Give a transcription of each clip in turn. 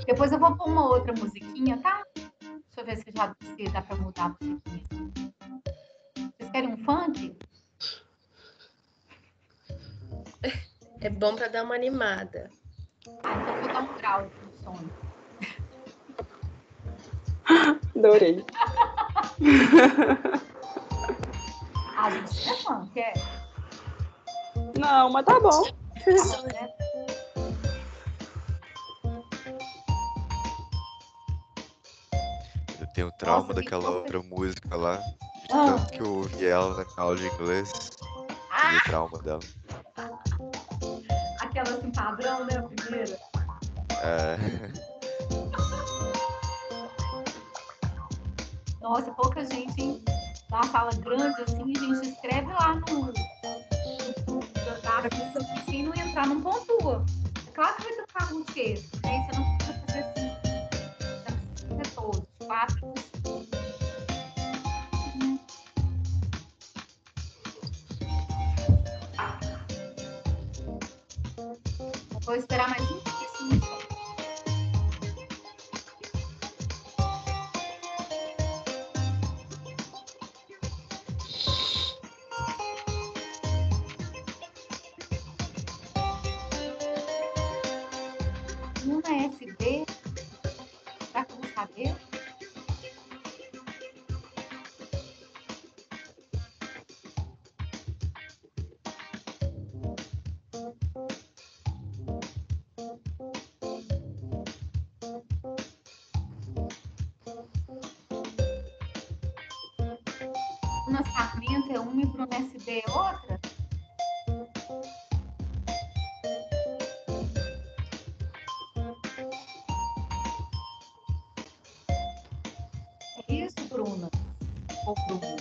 Depois eu vou pôr uma outra musiquinha, tá? Deixa eu ver se dá pra mudar a musiquinha. Vocês querem um funk? É bom pra dar uma animada. Então vou dar um grau no som. Adorei. A gente não é funk, é? Não, mas tá bom. Tá bom, né? Eu tenho trauma Nossa, daquela outra música lá. De Ah. tanto que eu ouvi ela na aula de inglês. Tive trauma dela. Aquela assim, padrão, né? A primeira. É. Nossa, pouca gente, hein? Uma sala grande assim, a gente escreve lá no da se não entrar, não pontua. É claro que vai ter um carro cheio, né? Você não precisa fazer assim. Você não precisa fazer todos, 4. Vou esperar mais um pouquinho só. Uma SD, será que eu vou saber? Bruna Sarmento é uma e Bruna SD é outra? É isso, Bruna? Ou Bruno?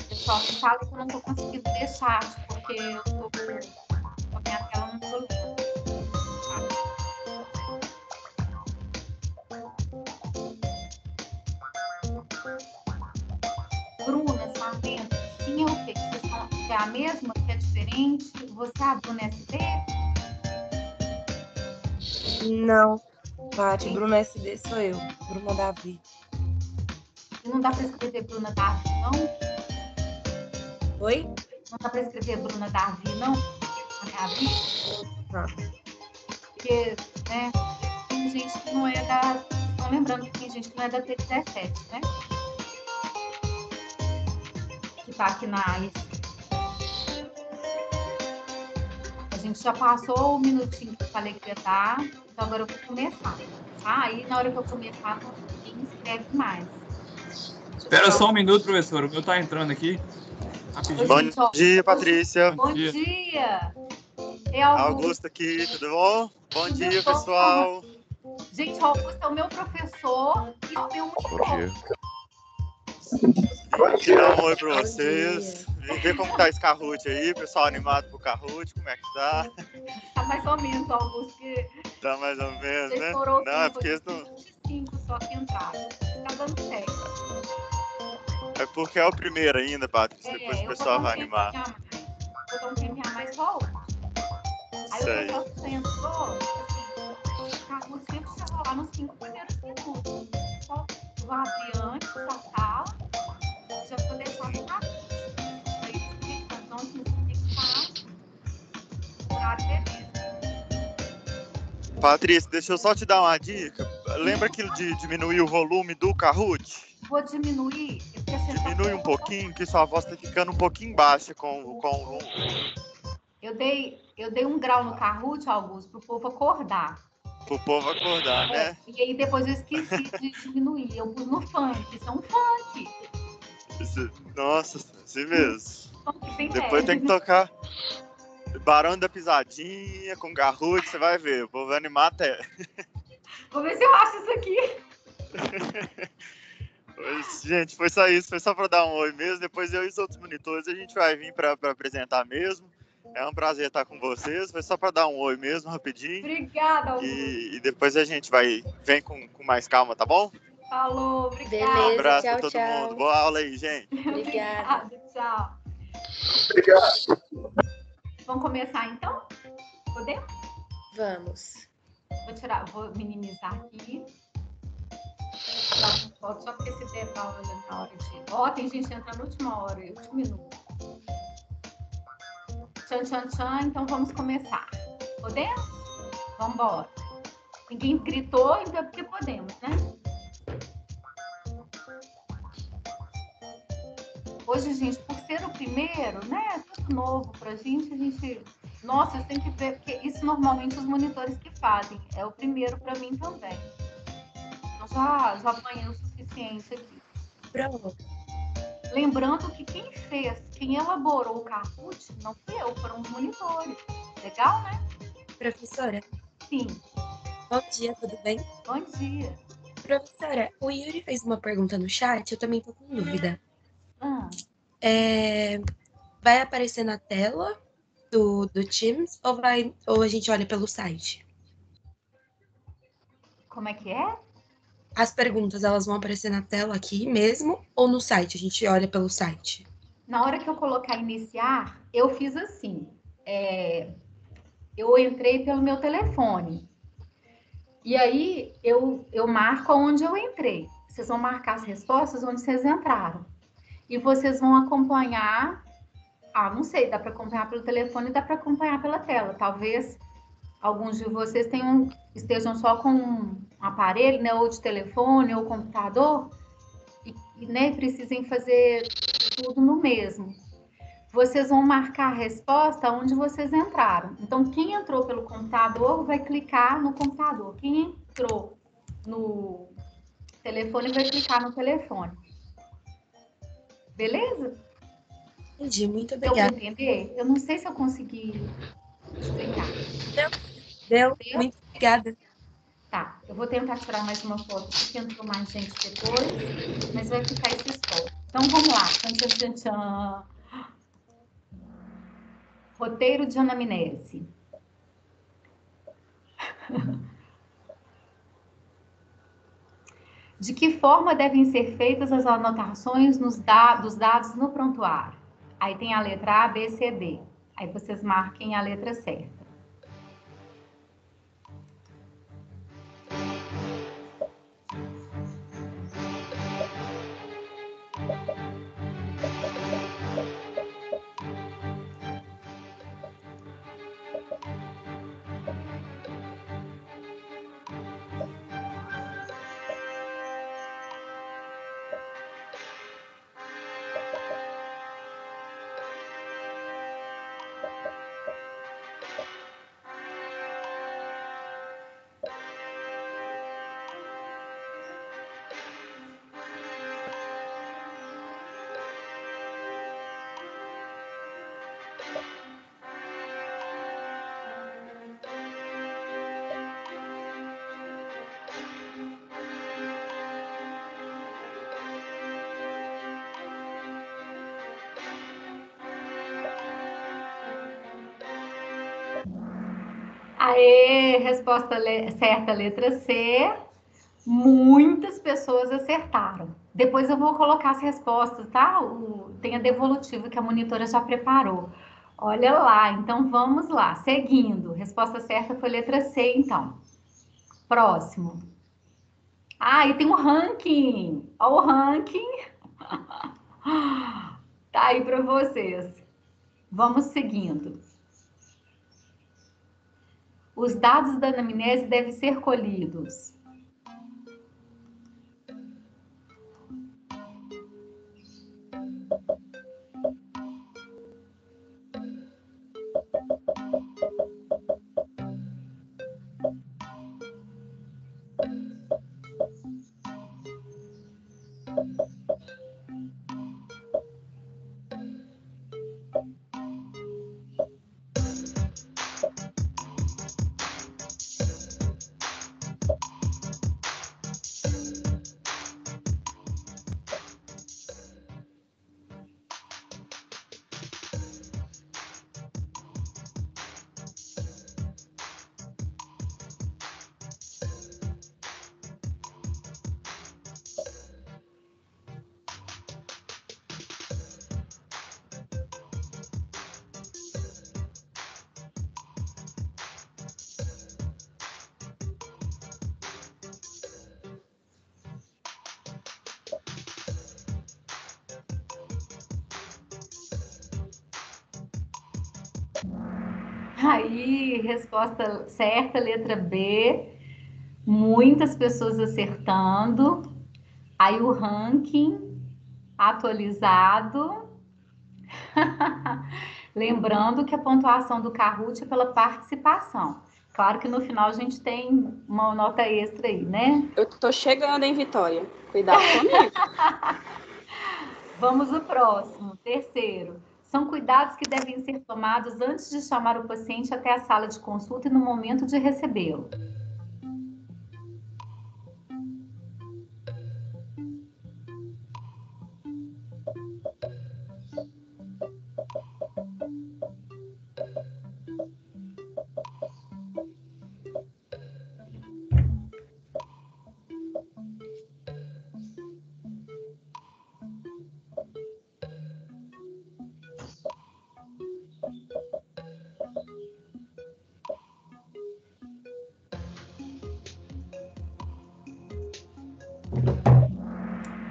Pessoal, me fala que eu não tô conseguindo deixar, porque eu tô com a minha tela não tô vendo. Bruna Sarmento, sim, é o quê? Vocês estão, é a mesma, que é diferente? Você é a Bruna SD? Não, Paty, Bruna SD sou eu, Bruna Davi. E não dá para escrever Bruna Davi, não? Oi? Não dá para escrever Bruna Davi, não? Davi? Tá. Porque, né, tem gente que não é da... Estão lembrando que tem gente que não é da T17, né? Que tá aqui na AIS. A gente já passou o minutinho que eu falei que ia dar, então agora eu vou começar. Tá? Aí na hora que eu começar, ninguém escreve mais. Espera só um minuto, professor. O meu tá entrando aqui. Rapidinho. Bom dia, Patrícia. Bom dia. É Augusto aqui, tudo bom? Bom dia, pessoal. Gente, o Augusto é o meu professor e o meu monitor. Queria dar um oi pra vocês. Vem ver como tá esse Kahoot aí, pessoal animado pro Kahoot, como é que tá? Tá mais ou menos, Augusto, que... Tá mais ou menos, né? Não, é porque eles não... 25 só que entraram. Tá dando certo. É porque é o primeiro ainda, Patrícia, depois o pessoal vai animar. Vou dar um tempinho a mais volta. Aí o pessoal que você entrou, assim, o Kahoot sempre chegou lá nos 5 primeiros minutos. Só vou abrir antes da sala, já vou deixar no Kahoot. Então, assim, você tem que estar no horário beleza. Patrícia, deixa eu só te dar uma dica. Lembra aquilo de diminuir o volume do Kahoot? Vou diminuir. Diminui um pouquinho, que sua voz tá ficando um pouquinho baixa com o... Eu dei 1 grau no Kahoot, Augusto, pro povo acordar. Pro povo acordar, né? E aí depois eu esqueci de diminuir. Eu pus no funk. Isso é um funk. Nossa, assim mesmo. Funk depois tem que tocar Barão da Pisadinha com Kahoot, você vai ver. O povo vai animar até. Vou ver se eu acho isso aqui. Gente, foi só isso. Foi só para dar um oi mesmo. Depois eu e os outros monitores a gente vai vir para apresentar mesmo. É um prazer estar com vocês. Foi só para dar um oi mesmo, rapidinho. Obrigada, Augusto. E depois a gente vem com mais calma, tá bom? Falou, obrigada. Beleza, Um abraço tchau, para todo tchau. mundo. Boa aula aí, gente. Obrigada. Tchau. Obrigado. Vamos começar, então? Podemos? Vamos. Vou minimizar aqui. Só porque esse der Paula na hora de. Ó, tem gente entrando na última hora, último minuto. Tchan, tchan, tchan, então vamos começar. Podemos? Vamos embora. Ninguém gritou, então é porque podemos, né? Hoje, gente, por ser o primeiro, né? Tudo novo pra gente. Nossa, eu tenho que ver, porque isso normalmente os monitores que fazem. É o primeiro para mim também. Então já apanhei o suficiente aqui. Pronto. Lembrando que quem elaborou o Kahoot não fui eu, foram os monitores. Legal, né? Professora, Sim. bom dia, tudo bem? Bom dia. Professora, o Yuri fez uma pergunta no chat, eu também tô com dúvida. Vai aparecer na tela do Teams ou a gente olha pelo site? Como é que é? As perguntas, elas vão aparecer na tela aqui mesmo ou no site? A gente olha pelo site? Na hora que eu colocar iniciar, eu fiz assim. Eu entrei pelo meu telefone. E aí, eu marco onde eu entrei. Vocês vão marcar as respostas onde vocês entraram. E vocês vão acompanhar. Não sei, dá para acompanhar pelo telefone, dá para acompanhar pela tela. Talvez alguns de vocês estejam só com um aparelho, né, ou de telefone, ou computador, e né, precisem fazer tudo no mesmo. Vocês vão marcar a resposta onde vocês entraram. Então, quem entrou pelo computador vai clicar no computador. Quem entrou no telefone vai clicar no telefone. Beleza? Entendi, muito Deu para obrigada. entender? Eu não sei se eu consegui explicar. Deu? Muito obrigada. Tá, eu vou tentar tirar mais uma foto, porque entrou mais gente depois, mas vai ficar esses fotos. Então, vamos lá. Tchan, tchan, tchan. Roteiro de anamnese. De que forma devem ser feitas as anotações dos dados no prontuário? Aí tem a letra A, B, C, D. Aí vocês marquem a letra certa. Aê, resposta certa, letra C. Muitas pessoas acertaram. Depois eu vou colocar as respostas, tá? Tem a devolutiva que a monitora já preparou. Olha lá, então vamos lá. Seguindo, resposta certa foi letra C, então. Próximo. E tem um ranking. Olha o ranking. Tá aí para vocês. Vamos seguindo. Os dados da anamnese devem ser colhidos. Aí, resposta certa, letra B. Muitas pessoas acertando. Aí o ranking atualizado. Lembrando que a pontuação do Kahoot é pela participação. Claro que no final a gente tem uma nota extra aí, né? Eu tô chegando em Vitória. Cuidado comigo. Vamos ao próximo, terceiro. São cuidados que devem ser tomados antes de chamar o paciente até a sala de consulta e no momento de recebê-lo.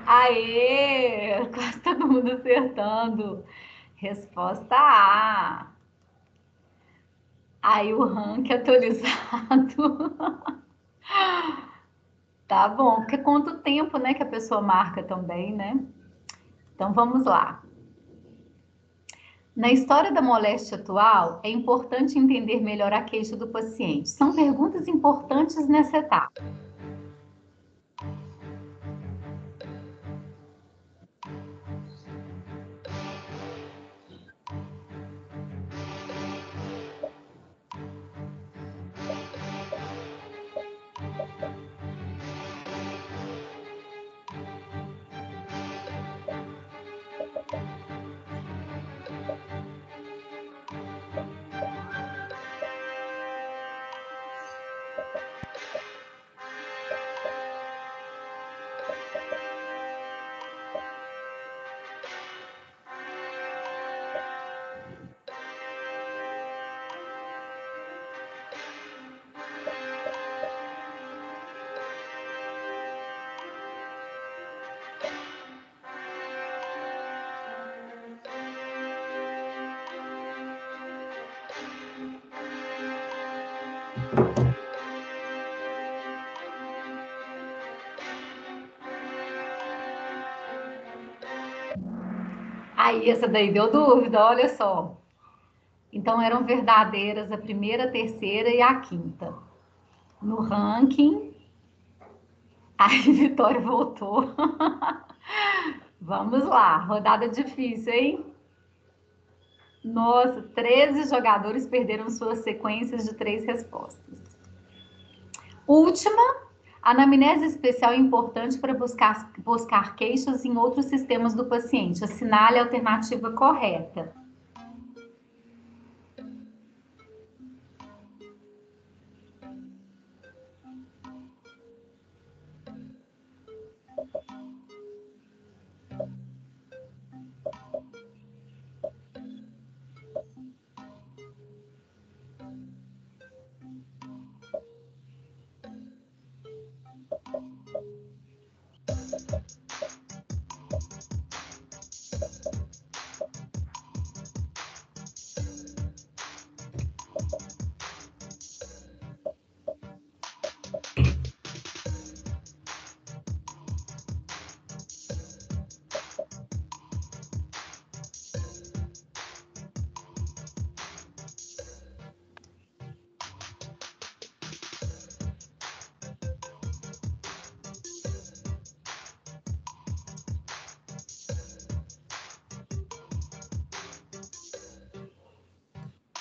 Aê! Quase todo mundo acertando. Resposta A. Aí o ranking atualizado. Tá bom, porque conta o tempo, né, que a pessoa marca também, né? Então vamos lá. Na história da moléstia atual, é importante entender melhor a queixa do paciente. São perguntas importantes nessa etapa. Aí, essa daí deu dúvida, olha só. Então, eram verdadeiras a primeira, a terceira e a quinta. No ranking, aí Vitória voltou. Vamos lá, rodada difícil, hein? Nossa, 13 jogadores perderam suas sequências de 3 respostas. Última, a anamnese especial é importante para buscar queixas em outros sistemas do paciente. Assinale a alternativa correta.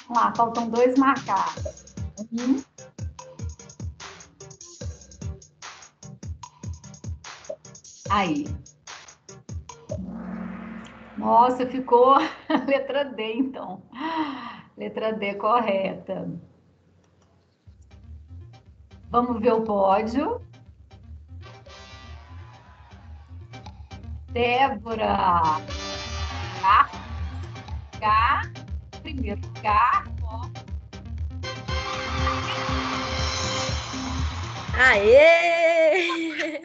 Vamos lá, faltam 2 marcados. Aí. Nossa, ficou letra D, então. Letra D correta. Vamos ver o pódio. Débora. Primeiro lugar. Aê!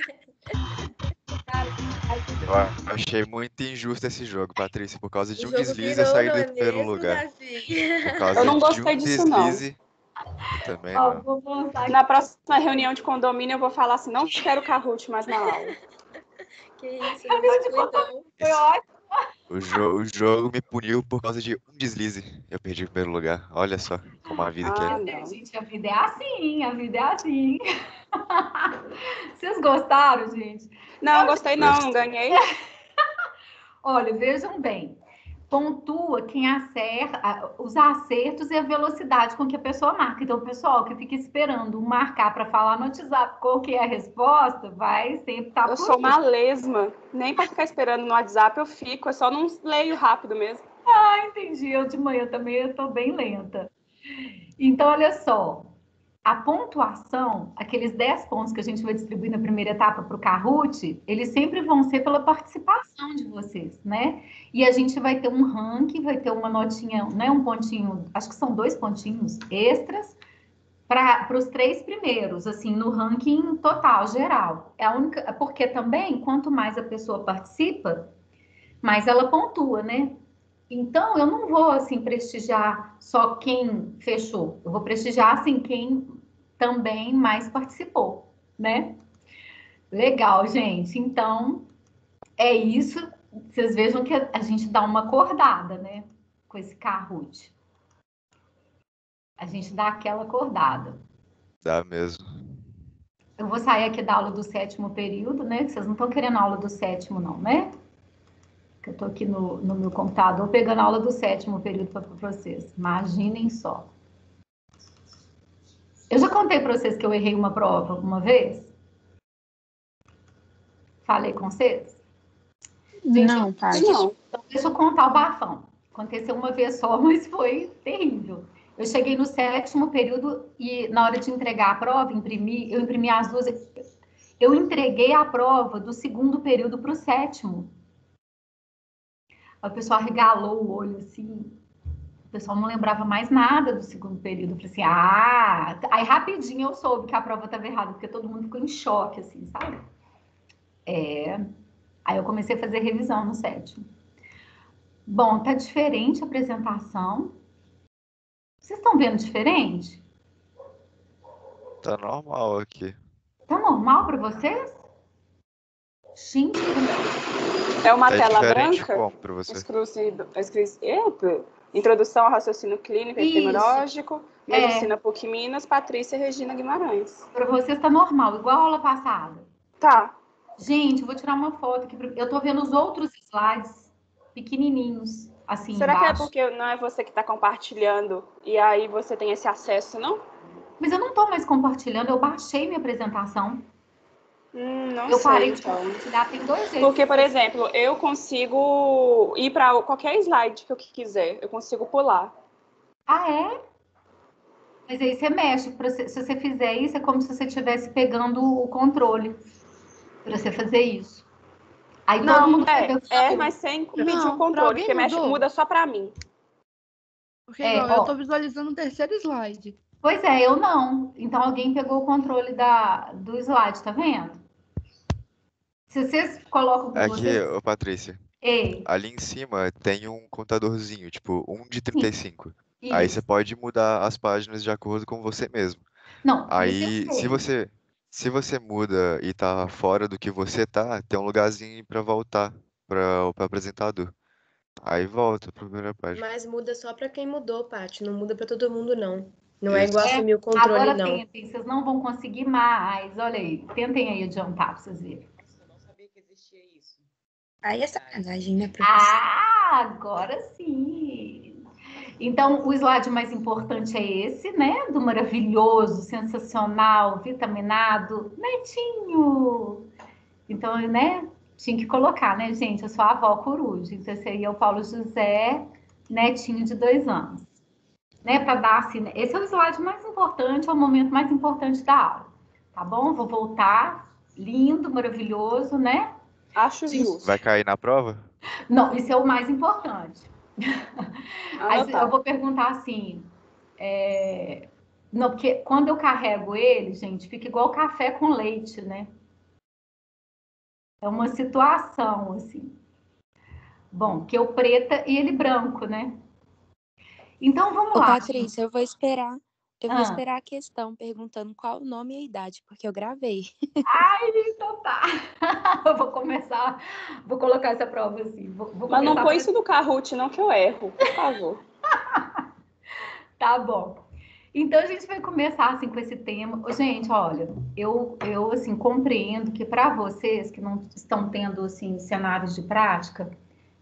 Eu achei muito injusto esse jogo, Patrícia. Por causa O de um jogo deslize, eu virou, saí não do é primeiro mesmo, lugar. Davi? Por Eu causa não de gostei um disso, não. deslize, eu também Ó, não. vou voltar aqui. Na próxima reunião de condomínio, eu vou falar assim, não quero Kahoot mais na aula. Que isso, não Reunião de exclui não. Foi Esse- ótimo. o jogo me puniu por causa de um deslize. Eu perdi o primeiro lugar. Olha só como a vida que é. Ah, Pois é, não. gente, a vida é assim, a vida é assim. Vocês gostaram, gente? Não, gostei não, não ganhei. Olha, vejam bem. Pontua quem acerta, os acertos e a velocidade com que a pessoa marca. Então, o pessoal que fica esperando um marcar para falar no WhatsApp qual que é a resposta, vai sempre estar Eu por sou isso. uma lesma. Nem para ficar esperando no WhatsApp eu fico, eu só não leio rápido mesmo. Ah, entendi. Eu de manhã também estou bem lenta. Então, olha só. A pontuação, aqueles 10 pontos que a gente vai distribuir na primeira etapa para o Kahoot, eles sempre vão ser pela participação de vocês, né? E a gente vai ter um ranking, vai ter uma notinha, né? Um pontinho, acho que são 2 pontinhos extras para os 3 primeiros, assim, no ranking total, geral. É a única, porque também, quanto mais a pessoa participa, mais ela pontua, né? Então, eu não vou, assim, prestigiar só quem fechou. Eu vou prestigiar, assim, quem também mais participou, né? Legal, gente. Então, é isso. Vocês vejam que a gente dá uma acordada, né? Com esse Kahoot. A gente dá aquela acordada. Dá mesmo. Eu vou sair aqui da aula do 7º período, né? Que vocês não estão querendo aula do 7º, não, né? Que eu tô aqui no meu computador pegando a aula do 7º período para vocês. Imaginem só. Eu já contei para vocês que eu errei uma prova uma vez? Falei com vocês? Gente, Não, Paty. Não. então deixa eu contar o bafão. Aconteceu uma vez só, mas foi terrível. Eu cheguei no 7º período e na hora de entregar a prova, eu imprimi as duas. Eu entreguei a prova do 2º período para o 7º. O pessoal regalou o olho assim. O pessoal não lembrava mais nada do 2º período. Eu falei assim, Aí rapidinho eu soube que a prova estava errada, porque todo mundo ficou em choque, assim, sabe? Aí eu comecei a fazer revisão no 7º. Bom, tá diferente a apresentação. Vocês estão vendo diferente? Tá normal aqui. Tá normal para vocês? Gente, É uma Tá tela diferente branca? como pra você? Epa. Introdução ao raciocínio clínico e Isso. epidemiológico, medicina PUC Minas, Patrícia Regina Guimarães. para vocês tá normal, igual a aula passada. Tá. Gente, eu vou tirar uma foto aqui. Eu tô vendo os outros slides pequenininhos, assim, Será que é embaixo. porque não é você que está compartilhando e aí você tem esse acesso, não? Mas eu não tô mais compartilhando, eu baixei minha apresentação. Não Eu sei, parei de então. compartilhar, tem 2 jeitos. Porque, por exemplo, eu consigo ir para qualquer slide que eu quiser. Eu consigo pular. Ah, é? Mas aí você mexe. Se você fizer isso, é como se você estivesse pegando o controle para você fazer isso. Aí todo mundo vai ver o seu. mas sem pedir Não, o pra controle, alguém porque mudou? muda só para mim. Porque igual, eu ó. tô visualizando o terceiro slide. Pois é, eu não. Então alguém pegou o controle do slide, tá vendo? Se vocês colocam com Aqui, vocês. ô Patrícia, Ei, ali em cima tem um contadorzinho, tipo 1 de 35. Aí você isso. pode mudar as páginas de acordo com você mesmo. Não, isso eu Aí, sei. se você muda e tá fora do que você tá, tem um lugarzinho pra voltar para o apresentador. Aí volta pra primeira página. Mas muda só pra quem mudou, Paty. Não muda pra todo mundo, não. Não é igual Isso. assumir o controle, Agora não. tentem, vocês não vão conseguir mais. Olha aí, tentem aí adiantar pra vocês verem. Eu não sabia que existia isso. Aí é sacanagem, né, professor? Agora sim. Então, o slide mais importante é esse, né? Do maravilhoso, sensacional, vitaminado, Netinho. Então, né? Tinha que colocar, né, gente? Eu sou a avó coruja. Então, esse aí é o Paulo José, netinho de 2 anos. Né? Para dar assim, esse é o slide mais importante, é o momento mais importante da aula. Tá bom? Vou voltar. Lindo, maravilhoso, né? Acho justo. Vai cair na prova? Não, isso é o mais importante. Aí Anotar. eu vou perguntar assim. Não, porque quando eu carrego ele, gente, fica igual café com leite, né? É uma situação, assim. Bom, que eu preta e ele branco, né? Então, vamos Ô, lá. Patrícia, eu vou esperar Ah, a questão perguntando qual o nome e a idade, porque eu gravei. então tá. Eu vou começar, vou colocar essa prova assim. Vou Mas não começar põe isso no Kahoot, não, que eu erro, por favor. Tá bom. Então a gente vai começar assim com esse tema. Ô, gente, olha, eu assim compreendo que para vocês que não estão tendo assim cenários de prática,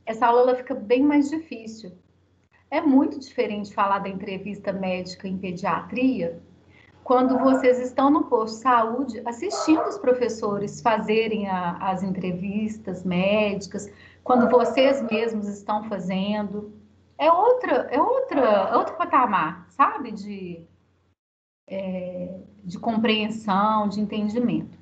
essa aula ela fica bem mais difícil. É muito diferente falar da entrevista médica em pediatria quando vocês estão no posto de saúde assistindo os professores fazerem as entrevistas médicas, quando vocês mesmos estão fazendo. É outro patamar, sabe? De compreensão, de entendimento.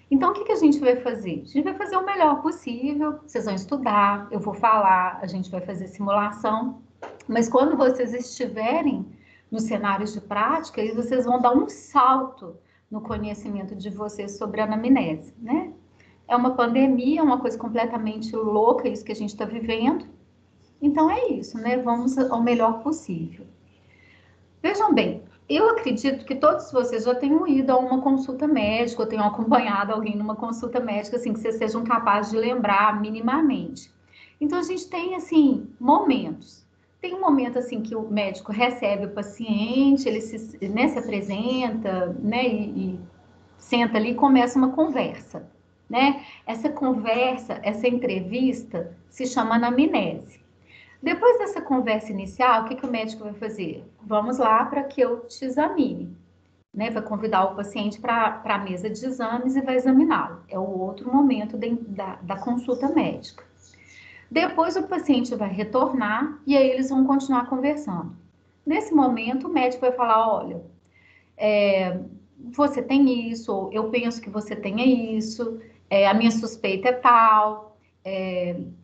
Então, o que a gente vai fazer? A gente vai fazer o melhor possível, vocês vão estudar, eu vou falar, a gente vai fazer simulação, mas quando vocês estiverem nos cenários de prática, aí vocês vão dar um salto no conhecimento de vocês sobre a anamnese, né? É uma pandemia, uma coisa completamente louca isso que a gente está vivendo. Então é isso, né? Vamos ao melhor possível. Vejam bem, eu acredito que todos vocês já tenham ido a uma consulta médica, ou tenham acompanhado alguém numa consulta médica, assim, que vocês sejam capazes de lembrar minimamente. Então, a gente tem, assim, momentos. Tem um momento, assim, que o médico recebe o paciente, ele né, se apresenta, né, e senta ali e começa uma conversa, né? Essa conversa, essa entrevista, se chama anamnese. Depois dessa conversa inicial, o que o médico vai fazer? Vamos lá para que eu te examine, né? Vai convidar o paciente para a mesa de exames e vai examiná-lo. É o outro momento da consulta médica. Depois o paciente vai retornar e aí eles vão continuar conversando. Nesse momento, o médico vai falar: olha, você tem isso, ou eu penso que você tenha isso, a minha suspeita é tal.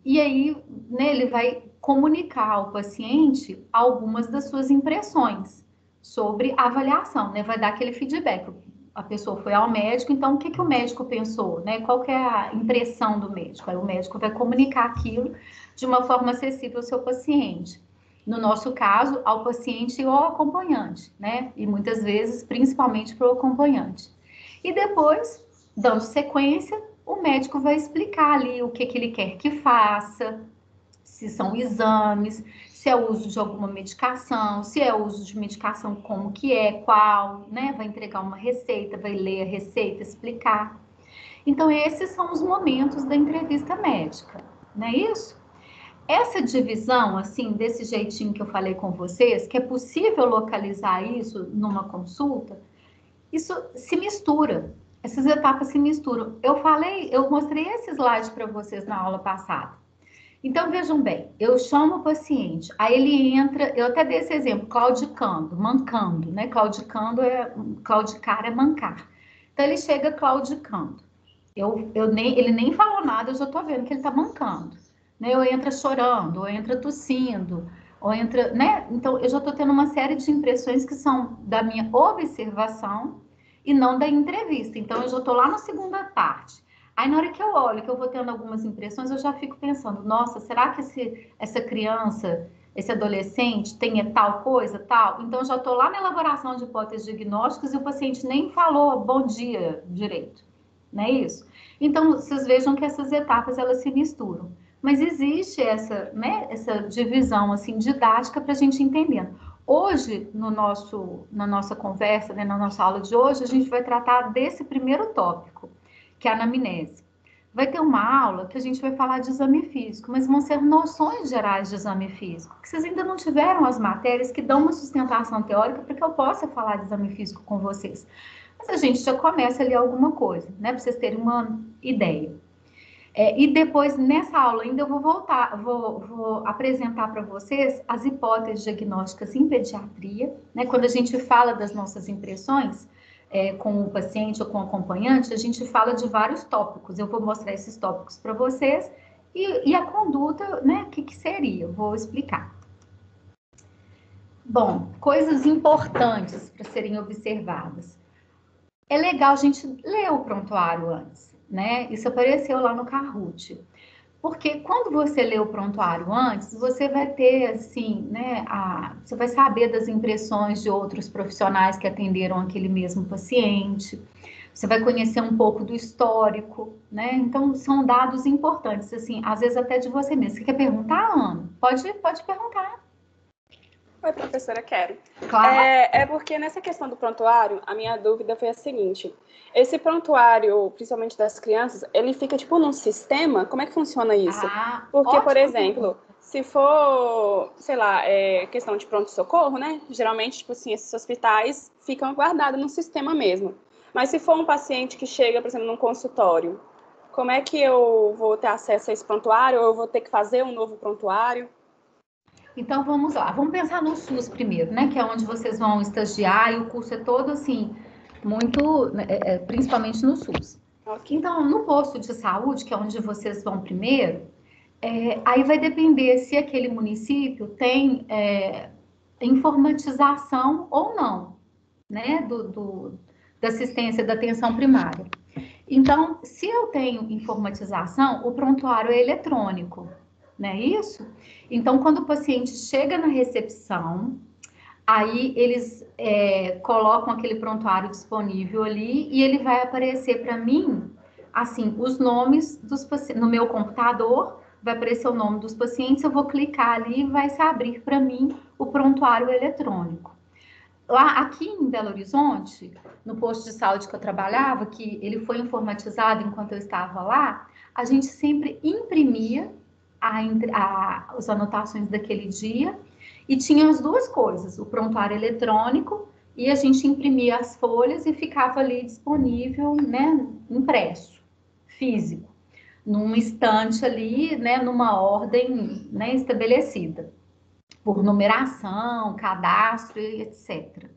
E aí, né, ele vai comunicar ao paciente algumas das suas impressões sobre a avaliação, né? Vai dar aquele feedback. A pessoa foi ao médico, então o que, que o médico pensou, né? Qual que é a impressão do médico? Aí o médico vai comunicar aquilo de uma forma acessível ao seu paciente. No nosso caso, ao paciente ou ao acompanhante, né? E muitas vezes, principalmente para o acompanhante. E depois, dando sequência, o médico vai explicar ali o que ele quer que faça, se são exames, se é o uso de alguma medicação, se é o uso de medicação, como que é, qual, né? Vai entregar uma receita, vai ler a receita, explicar. Então, esses são os momentos da entrevista médica, não é isso? Essa divisão, assim, desse jeitinho que eu falei com vocês, que é possível localizar isso numa consulta, isso se mistura. Essas etapas se misturam. Eu mostrei esse slide para vocês na aula passada. Então, vejam bem, eu chamo o paciente, aí ele entra, eu até dei esse exemplo, claudicando, mancando, né? Claudicar é mancar. Então, ele chega claudicando. Ele nem falou nada, eu já tô vendo que ele tá mancando. Né? Ou entra chorando, ou entra tossindo, ou entra, né? Então, eu já tô tendo uma série de impressões que são da minha observação e não da entrevista. Então, eu já tô lá na segunda parte. Aí, na hora que eu olho, que eu vou tendo algumas impressões, eu já fico pensando, nossa, será que essa criança, esse adolescente tem tal coisa, tal? Então, eu já estou lá na elaboração de hipóteses diagnósticas e o paciente nem falou bom dia direito, não é isso? Então, vocês vejam que essas etapas, elas se misturam. Mas existe essa, né, essa divisão, assim, didática para a gente entender. Hoje, na nossa conversa, né, na nossa aula de hoje, a gente vai tratar desse primeiro tópico, que é a anamnese. Vai ter uma aula que a gente vai falar de exame físico, mas vão ser noções gerais de exame físico, que vocês ainda não tiveram as matérias que dão uma sustentação teórica para que eu possa falar de exame físico com vocês. Mas a gente já começa ali alguma coisa, né, para vocês terem uma ideia. E depois, nessa aula ainda, eu vou apresentar para vocês as hipóteses diagnósticas em pediatria, né, quando a gente fala das nossas impressões, com o paciente ou com o acompanhante, a gente fala de vários tópicos. Eu vou mostrar esses tópicos para vocês e a conduta, né? O que seria? Eu vou explicar. Bom, coisas importantes para serem observadas. É legal a gente ler o prontuário antes. né? Isso apareceu lá no Kahoot. Porque quando você lê o prontuário antes, você vai ter, assim, né, você vai saber das impressões de outros profissionais que atenderam aquele mesmo paciente, você vai conhecer um pouco do histórico, né? Então, são dados importantes, assim, às vezes até de você mesmo. Você quer perguntar, Ana? Pode perguntar. Oi, professora, quero. Claro. É porque nessa questão do prontuário, a minha dúvida foi a seguinte: esse prontuário, principalmente das crianças, ele fica tipo num sistema? Como é que funciona isso? Porque, por exemplo, se for, sei lá, questão de pronto-socorro, né? Geralmente, tipo assim, esses hospitais ficam guardados num sistema mesmo. Mas se for um paciente que chega, por exemplo, num consultório, como é que eu vou ter acesso a esse prontuário? Ou eu vou ter que fazer um novo prontuário? Então, vamos lá. Vamos pensar no SUS primeiro, né? Que é onde vocês vão estagiar e o curso é todo, assim, muito, principalmente no SUS. Okay. Então, no posto de saúde, que é onde vocês vão primeiro, aí vai depender se aquele município tem informatização ou não, né? Da assistência da atenção primária. Então, se eu tenho informatização, o prontuário é eletrônico, não é isso? Então, quando o paciente chega na recepção, aí eles colocam aquele prontuário disponível ali e ele vai aparecer para mim, assim, os nomes dos pacientes. No meu computador, vai aparecer o nome dos pacientes, eu vou clicar ali e vai se abrir para mim o prontuário eletrônico. Lá, aqui em Belo Horizonte, no posto de saúde que eu trabalhava, que ele foi informatizado enquanto eu estava lá, a gente sempre imprimia as anotações daquele dia e tinha as duas coisas, o prontuário eletrônico e a gente imprimia as folhas e ficava ali disponível, né, impresso, físico, num estante ali, né, numa ordem, né, estabelecida por numeração, cadastro, etc.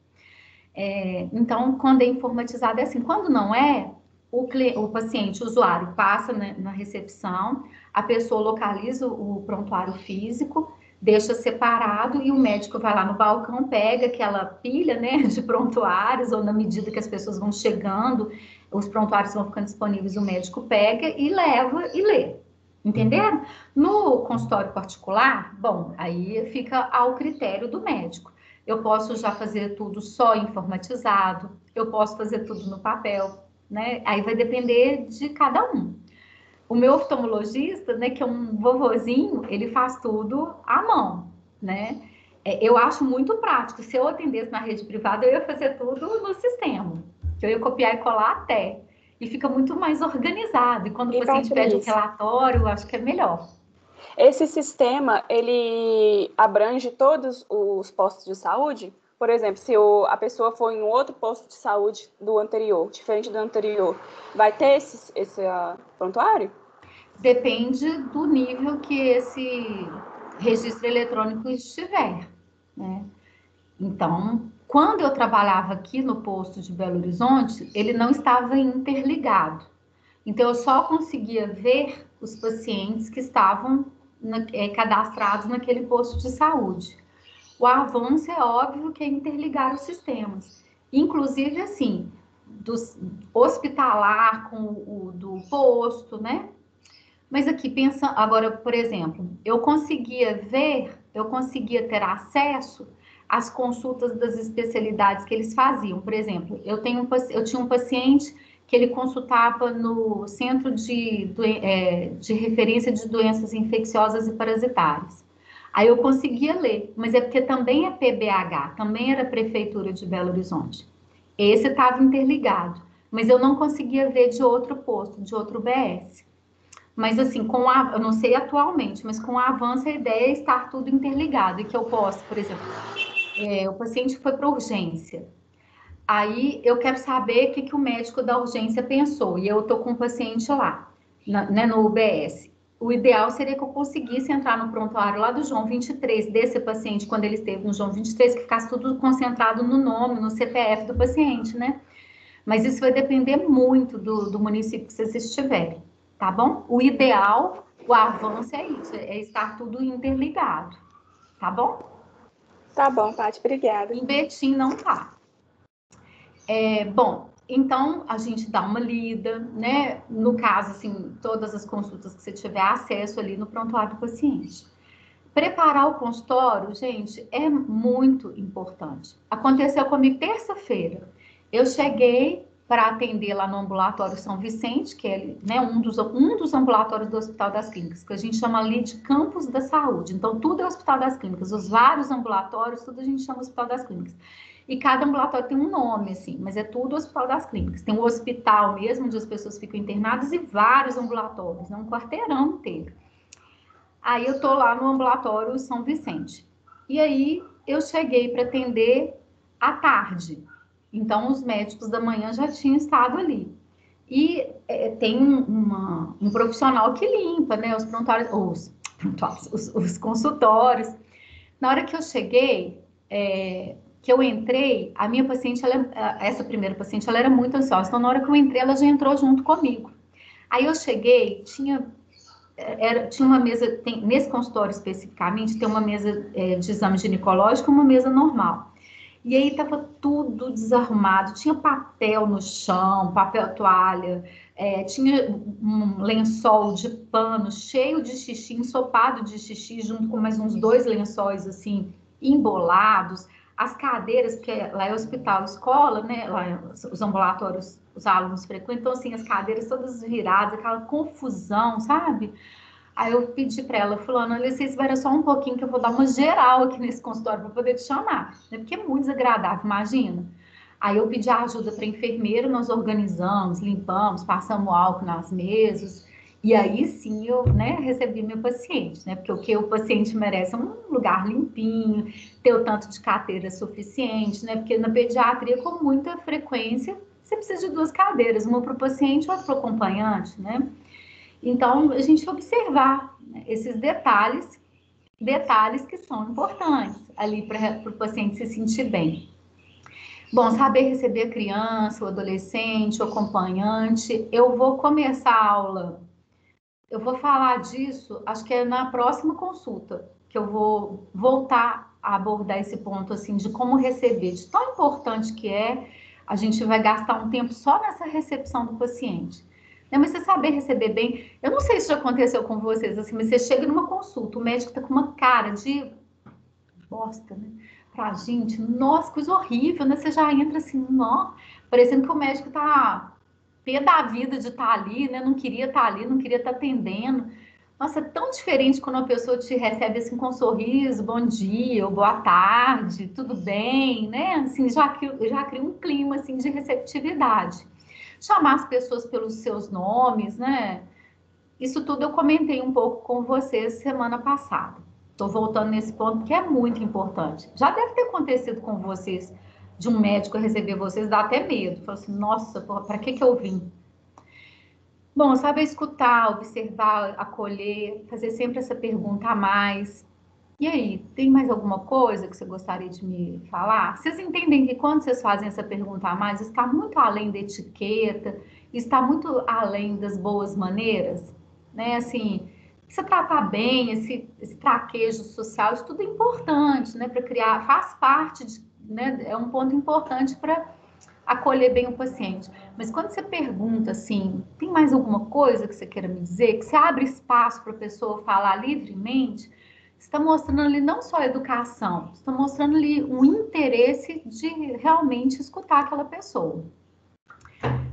Então, quando é informatizado é assim, quando não é, o paciente, o usuário, passa na recepção, a pessoa localiza o prontuário físico, deixa separado e o médico vai lá no balcão, pega aquela pilha, né, de prontuários, ou na medida que as pessoas vão chegando, os prontuários vão ficando disponíveis, o médico pega e leva e lê. Entenderam? No consultório particular, bom, aí fica ao critério do médico. Eu posso já fazer tudo só informatizado, eu posso fazer tudo no papel, né? Aí vai depender de cada um. O meu oftalmologista, né, que é um vovozinho, ele faz tudo à mão, né? Eu acho muito prático. Se eu atendesse na rede privada, eu ia fazer tudo no sistema. Eu ia copiar e colar até. E fica muito mais organizado. E quando o paciente pede um relatório, eu acho que é melhor. Esse sistema, ele abrange todos os postos de saúde? Por exemplo, se a pessoa for em outro posto de saúde do anterior, diferente do anterior, vai ter esse prontuário? Depende do nível que esse registro eletrônico estiver, né? Então, quando eu trabalhava aqui no posto de Belo Horizonte, ele não estava interligado. Então, eu só conseguia ver os pacientes que estavam cadastrados naquele posto de saúde. O avanço é óbvio que é interligar os sistemas. Inclusive, assim, do hospitalar com o do posto, né? Mas aqui, pensa agora, por exemplo, eu conseguia ter acesso às consultas das especialidades que eles faziam. Por exemplo, eu tinha um paciente que ele consultava no Centro de Referência de Doenças Infecciosas e Parasitárias. Aí eu conseguia ler, mas é porque também é PBH, também era Prefeitura de Belo Horizonte. Esse estava interligado, mas eu não conseguia ver de outro posto, de outro BS. Mas assim, eu não sei atualmente, mas com o avanço a ideia é estar tudo interligado e que eu posso, por exemplo, o paciente foi para urgência. Aí eu quero saber o que o médico da urgência pensou e eu estou com o paciente lá, né, no UBS. O ideal seria que eu conseguisse entrar no prontuário lá do João 23, desse paciente, quando ele esteve no João 23, que ficasse tudo concentrado no nome, no CPF do paciente, né? Mas isso vai depender muito do município que vocês estiverem, tá bom? O ideal, o avanço é isso, é estar tudo interligado, tá bom? Tá bom, Paty, obrigada. Em Betim não tá. Bom, Então, a gente dá uma lida, né? No caso, assim, todas as consultas que você tiver acesso ali no prontuário do paciente. Preparar o consultório, gente, é muito importante. Aconteceu comigo terça-feira. Eu cheguei para atender lá no ambulatório São Vicente, que é, né, um dos ambulatórios do Hospital das Clínicas, que a gente chama ali de campus da saúde. Então, tudo é Hospital das Clínicas. Os vários ambulatórios, tudo a gente chama Hospital das Clínicas. E cada ambulatório tem um nome, assim, mas é tudo Hospital das Clínicas. Tem um hospital mesmo, onde as pessoas ficam internadas, e vários ambulatórios, né, um quarteirão inteiro. Aí eu tô lá no ambulatório São Vicente. E aí eu cheguei para atender à tarde. Então os médicos da manhã já tinham estado ali. E tem um profissional que limpa, né, os prontuários, os consultórios. Na hora que eu cheguei, que eu entrei, a minha paciente, essa primeira paciente, ela era muito ansiosa. Então na hora que eu entrei, ela já entrou junto comigo. Aí eu cheguei, tinha uma mesa, nesse consultório especificamente, tem uma mesa de exame ginecológico e uma mesa normal. E aí estava tudo desarrumado, tinha papel no chão, papel toalha, tinha um lençol de pano cheio de xixi, ensopado de xixi, junto com mais uns 2 lençóis, assim, embolados. As cadeiras, porque lá é hospital, escola, né, lá os ambulatórios, os alunos frequentam, assim, as cadeiras todas viradas, aquela confusão, sabe? Aí eu pedi para ela, fulano, olha, você espera só um pouquinho que eu vou dar uma geral aqui nesse consultório para poder te chamar, né? Porque é muito desagradável, imagina. Aí eu pedi ajuda para a enfermeira, nós organizamos, limpamos, passamos álcool nas mesas, e aí sim eu, né, recebi meu paciente, né? Porque o que o paciente merece é um lugar limpinho, ter o tanto de cadeira suficiente, né? Porque na pediatria, com muita frequência, você precisa de 2 cadeiras, uma para o paciente e outra para o acompanhante, né? Então, a gente observar, né, esses detalhes que são importantes ali para o paciente se sentir bem. Bom, saber receber a criança, o adolescente, o acompanhante. Eu vou começar a aula, eu vou falar disso, acho que é na próxima consulta, que eu vou voltar a abordar esse ponto, assim, de como receber, de tão importante que é, a gente vai gastar um tempo só nessa recepção do paciente. Mas você saber receber bem, eu não sei se já aconteceu com vocês, assim, mas você chega numa consulta, o médico tá com uma cara de bosta, né? Pra gente, nossa, coisa horrível, né? Você já entra assim, ó, parecendo que o médico tá pé da vida de estar ali, né? Não queria estar ali, não queria estar atendendo. Nossa, é tão diferente quando uma pessoa te recebe assim com um sorriso, bom dia, ou boa tarde, tudo bem, né? Assim, já cria um clima assim de receptividade. Chamar as pessoas pelos seus nomes, né? Isso tudo eu comentei um pouco com vocês semana passada. Estou voltando nesse ponto porque é muito importante. Já deve ter acontecido com vocês, de um médico receber vocês, dá até medo. Fala assim, nossa, para que eu vim? Bom, saber escutar, observar, acolher, fazer sempre essa pergunta a mais. E aí, tem mais alguma coisa que você gostaria de me falar? Vocês entendem que quando vocês fazem essa pergunta a mais, está muito além da etiqueta, está muito além das boas maneiras, né? Assim, se tratar bem, esse traquejo social, isso tudo é importante, né? Para criar, faz parte, né? É um ponto importante para acolher bem o paciente. Mas quando você pergunta assim, tem mais alguma coisa que você queira me dizer? Que você abre espaço para a pessoa falar livremente, está mostrando ali não só educação, está mostrando ali um interesse de realmente escutar aquela pessoa.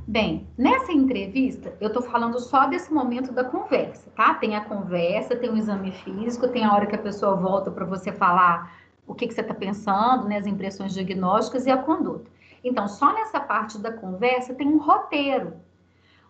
Bem, nessa entrevista, eu estou falando só desse momento da conversa, tá? Tem a conversa, tem o exame físico, tem a hora que a pessoa volta para você falar o que você está pensando, né? As impressões diagnósticas e a conduta. Então, só nessa parte da conversa tem um roteiro.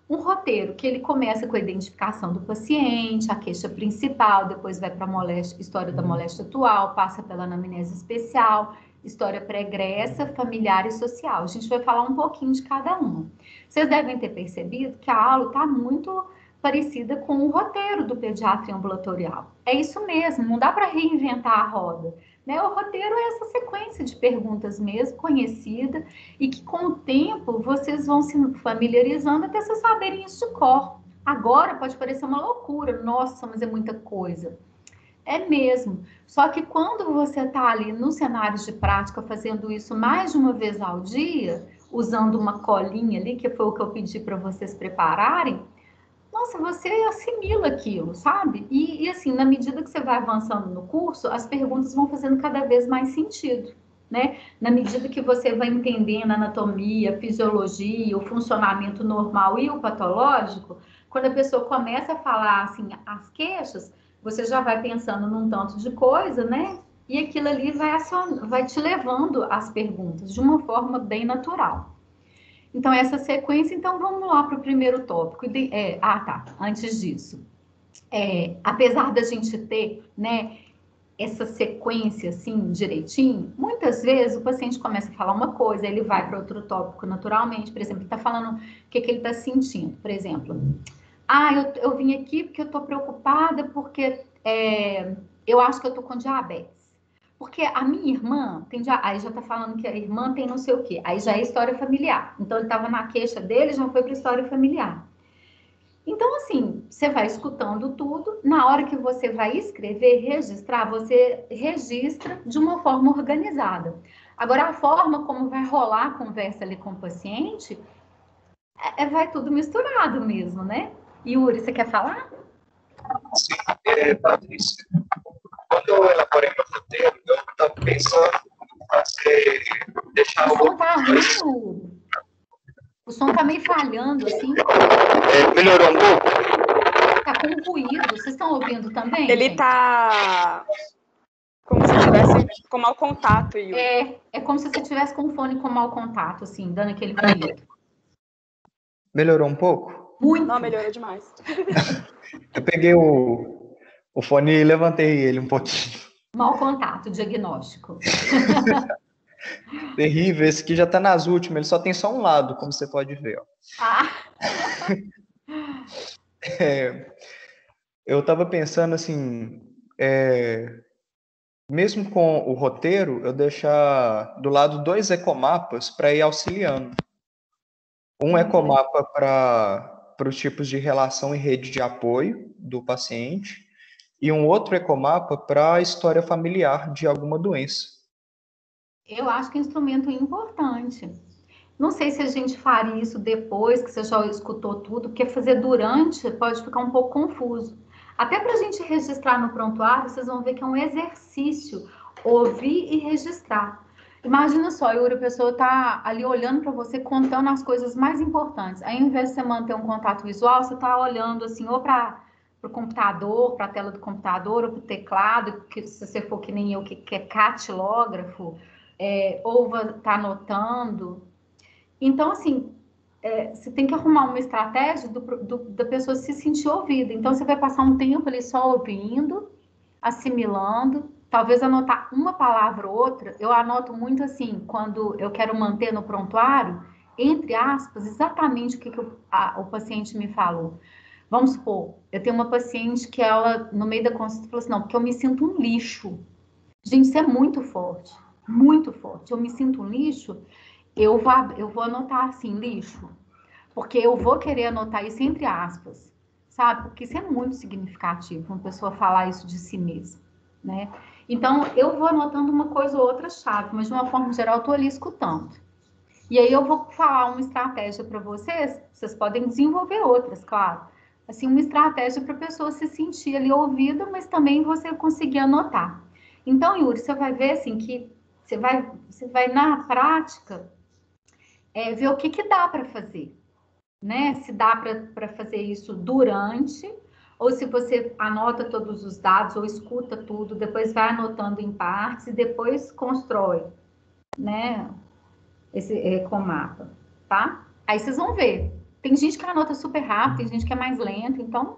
Um roteiro que ele começa com a identificação do paciente, a queixa principal, depois vai para a história da moléstia atual, passa pela anamnese especial, história pregressa, familiar e social. A gente vai falar um pouquinho de cada uma. Vocês devem ter percebido que a aula está muito parecida com o roteiro do pediatra ambulatorial. É isso mesmo, não dá para reinventar a roda, né? O roteiro é essa sequência de perguntas mesmo, conhecida, e que com o tempo vocês vão se familiarizando até vocês saberem isso de cor. Agora pode parecer uma loucura, nossa, mas é muita coisa. É mesmo, só que quando você está ali nos cenários de prática fazendo isso mais de uma vez ao dia, usando uma colinha ali, que foi o que eu pedi para vocês prepararem, nossa, você assimila aquilo, sabe? E assim, na medida que você vai avançando no curso, as perguntas vão fazendo cada vez mais sentido, né? Na medida que você vai entendendo a anatomia, a fisiologia, o funcionamento normal e o patológico, quando a pessoa começa a falar, assim, as queixas, você já vai pensando num tanto de coisa, né? E aquilo ali vai te levando às perguntas de uma forma bem natural. Então, essa sequência, então vamos lá para o primeiro tópico. Antes disso. Apesar da gente ter, né, essa sequência, assim, direitinho, muitas vezes o paciente começa a falar uma coisa, ele vai para outro tópico naturalmente, por exemplo, ele está falando o que ele está sentindo, por exemplo. Eu vim aqui porque eu estou preocupada porque eu acho que eu estou com diabetes. Porque a minha irmã aí já tá falando que a irmã tem não sei o quê, aí já é história familiar. Então, ele estava na queixa dele, já foi para história familiar. Então, assim, você vai escutando tudo, na hora que você vai escrever, registrar, você registra de uma forma organizada. Agora, a forma como vai rolar a conversa ali com o paciente, vai tudo misturado mesmo, né? Yuri, você quer falar? Sim, Patrícia. Quando eu elaborei meu roteiro, eu estava pensando em deixar o som tá ruim, o som tá meio falhando, assim. Melhorou um pouco? Tá com ruído, vocês estão ouvindo também? Ele gente? Tá como se tivesse com mau contato, Yuri. É como se você tivesse com o fone com mau contato, assim, dando aquele ruído. Melhorou um pouco? Muito. Não, melhorou demais. Eu peguei o fone e levantei ele um pouquinho. Mau contato, diagnóstico. Terrível, esse aqui já tá nas últimas, ele só tem só um lado, como você pode ver. Ó. Eu tava pensando assim, mesmo com o roteiro, eu deixar do lado 2 ecomapas para ir auxiliando. Um ecomapa para os tipos de relação e rede de apoio do paciente, e um outro ecomapa para a história familiar de alguma doença. Eu acho que é um instrumento importante. Não sei se a gente faria isso depois que você já escutou tudo, porque fazer durante pode ficar um pouco confuso. Até para a gente registrar no prontuário, vocês vão ver que é um exercício ouvir e registrar. Imagina só, Yuri, a pessoa está ali olhando para você, contando as coisas mais importantes. Aí, ao invés de você manter um contato visual, você está olhando assim, ou para o computador, para a tela do computador, ou para o teclado, que se você for que nem eu, que é catilógrafo, ou está anotando. Então, assim, você tem que arrumar uma estratégia da pessoa se sentir ouvida. Então, você vai passar um tempo ali só ouvindo, assimilando, talvez anotar uma palavra ou outra. Eu anoto muito assim, quando eu quero manter no prontuário, entre aspas, exatamente o que o paciente me falou. Vamos supor, eu tenho uma paciente que ela, no meio da consulta, falou assim, não, porque eu me sinto um lixo. Gente, isso é muito forte, muito forte. Eu me sinto um lixo, eu vou anotar assim, lixo, porque eu vou querer anotar isso entre aspas, sabe? Porque isso é muito significativo, uma pessoa falar isso de si mesma, né? Então, eu vou anotando uma coisa ou outra chave, mas de uma forma geral, eu estou ali escutando. E aí eu vou falar uma estratégia para vocês podem desenvolver outras, claro. Assim, uma estratégia para a pessoa se sentir ali ouvida, mas também você conseguir anotar. Então, Yuri, você vai ver assim que você vai na prática ver o que dá para fazer, né? Se dá para fazer isso durante, ou se você anota todos os dados, ou escuta tudo, depois vai anotando em partes e depois constrói, né? Esse ecomapa, tá? Aí vocês vão ver. Tem gente que anota super rápido, tem gente que é mais lento, então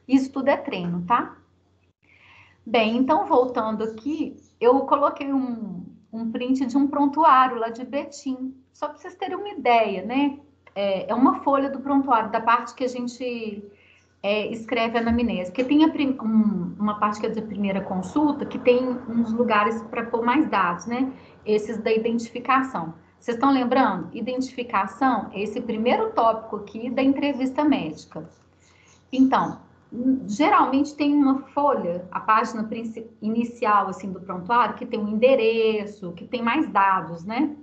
isso tudo é treino, tá? Bem, então voltando aqui, eu coloquei um print de um prontuário lá de Betim, só para vocês terem uma ideia, né? É uma folha do prontuário, da parte que a gente escreve a anamnese, porque tem uma parte que é da primeira consulta, que tem uns lugares para pôr mais dados, né? Esses da identificação. Vocês estão lembrando? Identificação é esse primeiro tópico aqui da entrevista médica. Então, geralmente tem uma folha, a página inicial assim do prontuário, que tem um endereço, que tem mais dados, né?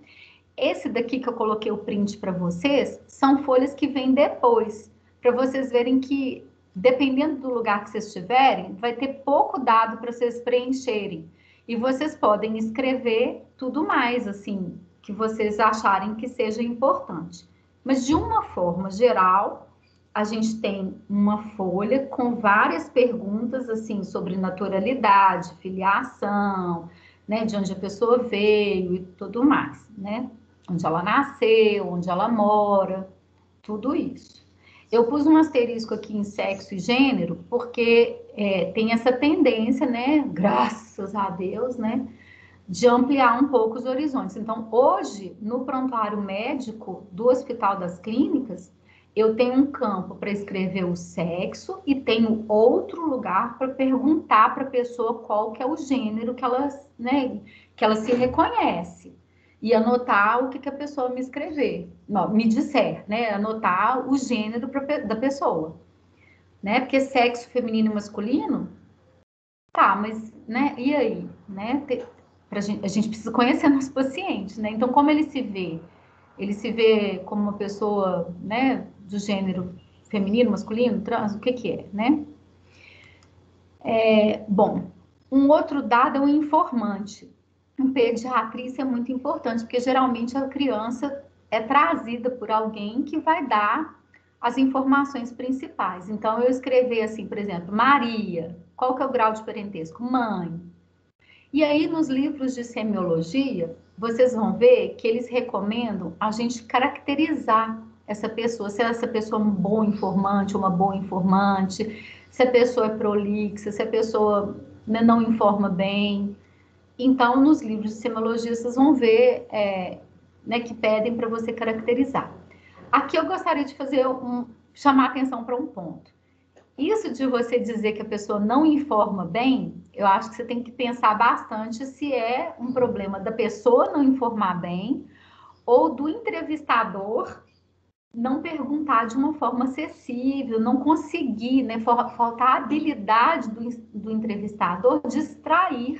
Esse daqui que eu coloquei o print para vocês, são folhas que vêm depois, para vocês verem que, dependendo do lugar que vocês estiverem, vai ter pouco dado para vocês preencherem. E vocês podem escrever tudo mais, assim, que vocês acharem que seja importante. Mas, de uma forma geral, a gente tem uma folha com várias perguntas, assim, sobre naturalidade, filiação, né, de onde a pessoa veio e tudo mais, né? Onde ela nasceu, onde ela mora, tudo isso. Eu pus um asterisco aqui em sexo e gênero, porque tem essa tendência, né, graças a Deus, né, de ampliar um pouco os horizontes. Então, hoje, no prontuário médico do Hospital das Clínicas, eu tenho um campo para escrever o sexo e tenho outro lugar para perguntar para a pessoa qual que é o gênero que ela, né, que ela se reconhece. E anotar o que a pessoa me escrever, não, me disser, né? Anotar o gênero da pessoa, né? Porque sexo feminino e masculino, tá, mas, né? E aí, né? A gente precisa conhecer nosso paciente, né? Então, como ele se vê? Ele se vê como uma pessoa, né? Do gênero feminino, masculino, trans, o que é, né? Bom, um outro dado é o informante. Em pediatria isso é muito importante, porque geralmente a criança é trazida por alguém que vai dar as informações principais. Então, eu escrevi assim, por exemplo, Maria, qual que é o grau de parentesco? Mãe. E aí, nos livros de semiologia, vocês vão ver que eles recomendam a gente caracterizar essa pessoa, se essa pessoa é um bom informante, uma boa informante, se a pessoa é prolixa, se a pessoa não informa bem. Então, nos livros de semiologia, vocês vão ver né, que pedem para você caracterizar. Aqui eu gostaria de chamar a atenção para um ponto. Isso de você dizer que a pessoa não informa bem, eu acho que você tem que pensar bastante se é um problema da pessoa não informar bem ou do entrevistador não perguntar de uma forma acessível, não conseguir, né, faltar a habilidade do entrevistador de extrair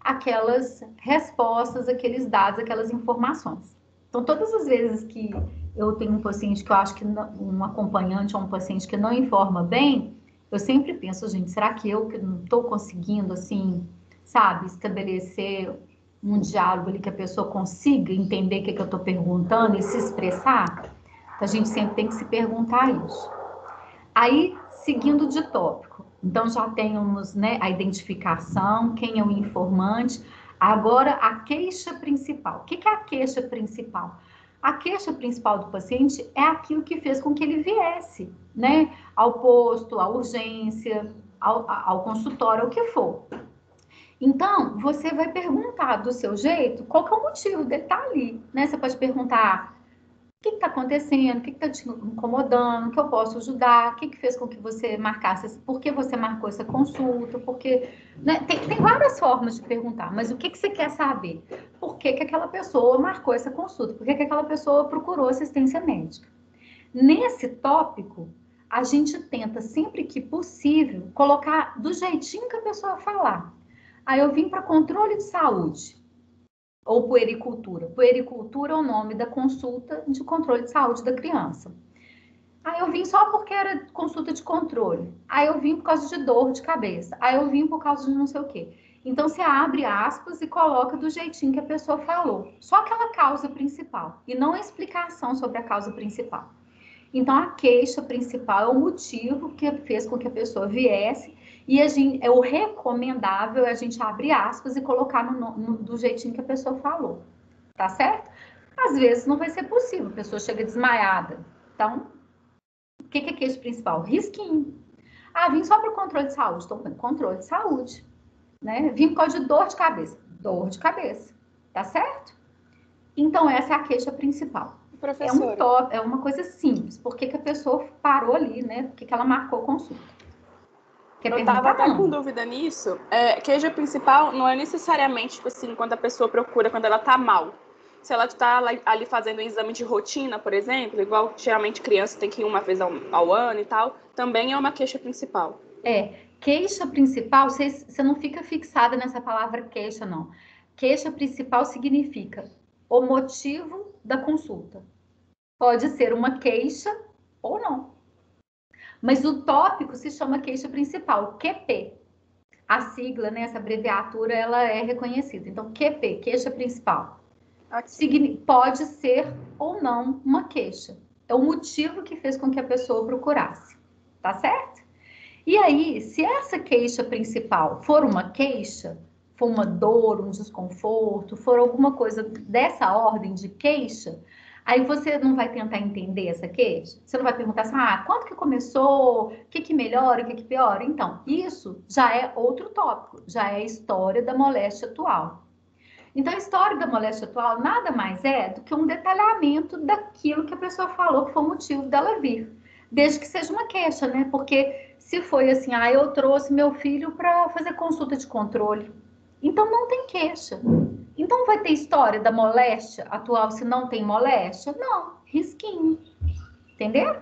aquelas respostas, aqueles dados, aquelas informações. Então, todas as vezes que eu tenho um paciente que eu acho que um acompanhante ou um paciente que não informa bem, eu sempre penso, gente, será que eu que não estou conseguindo, assim, sabe, estabelecer um diálogo ali que a pessoa consiga entender o que eu estou perguntando e se expressar? Então, a gente sempre tem que se perguntar isso. Aí, seguindo de tópico, então já temos, né, a identificação, quem é o informante. Agora, a queixa principal. O que é a queixa principal? A queixa principal do paciente é aquilo que fez com que ele viesse, né, ao posto, à urgência, ao consultório, o que for. Então, você vai perguntar do seu jeito qual que é o motivo dele estar ali, né? Você pode perguntar: o que está acontecendo? O que está te incomodando? O que eu posso ajudar? O que fez com que você marcasse? Por que você marcou essa consulta? Porque, né, tem várias formas de perguntar, mas o que você quer saber? Por que aquela pessoa marcou essa consulta? Por que aquela pessoa procurou assistência médica? Nesse tópico, a gente tenta, sempre que possível, colocar do jeitinho que a pessoa falar. Aí eu vim para controle de saúde. Ou puericultura. Puericultura é o nome da consulta de controle de saúde da criança. Aí eu vim só porque era consulta de controle. Aí eu vim por causa de dor de cabeça. Aí eu vim por causa de não sei o quê. Então, você abre aspas e coloca do jeitinho que a pessoa falou. Só aquela causa principal. E não a explicação sobre a causa principal. Então, a queixa principal é o motivo que fez com que a pessoa viesse. E o recomendável é a gente abrir aspas e colocar do jeitinho que a pessoa falou. Tá certo? Às vezes não vai ser possível, a pessoa chega desmaiada. Então, o que é queixa principal? Risquinho. Ah, vim só para o controle de saúde. Então, controle de saúde. Né? Vim por causa de dor de cabeça. Dor de cabeça. Tá certo? Então, essa é a queixa principal. É uma coisa simples. Por que a pessoa parou ali, né? Por que ela marcou a consulta? Eu estava até com dúvida nisso. Queixa principal não é necessariamente, tipo assim, quando a pessoa procura, quando ela tá mal. Se ela está ali fazendo um exame de rotina, por exemplo, igual geralmente criança tem que ir uma vez ao ano e tal, também é uma queixa principal. Queixa principal, você não fica fixada nessa palavra queixa, não. Queixa principal significa o motivo da consulta. Pode ser uma queixa ou não. Mas o tópico se chama queixa principal, QP. A sigla, né, essa abreviatura, ela é reconhecida. Então, QP, queixa principal. Pode ser ou não uma queixa. É o motivo que fez com que a pessoa procurasse. Tá certo? E aí, se essa queixa principal for uma queixa, for uma dor, um desconforto, for alguma coisa dessa ordem de queixa, aí você não vai tentar entender essa queixa? Você não vai perguntar assim, quando que começou? O que que melhora? O que que piora? Então, isso já é outro tópico, já é a história da moléstia atual. Então, a história da moléstia atual nada mais é do que um detalhamento daquilo que a pessoa falou que foi o motivo dela vir. Desde que seja uma queixa, né? Porque se foi assim, eu trouxe meu filho para fazer consulta de controle. Então, não tem queixa. Então, vai ter história da moléstia atual se não tem moléstia? Não, risquinho. Entendeu?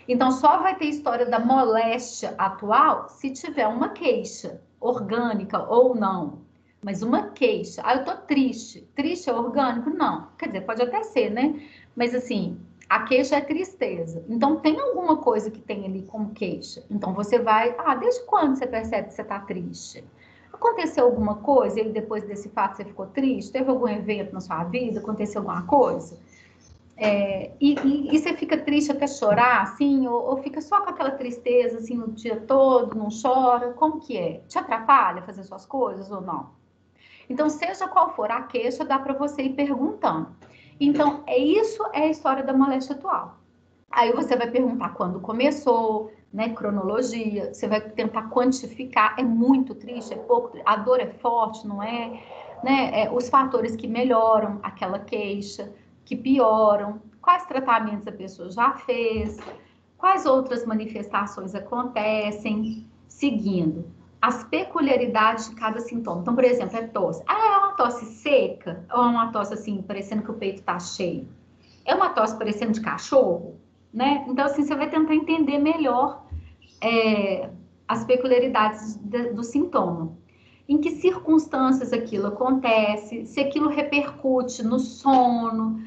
Então, só vai ter história da moléstia atual se tiver uma queixa, orgânica ou não. Mas uma queixa. Eu tô triste. Triste é orgânico? Não. Quer dizer, pode até ser, né? Mas assim, a queixa é tristeza. Então, tem alguma coisa que tem ali como queixa. Então, você vai... desde quando você percebe que você tá triste? Aconteceu alguma coisa e depois desse fato você ficou triste? Teve algum evento na sua vida? Aconteceu alguma coisa? E você fica triste até chorar, assim? Ou fica só com aquela tristeza, assim, o dia todo, não chora? Como que é? Te atrapalha fazer suas coisas ou não? Então, seja qual for a queixa, dá para você ir perguntando. Então, isso é a história da moléstia atual. Aí você vai perguntar quando começou, né, cronologia, você vai tentar quantificar, é muito triste, é pouco, a dor é forte, não é? Né? Os fatores que melhoram aquela queixa, que pioram, quais tratamentos a pessoa já fez, quais outras manifestações acontecem, seguindo as peculiaridades de cada sintoma. Então, por exemplo, é tosse. É uma tosse seca? Ou é uma tosse assim, parecendo que o peito tá cheio? É uma tosse parecendo de cachorro? Né? Então, assim, você vai tentar entender melhor as peculiaridades do sintoma. Em que circunstâncias aquilo acontece, se aquilo repercute no sono,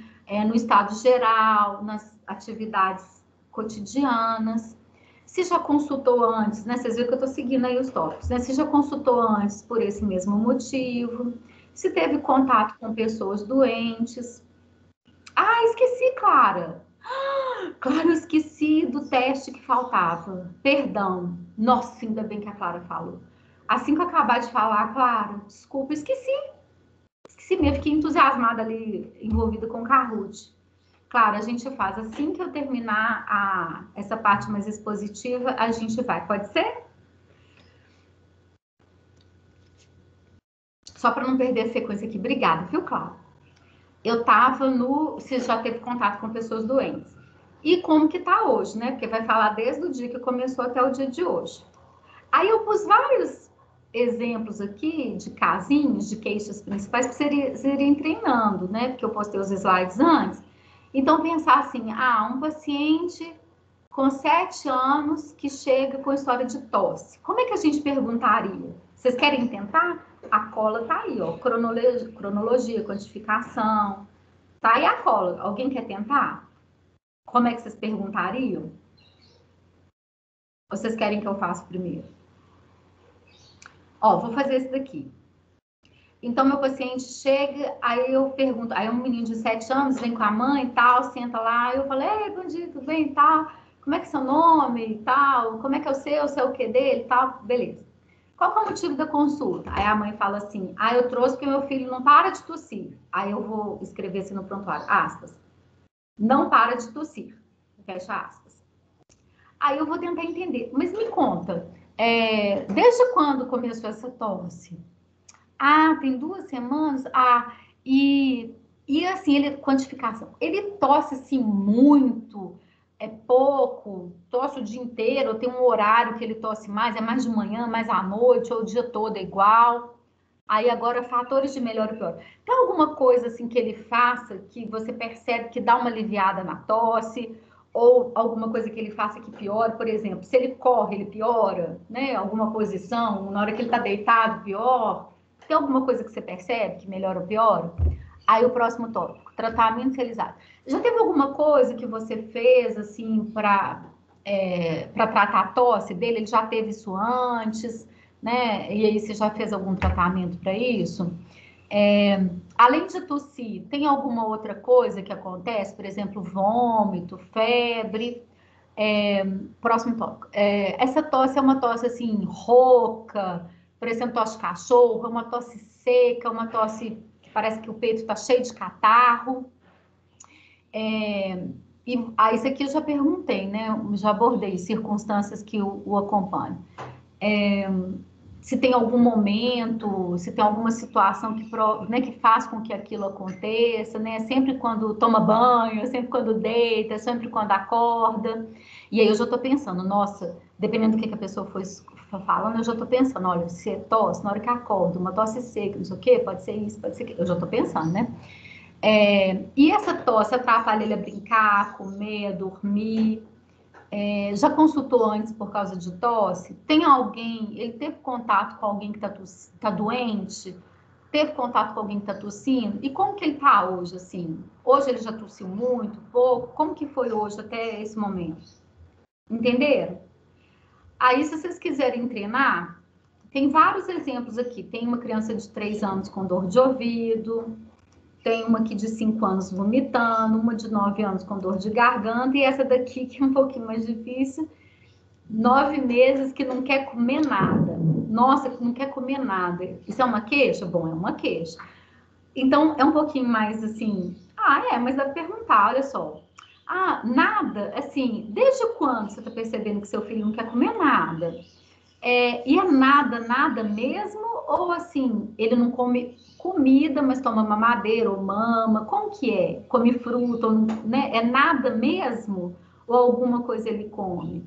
no estado geral, nas atividades cotidianas. Se já consultou antes, né? Vocês viram que eu tô seguindo aí os tópicos, né? Se já consultou antes por esse mesmo motivo, se teve contato com pessoas doentes. Esqueci, Clara. Clara, eu esqueci do teste que faltava. Perdão. Nossa, ainda bem que a Clara falou. Assim que eu acabar de falar, Clara, desculpa, esqueci. Esqueci mesmo, fiquei entusiasmada ali, envolvida com o Kahoot. Claro, a gente faz assim que eu terminar essa parte mais expositiva, a gente vai. Pode ser? Só para não perder a sequência aqui. Obrigada, viu, Cláudia? Eu tava você já teve contato com pessoas doentes. E como que tá hoje, né? Porque vai falar desde o dia que começou até o dia de hoje. Aí eu pus vários exemplos aqui de casinhos, de queixas principais, que vocês irem treinando, né? Porque eu postei os slides antes. Então, pensar assim, um paciente com 7 anos que chega com história de tosse. Como é que a gente perguntaria? Vocês querem tentar? A cola tá aí, ó, cronologia, quantificação. Tá aí a cola. Alguém quer tentar? Como é que vocês perguntariam? Ou vocês querem que eu faça primeiro? Ó, vou fazer esse daqui. Então, meu paciente chega, aí eu pergunto, aí um menino de 7 anos vem com a mãe e tal, senta lá, eu falo, bom dia, tudo bem e tal, como é que é seu nome e tal, como é que é o seu o que dele e tal, beleza. Qual que é o motivo da consulta? Aí a mãe fala assim, eu trouxe porque meu filho não para de tossir. Aí eu vou escrever assim no prontuário, aspas, não para de tossir, fecha aspas. Aí eu vou tentar entender, mas me conta, desde quando começou essa tosse? Tem 2 semanas? E assim, quantificação. Ele tosse, assim, muito, pouco, tosse o dia inteiro, tem um horário que ele tosse mais, é mais de manhã, mais à noite, ou o dia todo é igual. Aí, agora, fatores de melhor e pior. Tem alguma coisa, assim, que ele faça, que você percebe que dá uma aliviada na tosse, ou alguma coisa que ele faça que piora? Por exemplo, se ele corre, ele piora, né? Alguma posição, na hora que ele tá deitado, pior. Tem alguma coisa que você percebe que melhora ou piora? Aí o próximo tópico, tratamento realizado. Já teve alguma coisa que você fez, assim, para tratar a tosse dele? Ele já teve isso antes, né? E aí você já fez algum tratamento para isso? Além de tossir, tem alguma outra coisa que acontece? Por exemplo, vômito, febre? Próximo tópico. Essa tosse é uma tosse, assim, rouca, parecendo tosse de cachorro, é uma tosse seca, uma tosse que parece que o peito está cheio de catarro. Isso aqui eu já perguntei, né? Já abordei circunstâncias que o acompanham. Se tem algum momento, se tem alguma situação que faz com que aquilo aconteça, né? Sempre quando toma banho, sempre quando deita, sempre quando acorda. E aí eu já tô pensando, nossa, dependendo do que a pessoa for falando, eu já tô pensando, olha, se é tosse, na hora que acorda, uma tosse seca, não sei o quê, pode ser isso, pode ser aquilo. Eu já tô pensando, né? E essa tosse atrapalha ele a brincar, comer, dormir? Já consultou antes por causa de tosse? Tem alguém, ele teve contato com alguém que tá doente? Teve contato com alguém que tá tossindo? E como que ele tá hoje, assim? Hoje ele já tossiu muito, pouco? Como que foi hoje até esse momento? Entenderam? Aí, se vocês quiserem treinar, tem vários exemplos aqui. Tem uma criança de 3 anos com dor de ouvido, tem uma aqui de 5 anos vomitando, uma de 9 anos com dor de garganta, e essa daqui, que é um pouquinho mais difícil, 9 meses que não quer comer nada. Nossa, que não quer comer nada. Isso é uma queixa? Bom, é uma queixa. Então, é um pouquinho mais assim... mas dá pra perguntar, olha só. Nada, assim, desde quando você tá percebendo que seu filho não quer comer nada? E é nada mesmo? Ou assim, ele não come comida, mas toma mamadeira ou mama? Como que é? Come fruta, né? É nada mesmo? Ou alguma coisa ele come?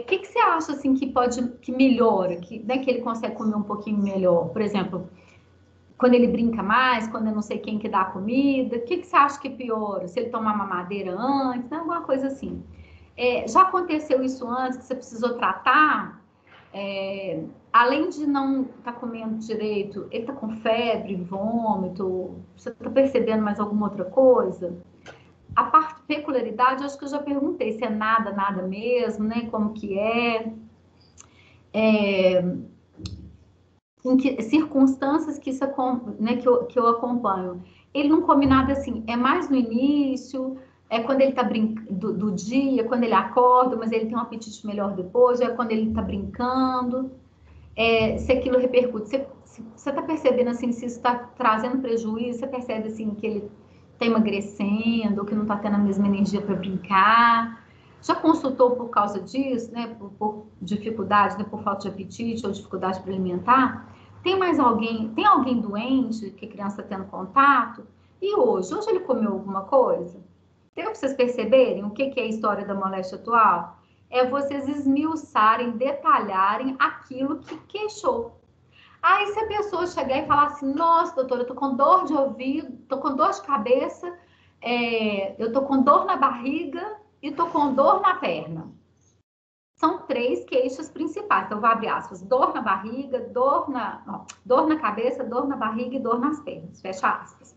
Que você acha assim que melhora, que ele consegue comer um pouquinho melhor? Por exemplo, quando ele brinca mais, quando eu não sei quem que dá a comida, o que você acha que piora? Se ele tomar mamadeira antes, né? Alguma coisa assim. Já aconteceu isso antes, que você precisou tratar? Além de não estar comendo direito, ele está com febre, vômito, você está percebendo mais alguma outra coisa? A parte peculiaridade, acho que eu já perguntei se é nada mesmo, né? Como que em que circunstâncias que isso, né, que eu acompanho. Ele não come nada assim, é mais no início, quando ele está brincando do dia, quando ele acorda, mas ele tem um apetite melhor depois, é quando ele está brincando, se aquilo repercute. Você está percebendo assim, se isso está trazendo prejuízo, você percebe assim que ele está emagrecendo, ou que não está tendo a mesma energia para brincar? Já consultou por causa disso, né? Por dificuldade, né? Por falta de apetite ou dificuldade para alimentar? Tem alguém doente que a criança está tendo contato? E hoje ele comeu alguma coisa? Deu para vocês perceberem o que é a história da moléstia atual? É vocês esmiuçarem, detalharem aquilo que queixou. Aí se a pessoa chegar e falar assim, nossa, doutora, eu tô com dor de ouvido, tô com dor de cabeça, eu tô com dor na barriga e tô com dor na perna. São 3 queixas principais. Então, eu vou abrir aspas. Dor na barriga, dor na cabeça, dor na barriga e dor nas pernas. Fecha aspas.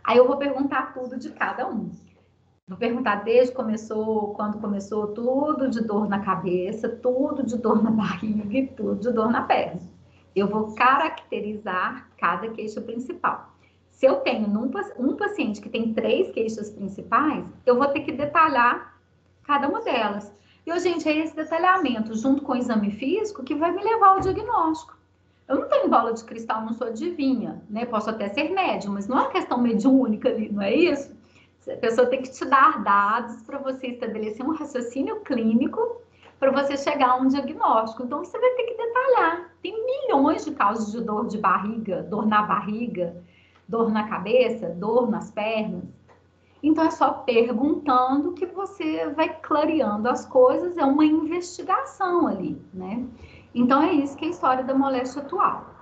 Aí eu vou perguntar tudo de cada um. Vou perguntar quando começou, tudo de dor na cabeça, tudo de dor na barriga e tudo de dor na perna. Eu vou caracterizar cada queixa principal. Se eu tenho um paciente que tem 3 queixas principais, eu vou ter que detalhar cada uma delas. E, gente, é esse detalhamento, junto com o exame físico, que vai me levar ao diagnóstico. Eu não tenho bola de cristal, não sou adivinha, né? Posso até ser médium, mas não é uma questão mediúnica ali, não é isso? A pessoa tem que te dar dados para você estabelecer um raciocínio clínico para você chegar a um diagnóstico. Então, você vai ter que detalhar. Tem milhões de casos de dor de barriga, dor na barriga, dor na cabeça, dor nas pernas. Então, é só perguntando que você vai clareando as coisas, é uma investigação ali, né? Então, é isso que é a história da moléstia atual.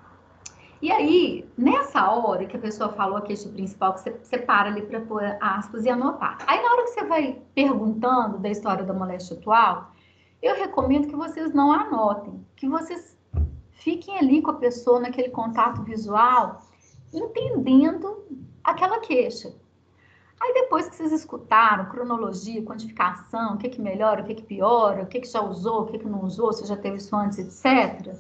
E aí, nessa hora que a pessoa falou a queixa principal, que você para ali para pôr aspas e anotar. Aí, na hora que você vai perguntando da história da moléstia atual, eu recomendo que vocês não anotem, que vocês fiquem ali com a pessoa naquele contato visual, entendendo aquela queixa. Aí depois que vocês escutaram cronologia, quantificação, o que melhora, o que piora, o que já usou, o que não usou, se já teve isso antes, etc.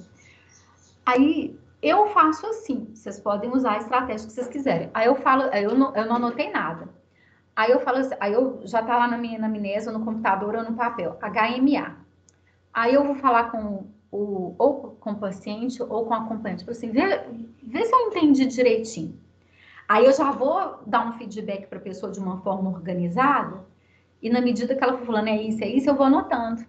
Aí eu faço assim, vocês podem usar a estratégia que vocês quiserem. Aí eu falo, eu não anotei nada. Aí eu falo assim, aí eu já tá lá na minha anamnese, ou no computador ou no papel, HMA. Aí eu vou falar ou com o paciente ou com o acompanhante, assim, vê se eu entendi direitinho. Aí eu já vou dar um feedback para a pessoa de uma forma organizada, e na medida que ela for falando é isso, eu vou anotando.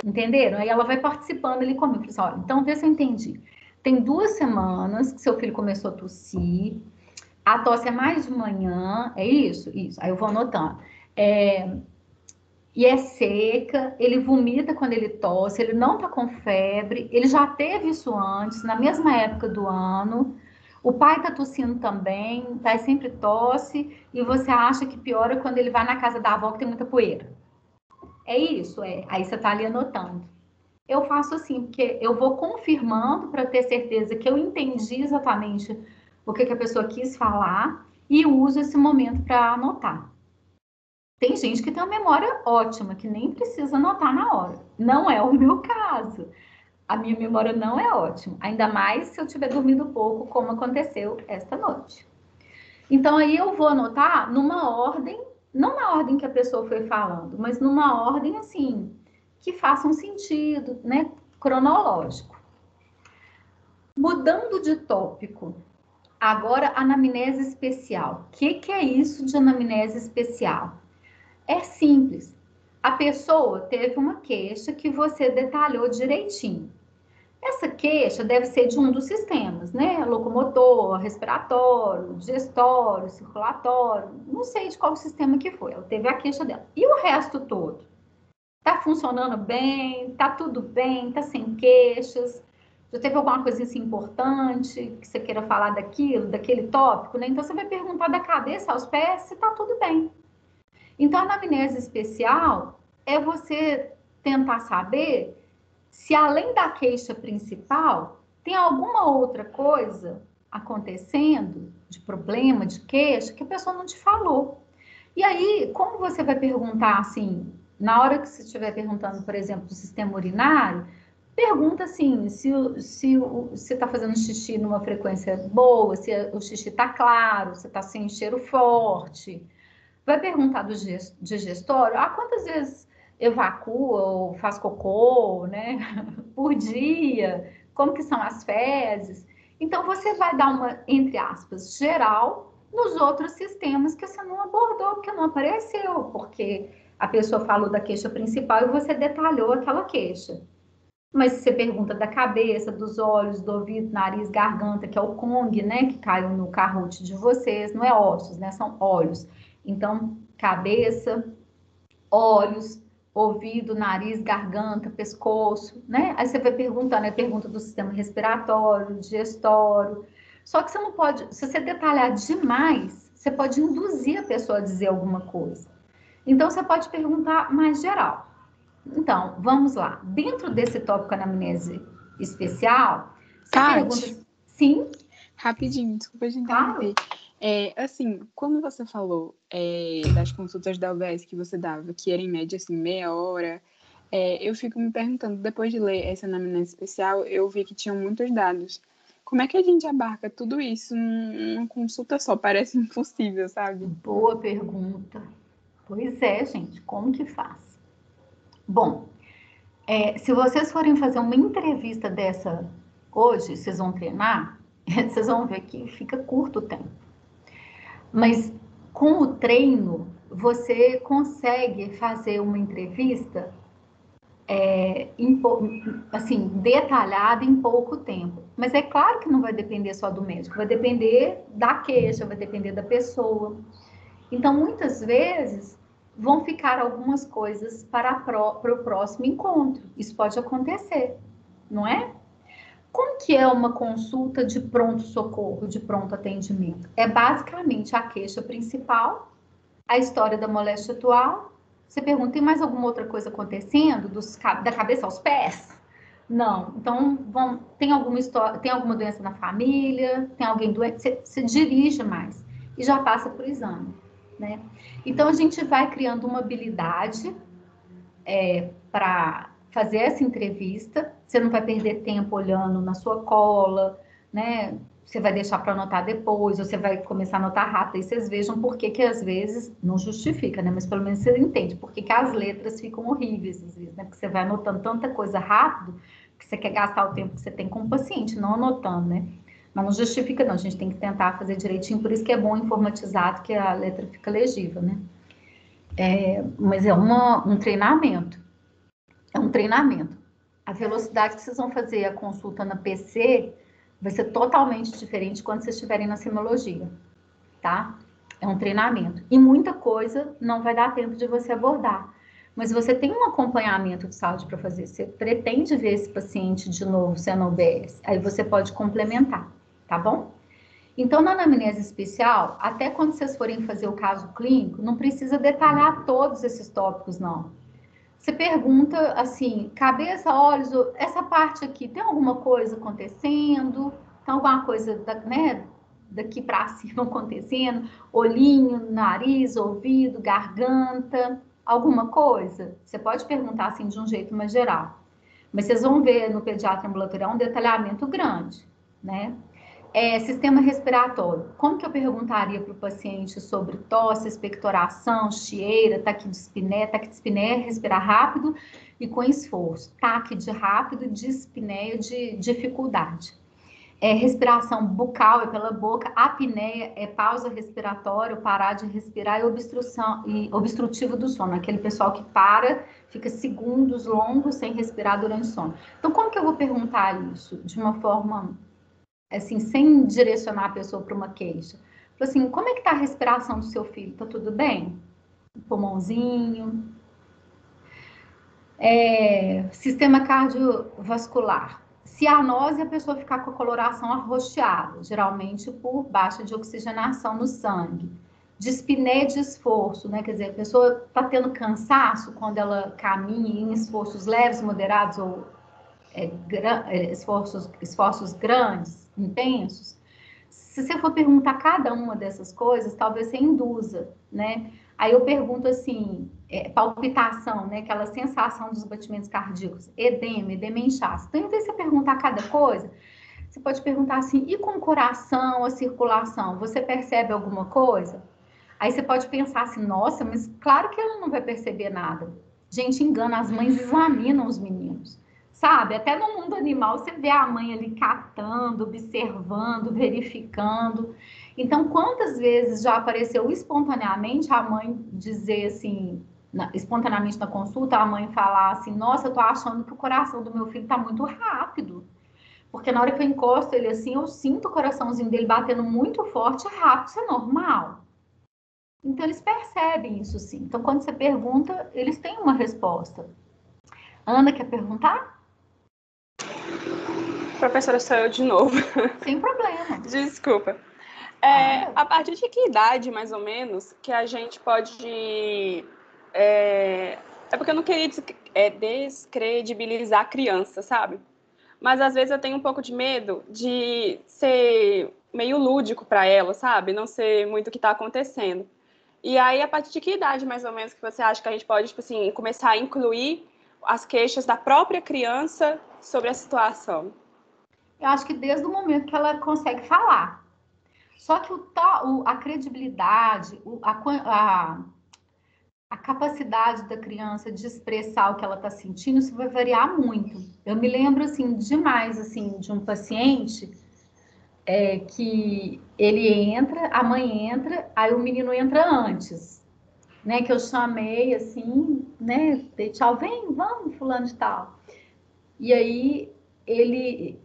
Entenderam? Aí ela vai participando ali comigo. Assim, olha, então vê se eu entendi. Tem 2 semanas que seu filho começou a tossir, a tosse é mais de manhã, é isso? Isso. Aí eu vou anotando. E é seca, ele vomita quando ele tosse, ele não tá com febre, ele já teve isso antes, na mesma época do ano. O pai tá tossindo também, tá sempre tosse, e você acha que piora quando ele vai na casa da avó que tem muita poeira. É isso, Aí você tá ali anotando. Eu faço assim, porque eu vou confirmando para ter certeza que eu entendi exatamente o que a pessoa quis falar e uso esse momento para anotar. Tem gente que tem uma memória ótima, que nem precisa anotar na hora. Não é o meu caso. A minha memória não é ótima, ainda mais se eu tiver dormido pouco, como aconteceu esta noite. Então, aí eu vou anotar numa ordem, não na ordem que a pessoa foi falando, mas numa ordem, assim, que faça um sentido, né, cronológico. Mudando de tópico, agora anamnese especial. O que é isso de anamnese especial? É simples. A pessoa teve uma queixa que você detalhou direitinho. Essa queixa deve ser de um dos sistemas, né? Locomotor, respiratório, digestório, circulatório, não sei de qual sistema que foi. Ela teve a queixa dela. E o resto todo? Tá funcionando bem? Tá tudo bem? Tá sem queixas? Já teve alguma coisa assim importante que você queira falar daquilo, daquele tópico, né? Então você vai perguntar da cabeça aos pés se tá tudo bem. Então a anamnese especial é você tentar saber se além da queixa principal, tem alguma outra coisa acontecendo, de problema, de queixa, que a pessoa não te falou. E aí, como você vai perguntar assim, na hora que você estiver perguntando, por exemplo, do sistema urinário, pergunta assim, se está fazendo xixi numa frequência boa, se o xixi está claro, se está sem cheiro forte. Vai perguntar do digestório, quantas vezes evacua ou faz cocô, né, por dia, como que são as fezes. Então, você vai dar uma, entre aspas, geral nos outros sistemas que você não abordou, porque não apareceu, porque a pessoa falou da queixa principal e você detalhou aquela queixa. Mas se você pergunta da cabeça, dos olhos, do ouvido, nariz, garganta, que é o Kong, né, que caiu no Kahoot de vocês, não é ossos, né, são olhos. Então, cabeça, olhos, ouvido, nariz, garganta, pescoço, né? Aí você vai perguntando, pergunta do sistema respiratório, digestório. Só que você não pode, se você detalhar demais, você pode induzir a pessoa a dizer alguma coisa. Então, você pode perguntar mais geral. Então, vamos lá. Dentro desse tópico anamnese especial, você pergunta... Sim? Rapidinho, desculpa de interromper. Claro. Assim, quando você falou das consultas da UBS que você dava, que era em média, assim, meia hora, eu fico me perguntando, depois de ler essa anamnese especial, eu vi que tinham muitos dados. Como é que a gente abarca tudo isso numa consulta só? Parece impossível, sabe? Boa pergunta. Pois é, gente, como que faz? Bom, se vocês forem fazer uma entrevista dessa hoje, vocês vão treinar, vocês vão ver que fica curto o tempo. Mas com o treino, você consegue fazer uma entrevista assim, detalhada em pouco tempo. Mas é claro que não vai depender só do médico, vai depender da queixa, vai depender da pessoa. Então, muitas vezes, vão ficar algumas coisas para o próximo encontro. Isso pode acontecer, não é? Como que é uma consulta de pronto-socorro, de pronto atendimento? É basicamente a queixa principal, a história da moléstia atual. Você pergunta, tem mais alguma outra coisa acontecendo, da cabeça aos pés? Não. Então, tem alguma doença na família? Tem alguém doente? Você dirige mais. e já passa para o exame, né? Então, a gente vai criando uma habilidade para fazer essa entrevista. Você não vai perder tempo olhando na sua cola, né? Você vai deixar para anotar depois, ou você vai começar a anotar rápido, e vocês vejam por que às vezes não justifica, né? Mas pelo menos você entende por que as letras ficam horríveis às vezes, né? Porque você vai anotando tanta coisa rápido que você quer gastar o tempo que você tem com o paciente, não anotando, né? Mas não justifica, não. A gente tem que tentar fazer direitinho, por isso que é bom informatizado, que a letra fica legível, né? Mas é um treinamento. É um treinamento. A velocidade que vocês vão fazer a consulta na PC vai ser totalmente diferente quando vocês estiverem na sinologia, tá? É um treinamento. E muita coisa não vai dar tempo de você abordar. Mas você tem um acompanhamento de saúde para fazer. Você pretende ver esse paciente de novo sendo OBS. Aí você pode complementar, tá bom? Então, na anamnese especial, até quando vocês forem fazer o caso clínico, não precisa detalhar todos esses tópicos, não. Você pergunta assim, cabeça, olhos, essa parte aqui, tem alguma coisa acontecendo? Tem alguma coisa, daqui para cima acontecendo? Olhinho, nariz, ouvido, garganta, alguma coisa? Você pode perguntar assim de um jeito mais geral. Mas vocês vão ver no pediatra ambulatorial um detalhamento grande, né? Sistema respiratório. Como que eu perguntaria para o paciente sobre tosse, expectoração, chieira, taquidispneia? Taquidispneia é respirar rápido e com esforço. Taquide rápido, dispneia de dificuldade. Respiração bucal é pela boca, apneia é pausa respiratória, parar de respirar e obstrução e obstrutivo do sono, aquele pessoal que para, fica segundos longos sem respirar durante o sono. Então, como que eu vou perguntar isso de uma forma assim, sem direcionar a pessoa para uma queixa? Assim, como é que tá a respiração do seu filho? Tá tudo bem? Pulmãozinho. Sistema cardiovascular. Cianose, a pessoa ficar com a coloração arroxeada, geralmente por baixa de oxigenação no sangue. Dispneia de esforço, né? Quer dizer, a pessoa tá tendo cansaço quando ela caminha em esforços leves, moderados ou esforços grandes, intensos. Se você for perguntar cada uma dessas coisas, talvez você induza, né? Aí eu pergunto assim, palpitação, né? Aquela sensação dos batimentos cardíacos, edema inchaço. Então, em vez de você perguntar cada coisa, você pode perguntar assim, e com o coração, a circulação, você percebe alguma coisa? Aí você pode pensar assim, nossa, mas claro que ela não vai perceber nada. Gente, engana, as mães examinam os meninos. Sabe, até no mundo animal você vê a mãe ali catando, observando, verificando. Então, quantas vezes já apareceu espontaneamente a mãe dizer assim, espontaneamente na consulta, a mãe falar assim, nossa, eu tô achando que o coração do meu filho tá muito rápido. Porque na hora que eu encosto ele assim, eu sinto o coraçãozinho dele batendo muito forte e rápido, isso é normal. Então, eles percebem isso sim. Então, quando você pergunta, eles têm uma resposta. Ana, quer perguntar? Professora, sou eu de novo. Sem problema. Desculpa. A partir de que idade, mais ou menos, que a gente pode... É porque eu não queria descredibilizar a criança, sabe? Mas, às vezes, eu tenho um pouco de medo de ser meio lúdico para ela, sabe? Não sei muito o que está acontecendo. E aí, a partir de que idade, mais ou menos, que você acha que a gente pode, tipo assim, começar a incluir as queixas da própria criança sobre a situação? Eu acho que desde o momento que ela consegue falar. Só que a credibilidade, a capacidade da criança de expressar o que ela está sentindo, isso vai variar muito. Eu me lembro, assim, demais, assim, de um paciente que ele entra, a mãe entra, aí o menino entra antes, né? Que eu chamei, assim, né? Dei tchau, vem, vamos, fulano de tal. E aí...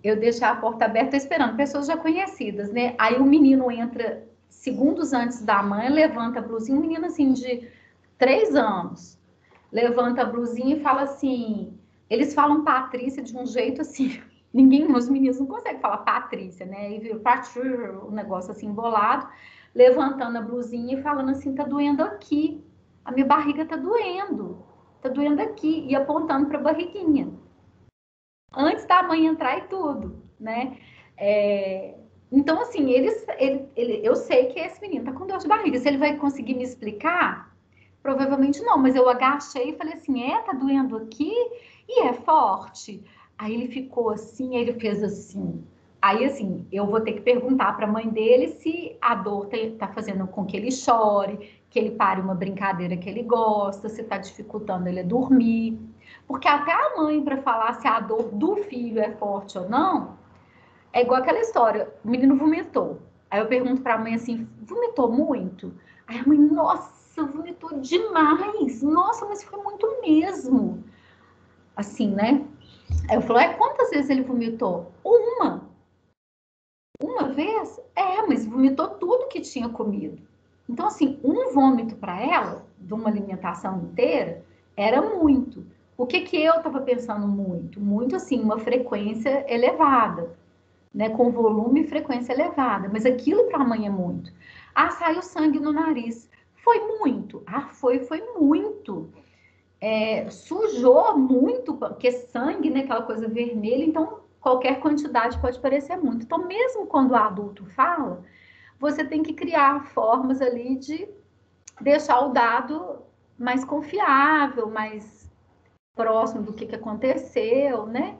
eu deixei a porta aberta esperando, pessoas já conhecidas, né? Aí o menino entra segundos antes da mãe, levanta a blusinha, um menino assim de 3 anos, levanta a blusinha e fala assim, eles falam Patrícia de um jeito assim, os meninos não conseguem falar Patrícia, né? E viu um negócio assim embolado, levantando a blusinha e falando assim, tá doendo aqui, a minha barriga tá doendo aqui, e apontando para a barriguinha. Antes da mãe entrar e tudo, né? Então, assim, eu sei que esse menino tá com dor de barriga. Se ele vai conseguir me explicar, provavelmente não. Mas eu agachei e falei assim, tá doendo aqui? E é forte? Aí ele ficou assim, aí ele fez assim. Aí, assim, eu vou ter que perguntar para a mãe dele se a dor tá fazendo com que ele chore, que ele pare uma brincadeira que ele gosta, se tá dificultando ele a dormir. Porque até a mãe, para falar se a dor do filho é forte ou não, é igual aquela história, o menino vomitou. Aí eu pergunto para a mãe assim, vomitou muito? Aí a mãe, nossa, vomitou demais. Nossa, mas foi muito mesmo. Assim, né? Aí eu falo, quantas vezes ele vomitou? Uma vez? Mas vomitou tudo que tinha comido. Então, assim, um vômito para ela, de uma alimentação inteira, era muito. O que eu estava pensando muito? Muito, assim, uma frequência elevada, né? Com volume e frequência elevada. Mas aquilo para a mãe é muito. Saiu sangue no nariz. Foi muito? Foi muito. Sujou muito, porque sangue, né? Aquela coisa vermelha, então qualquer quantidade pode parecer muito. Então, mesmo quando o adulto fala, você tem que criar formas ali de deixar o dado mais confiável, mais próximo do que aconteceu, né?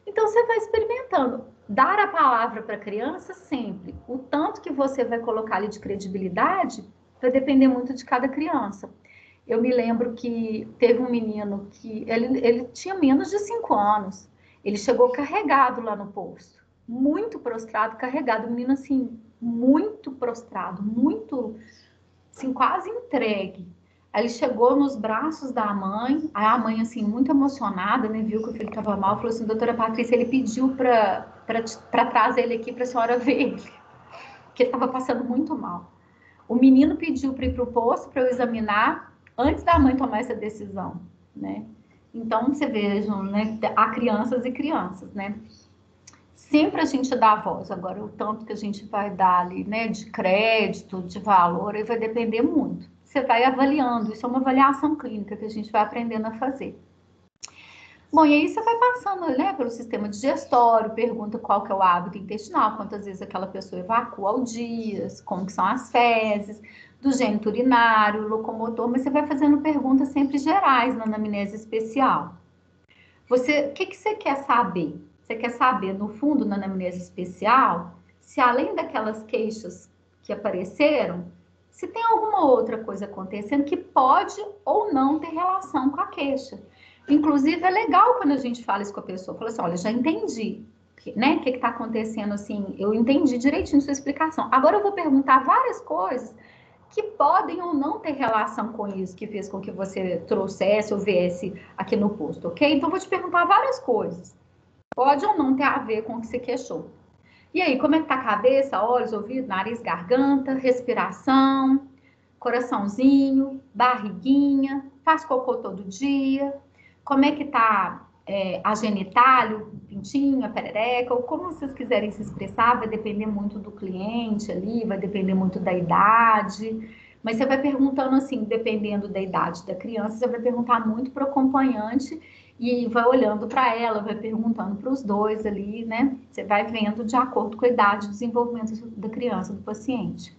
Então, você vai experimentando. Dar a palavra para a criança sempre. O tanto que você vai colocar ali de credibilidade vai depender muito de cada criança. Eu me lembro que teve um menino que ele tinha menos de 5 anos. Ele chegou carregado lá no posto. Muito prostrado, carregado. O menino, assim, muito prostrado, muito, assim, quase entregue. Aí ele chegou nos braços da mãe. Aí a mãe, assim, muito emocionada, né? Viu que o filho estava mal. Falou assim, doutora Patrícia, ele pediu para trazer ele aqui para a senhora ver ele. Porque ele estava passando muito mal. O menino pediu para ir para o posto para eu examinar antes da mãe tomar essa decisão, né? Então, você vejam, né? Há crianças e crianças, né? Sempre a gente dá a voz. Agora, o tanto que a gente vai dar ali, né? De crédito, de valor, aí vai depender muito. Você vai avaliando. Isso é uma avaliação clínica que a gente vai aprendendo a fazer. Bom, e aí você vai passando, né, pelo sistema digestório, pergunta qual que é o hábito intestinal, quantas vezes aquela pessoa evacua ao dia, como que são as fezes, do gênito urinário, locomotor, mas você vai fazendo perguntas sempre gerais na anamnese especial. O que você quer saber? Você quer saber, no fundo, na anamnese especial, se além daquelas queixas que apareceram, se tem alguma outra coisa acontecendo que pode ou não ter relação com a queixa. Inclusive, é legal quando a gente fala isso com a pessoa. Fala assim, olha, já entendi, né? O que está acontecendo, assim, eu entendi direitinho sua explicação. Agora eu vou perguntar várias coisas que podem ou não ter relação com isso que fez com que você trouxesse ou viesse aqui no posto, ok? Então, eu vou te perguntar várias coisas. Pode ou não ter a ver com o que você queixou. E aí, como é que tá a cabeça, olhos, ouvido, nariz, garganta, respiração, coraçãozinho, barriguinha, faz cocô todo dia? Como é que tá a genitália, o pintinho, a perereca, ou como vocês quiserem se expressar, vai depender muito do cliente ali, vai depender muito da idade, mas você vai perguntando assim, dependendo da idade da criança, você vai perguntar muito para o acompanhante e vai olhando para ela, vai perguntando para os dois ali, né? Você vai vendo de acordo com a idade e desenvolvimento da criança, do paciente.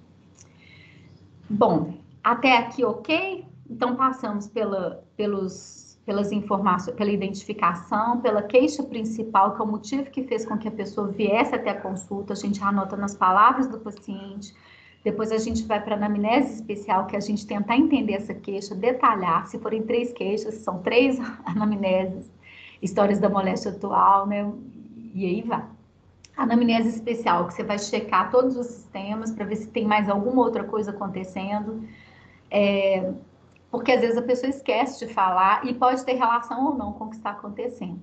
Bom, até aqui ok? Então passamos pelas informações, pela identificação, pela queixa principal, que é o motivo que fez com que a pessoa viesse até a consulta, a gente anota nas palavras do paciente, depois a gente vai para a anamnese especial, que a gente tentar entender essa queixa, detalhar, se forem 3 queixas, são 3 anamneses, histórias da moléstia atual, né, e aí vai. A anamnese especial, que você vai checar todos os sistemas para ver se tem mais alguma outra coisa acontecendo, porque às vezes a pessoa esquece de falar e pode ter relação ou não com o que está acontecendo.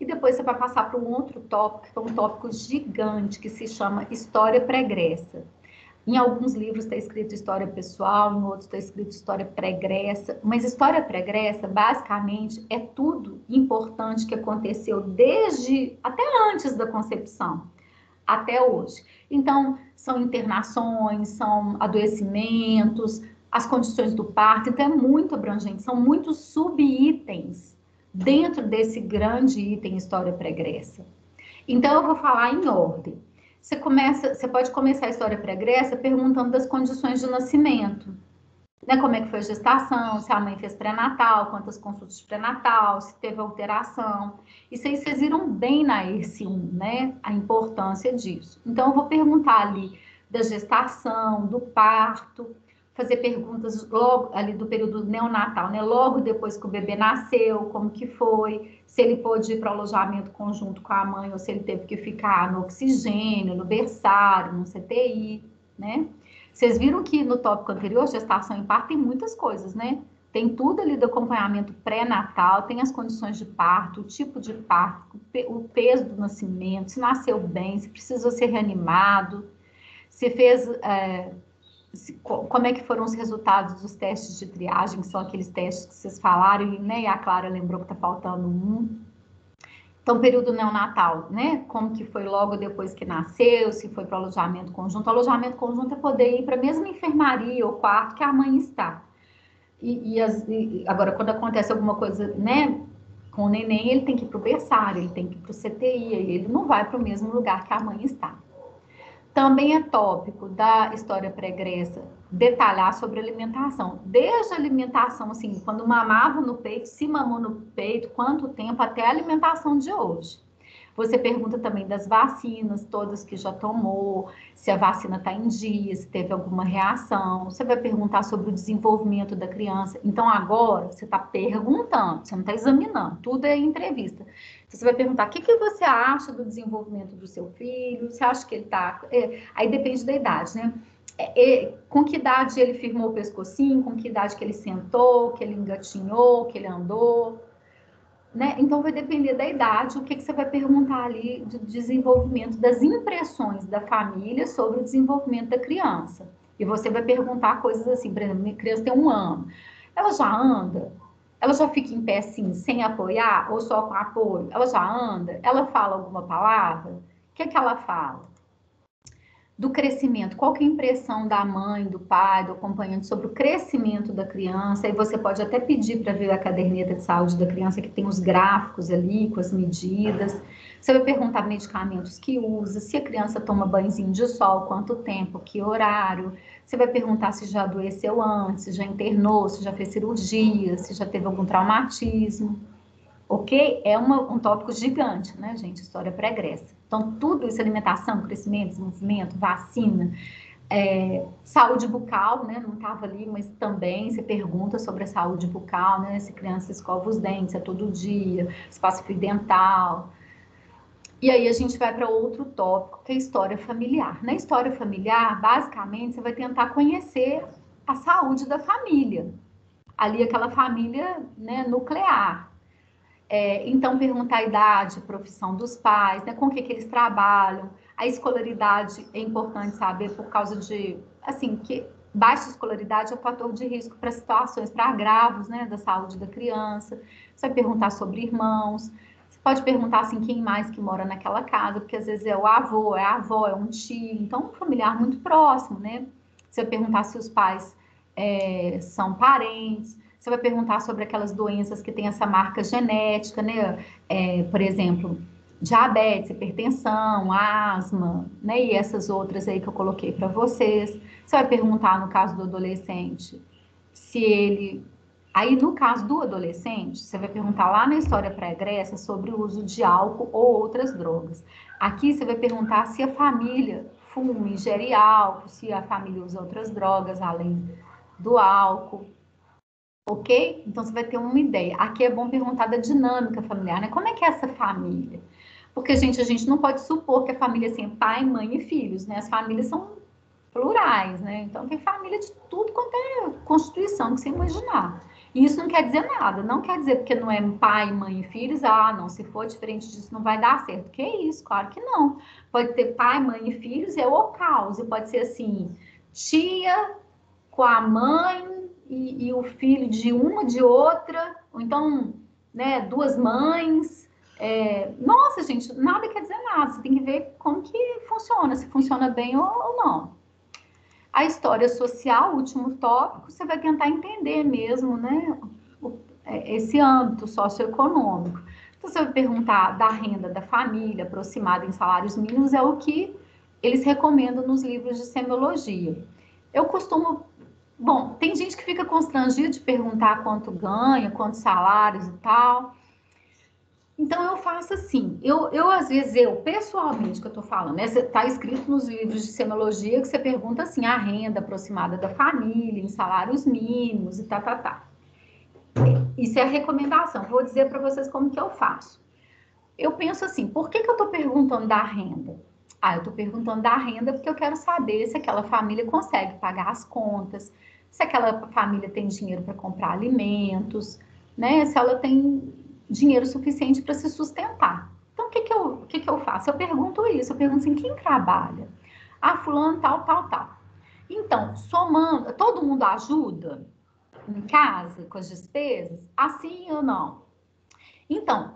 E depois você vai passar para um outro tópico, que é um tópico gigante, que se chama história pregressa. Em alguns livros está escrito história pessoal, em outros está escrito história pregressa, mas história pregressa, basicamente, é tudo importante que aconteceu desde, até antes da concepção, até hoje. Então, são internações, são adoecimentos, as condições do parto, então é muito abrangente, são muitos subitens dentro desse grande item história pregressa. Então, eu vou falar em ordem. Você pode começar a história pregressa perguntando das condições de nascimento. Né, como é que foi a gestação, se a mãe fez pré-natal, quantas consultas de pré-natal, se teve alteração. Isso aí vocês viram bem na ERC1, né? A importância disso. Então, eu vou perguntar ali da gestação, do parto, fazer perguntas logo ali do período neonatal, né? Logo depois que o bebê nasceu, como que foi, se ele pôde ir para o alojamento conjunto com a mãe ou se ele teve que ficar no oxigênio, no berçário, no CTI, né? Vocês viram que no tópico anterior, gestação e parto, tem muitas coisas, né? Tem tudo ali do acompanhamento pré-natal, tem as condições de parto, o tipo de parto, o peso do nascimento, se nasceu bem, se precisou ser reanimado, se fez... como é que foram os resultados dos testes de triagem, que são aqueles testes que vocês falaram, né? E a Clara lembrou que está faltando um. Então, período neonatal, né? Como que foi logo depois que nasceu, se foi para o alojamento conjunto. O alojamento conjunto é poder ir para a mesma enfermaria ou quarto que a mãe está. Agora, quando acontece alguma coisa, né? Com o neném, ele tem que ir para o berçário, ele tem que ir para o CTI, ele não vai para o mesmo lugar que a mãe está. Também é tópico da história pregressa detalhar sobre alimentação. Desde a alimentação, assim, quando mamava no peito, se mamou no peito, quanto tempo, até a alimentação de hoje. Você pergunta também das vacinas, todas que já tomou, se a vacina está em dia, se teve alguma reação. Você vai perguntar sobre o desenvolvimento da criança. Então, agora, você está perguntando, você não está examinando, tudo é entrevista. Você vai perguntar, o que você acha do desenvolvimento do seu filho? Você acha que ele está... aí depende da idade, né? Com que idade ele firmou o pescocinho? Com que idade que ele sentou? Que ele engatinhou? Que ele andou? Né? Então, vai depender da idade, o que você vai perguntar ali do desenvolvimento, das impressões da família sobre o desenvolvimento da criança. E você vai perguntar coisas assim, por exemplo, minha criança tem 1 ano, ela já anda? Ela já fica em pé assim, sem apoiar, ou só com apoio? Ela já anda? Ela fala alguma palavra? O que ela fala? Do crescimento, qual que é a impressão da mãe, do pai, do acompanhante sobre o crescimento da criança? Aí você pode até pedir para ver a caderneta de saúde da criança, que tem os gráficos ali, com as medidas. Você vai perguntar medicamentos que usa, se a criança toma banhozinho de sol, quanto tempo, que horário. Você vai perguntar se já adoeceu antes, se já internou, se já fez cirurgia, se já teve algum traumatismo. Ok? É um tópico gigante, né, gente? História pregressa. Então, tudo isso, alimentação, crescimento, desenvolvimento, vacina, saúde bucal, né? Não estava ali, mas também você pergunta sobre a saúde bucal, né? Se criança escova os dentes, é todo dia, espaço fio dental. E aí a gente vai para outro tópico, que é a história familiar. Na história familiar, basicamente, você vai tentar conhecer a saúde da família. Ali, aquela família, né, nuclear. Então, perguntar a idade, profissão dos pais, né, com o que eles trabalham. A escolaridade é importante saber por causa de, assim, que baixa escolaridade é um fator de risco para situações, para agravos, né, da saúde da criança. Você vai perguntar sobre irmãos. Você pode perguntar, assim, quem mais que mora naquela casa, porque às vezes é o avô, é a avó, é um tio. Então, um familiar muito próximo, né? Você vai perguntar se os pais são parentes. Você vai perguntar sobre aquelas doenças que têm essa marca genética, né? Por exemplo, diabetes, hipertensão, asma, né? E essas outras aí que eu coloquei para vocês. Você vai perguntar, no caso do adolescente, se ele... Aí, no caso do adolescente, você vai perguntar lá na história pregressa sobre o uso de álcool ou outras drogas. Aqui, você vai perguntar se a família fuma, ingere álcool, se a família usa outras drogas além do álcool. Ok? Então, você vai ter uma ideia. Aqui é bom perguntar da dinâmica familiar, né? Como é que é essa família? Porque, gente, a gente não pode supor que a família assim, é pai, mãe e filhos, né? As famílias são plurais, né? Então, tem família de tudo quanto é constituição que você imaginar. E isso não quer dizer nada. Não quer dizer porque não é pai, mãe e filhos, não, se for diferente disso não vai dar certo. Que isso? Claro que não. Pode ter pai, mãe e filhos, é o caos. E pode ser assim, tia com a mãe e o filho de uma, de outra, ou então, né, 2 mães. Nossa, gente, nada quer dizer nada. Você tem que ver como que funciona, se funciona bem ou não. A história social, o último tópico, você vai tentar entender mesmo, né, esse âmbito socioeconômico. Então, você vai perguntar da renda da família aproximada em salários mínimos, é o que eles recomendam nos livros de semiologia. Eu costumo... Bom, tem gente que fica constrangida de perguntar quanto ganha, quantos salários e tal. Então, eu faço assim, às vezes, pessoalmente, que eu tô falando, né? Tá escrito nos livros de semiologia que você pergunta, assim, a renda aproximada da família, em salários mínimos e tá. Isso é a recomendação. Vou dizer para vocês como que eu faço. Eu penso assim, por que eu tô perguntando da renda? Eu tô perguntando da renda porque eu quero saber se aquela família consegue pagar as contas, se aquela família tem dinheiro para comprar alimentos, né? Se ela tem dinheiro suficiente para se sustentar. Então, o que eu faço? Eu pergunto isso, eu pergunto assim, quem trabalha? Fulano, tal. Então, somando, todo mundo ajuda em casa com as despesas? Assim ou não? Então,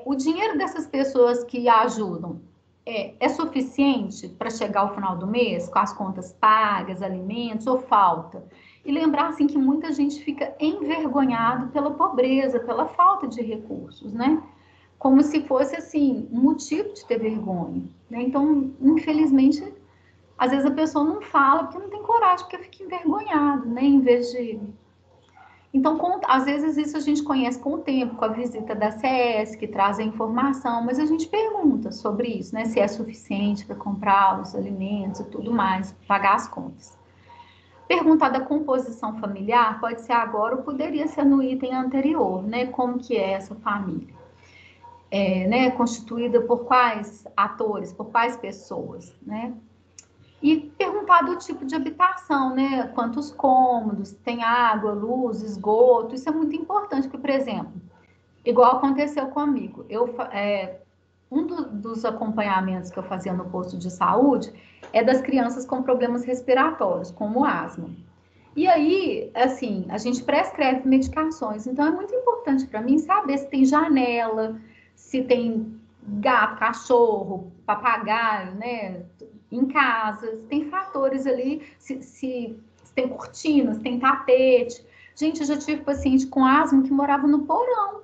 o dinheiro dessas pessoas que ajudam é suficiente para chegar ao final do mês, com as contas pagas, alimentos, ou falta? E lembrar, assim, que muita gente fica envergonhado pela pobreza, pela falta de recursos, né? Como se fosse, assim, um motivo de ter vergonha, né? Então, infelizmente, às vezes a pessoa não fala porque não tem coragem, porque fica envergonhado, né? Em vez de... Então, às vezes isso a gente conhece com o tempo, com a visita da CS, que traz a informação, mas a gente pergunta sobre isso, né? Se é suficiente para comprar os alimentos e tudo mais, pagar as contas. Perguntar da composição familiar pode ser agora ou poderia ser no item anterior, né? Como que é essa família? Né? Constituída por quais atores, por quais pessoas, né? E perguntar do tipo de habitação, né? Quantos cômodos, tem água, luz, esgoto. Isso é muito importante, porque, por exemplo, igual aconteceu comigo, dos acompanhamentos que eu fazia no posto de saúde é das crianças com problemas respiratórios, como asma. E aí, assim, a gente prescreve medicações. Então, é muito importante para mim saber se tem janela, se tem gato, cachorro, papagaio, né? Em casa, se tem fatores ali, se tem cortinas, se tem tapete. Gente, eu já tive paciente com asma que morava no porão.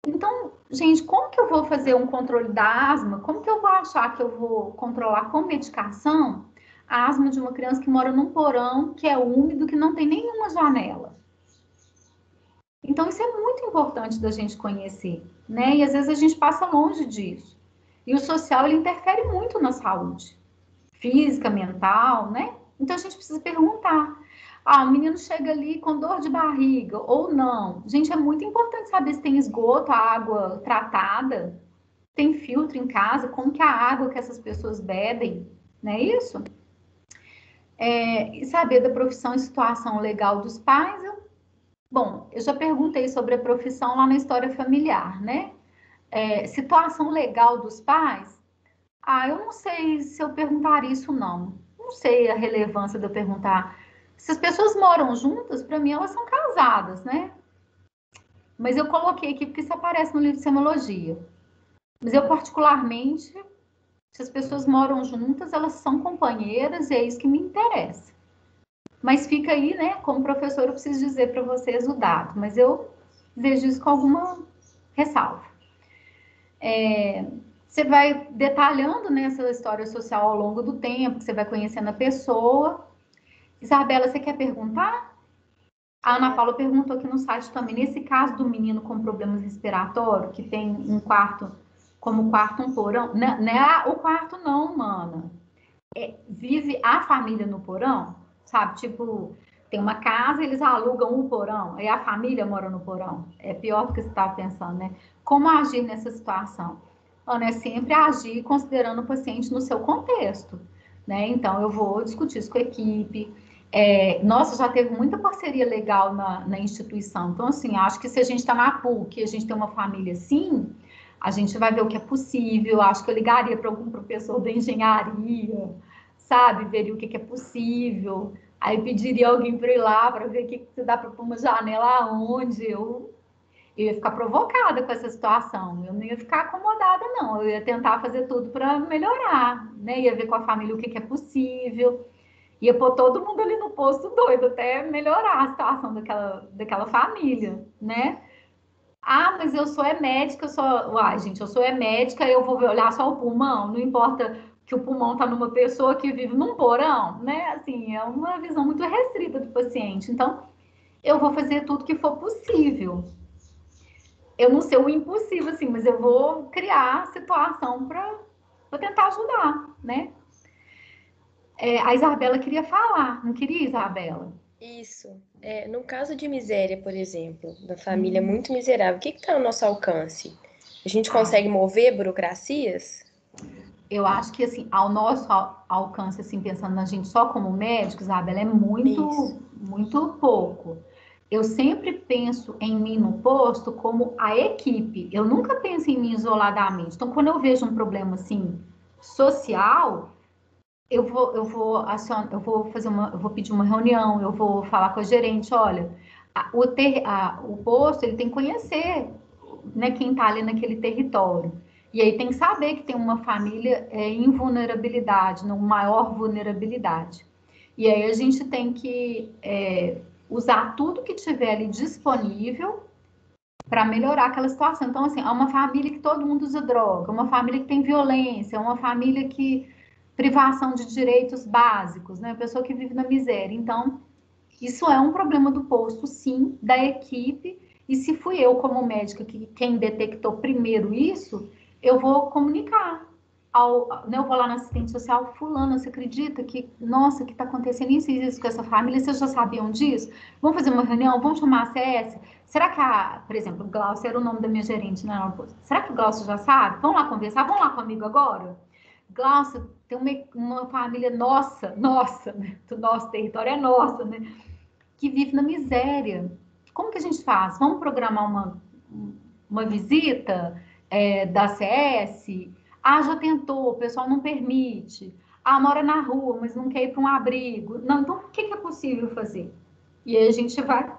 Então, gente, como que eu vou fazer um controle da asma? Como que eu vou achar que eu vou controlar com medicação a asma de uma criança que mora num porão, que é úmido, que não tem nenhuma janela? Então, isso é muito importante da gente conhecer, né? E às vezes a gente passa longe disso. E o social, ele interfere muito na saúde física, mental, né? Então, a gente precisa perguntar. O menino chega ali com dor de barriga ou não. Gente, é muito importante saber se tem esgoto, água tratada, tem filtro em casa, como que é a água que essas pessoas bebem, não é isso? E saber da profissão e situação legal dos pais. Bom, eu já perguntei sobre a profissão lá na história familiar, né? Situação legal dos pais? Eu não sei se eu perguntar isso, não. Não sei a relevância de eu perguntar. Se as pessoas moram juntas, para mim elas são casadas, né? Mas eu coloquei aqui porque isso aparece no livro de semiologia. Mas eu, particularmente, se as pessoas moram juntas, elas são companheiras e é isso que me interessa. Mas fica aí, né? Como professor, eu preciso dizer para vocês o dado. Mas eu vejo isso com alguma ressalva. Você vai detalhando, né, essa história social ao longo do tempo, você vai conhecendo a pessoa. Isabela, você quer perguntar? A Ana Paula perguntou aqui no site também, nesse caso do menino com problemas respiratórios, que tem um quarto, como quarto, um porão, não é o quarto não, mana. Vive a família no porão, sabe? Tipo, tem uma casa, eles alugam um porão, aí a família mora no porão. É pior do que você estava pensando, né? Como agir nessa situação? Ana, é sempre agir considerando o paciente no seu contexto, né? Então, eu vou discutir isso com a equipe. Nossa, já teve muita parceria legal na instituição. Então, assim, acho que se a gente está na PUC e a gente tem uma família assim, a gente vai ver o que é possível. Acho que eu ligaria para algum professor da engenharia, sabe? Veria o que é possível. Aí pediria alguém para ir lá para ver o que dá para pôr uma janela aonde. Eu ia ficar provocada com essa situação. Eu não ia ficar acomodada, não. Eu ia tentar fazer tudo para melhorar, né? Ia ver com a família o que é possível. Ia pôr todo mundo ali no posto doido até melhorar a situação daquela família, né? Mas eu sou médica, gente, eu sou médica, eu vou olhar só o pulmão, não importa que o pulmão está numa pessoa que vive num porão, né? Assim, é uma visão muito restrita do paciente. Então, eu vou fazer tudo que for possível. Eu não sei o impossível, assim, mas eu vou criar situação para tentar ajudar, né? A Isabela queria falar, não queria, Isabela? Isso. No caso de miséria, por exemplo, da família muito miserável, o que está ao nosso alcance? A gente consegue mover burocracias? Eu acho que, assim, ao nosso alcance, assim, pensando na gente só como médico, Isabela, é muito pouco. Eu sempre penso em mim no posto como a equipe. Eu nunca penso em mim isoladamente. Então, quando eu vejo um problema, assim, social, eu vou pedir uma reunião, eu vou falar com a gerente, olha, o posto, ele tem que conhecer, né, quem está ali naquele território. E aí tem que saber que tem uma família em vulnerabilidade, não maior vulnerabilidade. E aí a gente tem que usar tudo que tiver ali disponível para melhorar aquela situação. Então, assim, é uma família que todo mundo usa droga, uma família que tem violência, uma família que privação de direitos básicos, né? A pessoa que vive na miséria. Então, isso é um problema do posto, sim, da equipe. E se fui eu, como médica, quem detectou primeiro isso, eu vou comunicar. Eu vou lá na assistente social, fulana, você acredita que, nossa, que está acontecendo isso com essa família? Vocês já sabiam disso? Vamos fazer uma reunião? Vamos chamar a CS? Será que, por exemplo, o Glaucio era o nome da minha gerente, né? Será que o Glaucio já sabe? Vamos lá conversar? Vamos lá comigo agora? Glaucio, tem uma família nossa, né? Do nosso território é nossa, né? Que vive na miséria. Como que a gente faz? Vamos programar uma visita da CS? Já tentou, o pessoal não permite. Mora na rua, mas não quer ir para um abrigo. Não, então o que é possível fazer? E aí a gente vai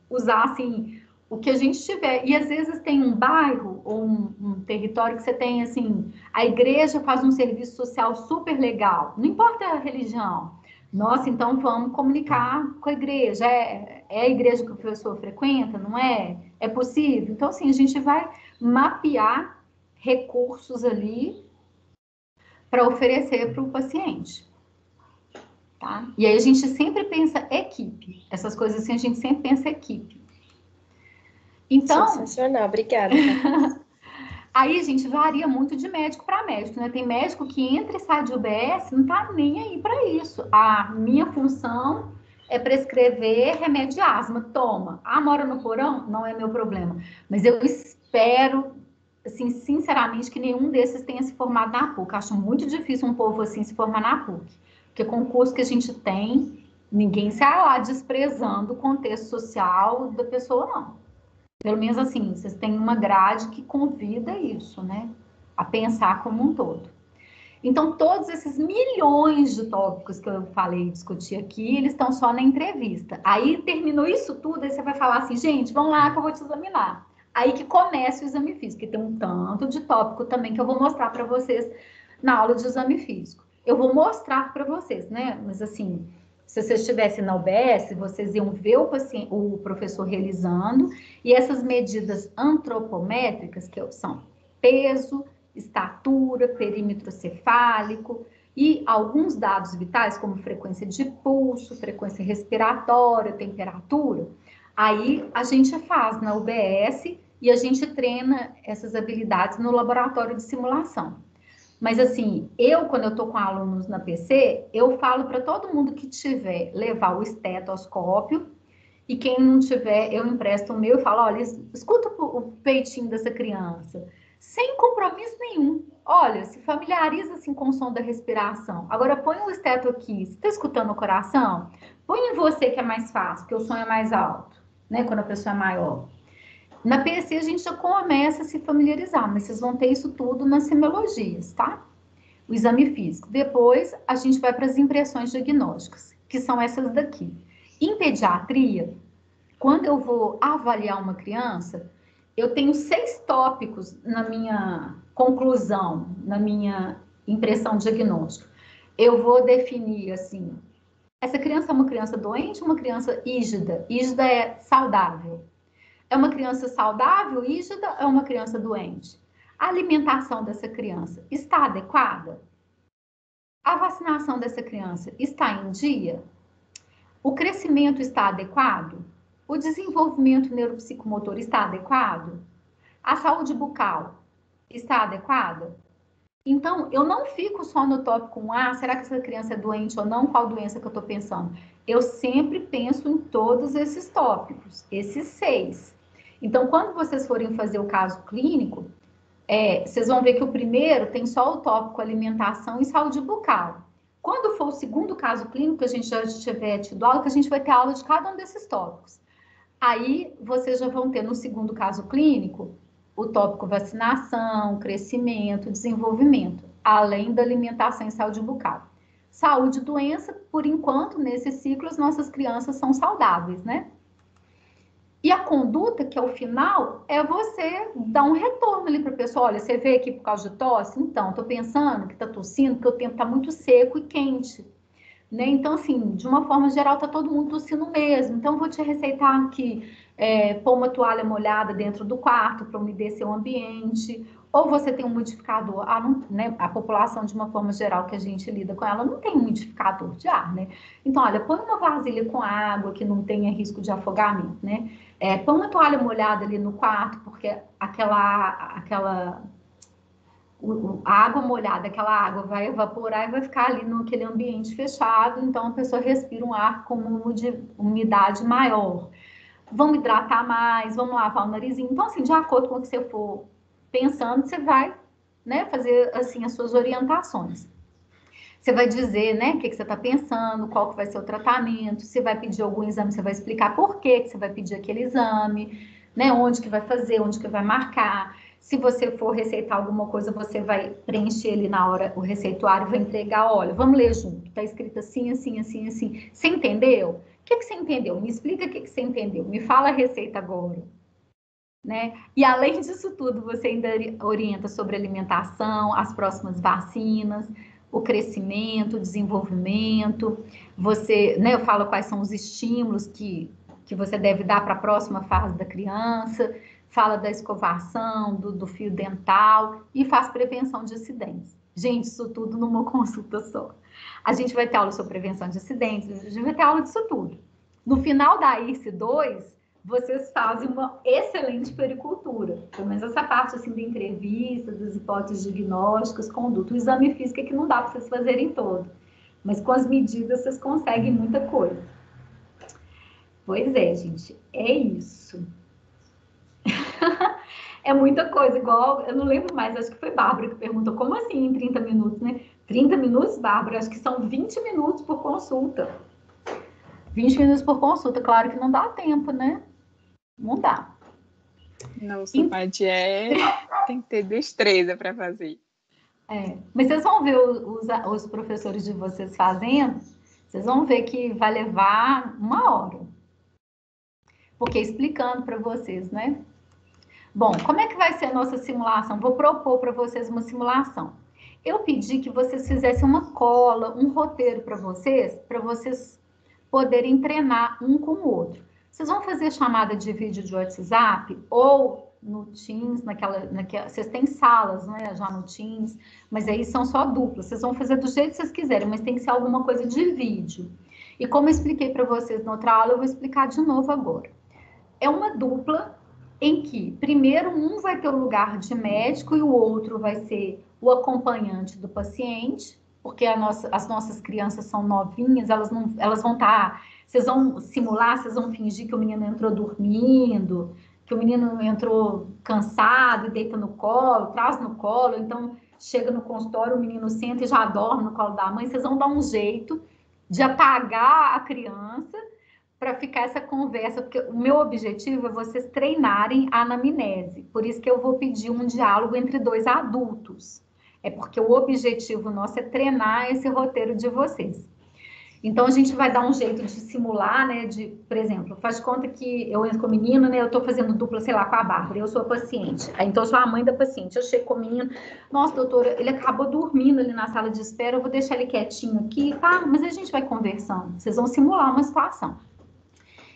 usar, assim, o que a gente tiver. E às vezes tem um bairro ou um território que você tem, assim, a igreja faz um serviço social super legal. Não importa a religião. Nossa, então vamos comunicar com a igreja. É a igreja que a pessoa frequenta, não é? É possível? Então, assim, a gente vai mapear recursos ali para oferecer para o paciente. Tá? E aí a gente sempre pensa equipe. Essas coisas assim, a gente sempre pensa equipe. Então... Sensacional, obrigada. Aí, gente, varia muito de médico para médico, né? Tem médico que entra e sai de UBS, não tá nem aí para isso. A minha função é prescrever remédio de asma, toma. Mora no porão? Não é meu problema. Mas eu espero, assim, sinceramente, que nenhum desses tenha se formado na PUC. Acho muito difícil um povo assim se formar na PUC. Porque com o curso que a gente tem, ninguém sai lá desprezando o contexto social da pessoa, não. Pelo menos assim, vocês têm uma grade que convida isso, né? A pensar como um todo. Então, todos esses milhões de tópicos que eu falei e discuti aqui, eles estão só na entrevista. Aí, terminou isso tudo, aí você vai falar assim, gente, vamos lá que eu vou te examinar. Aí que começa o exame físico, que tem um tanto de tópico também que eu vou mostrar para vocês na aula de exame físico. Eu vou mostrar para vocês, né? Mas assim... Se vocês estivessem na UBS, vocês iam ver o professor realizando, e essas medidas antropométricas, que são peso, estatura, perímetro cefálico, e alguns dados vitais, como frequência de pulso, frequência respiratória, temperatura, aí a gente faz na UBS e a gente treina essas habilidades no laboratório de simulação. Mas assim, quando eu tô com alunos na PC, eu falo para todo mundo que tiver, levar o estetoscópio, e quem não tiver, eu empresto o meu e falo, olha, escuta o peitinho dessa criança, sem compromisso nenhum. Olha, se familiariza assim com o som da respiração. Agora põe o esteto aqui, você tá escutando o coração? Põe em você que é mais fácil, porque o som é mais alto, né, quando a pessoa é maior. Na PC a gente já começa a se familiarizar, mas vocês vão ter isso tudo nas semiologias, tá? O exame físico. Depois a gente vai para as impressões diagnósticas, que são essas daqui. Em pediatria, quando eu vou avaliar uma criança, eu tenho 6 tópicos na minha conclusão, na minha impressão diagnóstica. Eu vou definir assim, essa criança é uma criança doente ou uma criança ígida? Ígida é saudável. É uma criança saudável, ígida, é uma criança doente? A alimentação dessa criança está adequada? A vacinação dessa criança está em dia? O crescimento está adequado? O desenvolvimento neuropsicomotor está adequado? A saúde bucal está adequada? Então, eu não fico só no tópico 1, será que essa criança é doente ou não? Qual doença que eu estou pensando? Eu sempre penso em todos esses tópicos, esses 6. Então, quando vocês forem fazer o caso clínico, vocês vão ver que o primeiro tem só o tópico alimentação e saúde bucal. Quando for o segundo caso clínico, que a gente já tiver tido aula, que a gente vai ter aula de cada um desses tópicos. Aí, vocês já vão ter no segundo caso clínico o tópico vacinação, crescimento, desenvolvimento, além da alimentação e saúde bucal. Saúde e doença, por enquanto, nesse ciclo, as nossas crianças são saudáveis, né? E a conduta, que é o final, é você dar um retorno ali para a pessoa. Olha, você veio aqui por causa de tosse? Então, tô pensando que tá tossindo porque o tempo tá muito seco e quente, né? Então, assim, de uma forma geral, tá todo mundo tossindo mesmo. Então, vou te receitar aqui, pôr uma toalha molhada dentro do quarto para umedecer o ambiente. Ou você tem um umidificador. Né? A população, de uma forma geral, que a gente lida com ela, não tem um umidificador de ar, né? Então, olha, põe uma vasilha com água que não tenha risco de afogamento, né? Põe uma toalha molhada ali no quarto, porque a água molhada, aquela água vai evaporar e vai ficar ali naquele ambiente fechado, então a pessoa respira um ar com uma umidade maior. Vamos hidratar mais, vamos lavar o narizinho. Então, assim, de acordo com o que você for pensando, você vai, né, fazer, assim, as suas orientações. Você vai dizer, né, o que você está pensando, qual que vai ser o tratamento, se vai pedir algum exame, você vai explicar por que você vai pedir aquele exame, né, onde que vai fazer, onde que vai marcar. Se você for receitar alguma coisa, você vai preencher ele na hora, o receituário vai entregar, olha, vamos ler junto, tá escrito assim, assim, assim, assim. Você entendeu? O que você entendeu? Me explica o que você entendeu, me fala a receita agora. Né? E além disso tudo, você ainda orienta sobre alimentação, as próximas vacinas, o crescimento, o desenvolvimento, você, né, eu falo quais são os estímulos que você deve dar para a próxima fase da criança, fala da escovação, do fio dental e faz prevenção de acidentes. Gente, isso tudo numa consulta só. A gente vai ter aula sobre prevenção de acidentes, a gente vai ter aula disso tudo. No final da IRCE 2, vocês fazem uma excelente pericultura. Pelo menos essa parte assim da entrevista, das hipóteses diagnósticas, conduta. O exame físico é que não dá para vocês fazerem todo. Mas com as medidas vocês conseguem muita coisa. Pois é, gente. É isso. É muita coisa. Igual, eu não lembro mais, acho que foi Bárbara que perguntou, como assim em 30 minutos, né? 30 minutos, Bárbara? Acho que são 20 minutos por consulta. 20 minutos por consulta. Claro que não dá tempo, né? Não dá. Nossa, Paty, tem que ter destreza para fazer. Mas vocês vão ver os professores de vocês fazendo, vocês vão ver que vai levar 1 hora. Porque explicando para vocês, né? Bom, como é que vai ser a nossa simulação? Vou propor para vocês uma simulação. Eu pedi que vocês fizessem uma cola, um roteiro para vocês poderem treinar um com o outro. Vocês vão fazer chamada de vídeo de WhatsApp ou no Teams, vocês têm salas, né, já no Teams, mas aí são só duplas. Vocês vão fazer do jeito que vocês quiserem, mas tem que ser alguma coisa de vídeo. E como eu expliquei para vocês na outra aula, eu vou explicar de novo agora. É uma dupla em que, primeiro, um vai ter o lugar de médico e o outro vai ser o acompanhante do paciente, porque as nossas crianças são novinhas, elas vão estar... Vocês vão simular, vocês vão fingir que o menino entrou dormindo, que o menino entrou cansado e deita no colo, traz no colo, então chega no consultório, o menino senta e já dorme no colo da mãe. Vocês vão dar um jeito de apagar a criança para ficar essa conversa, porque o meu objetivo é vocês treinarem a anamnese. Por isso que eu vou pedir um diálogo entre 2 adultos. É porque o objetivo nosso é treinar esse roteiro de vocês. Então, a gente vai dar um jeito de simular, né, por exemplo, faz de conta que eu entro com o menino, né, eu tô fazendo dupla, sei lá, com a Bárbara, eu sou a paciente, então eu sou a mãe da paciente, eu chego com o menino, nossa, doutora, ele acabou dormindo ali na sala de espera, eu vou deixar ele quietinho aqui, tá, mas a gente vai conversando, vocês vão simular uma situação.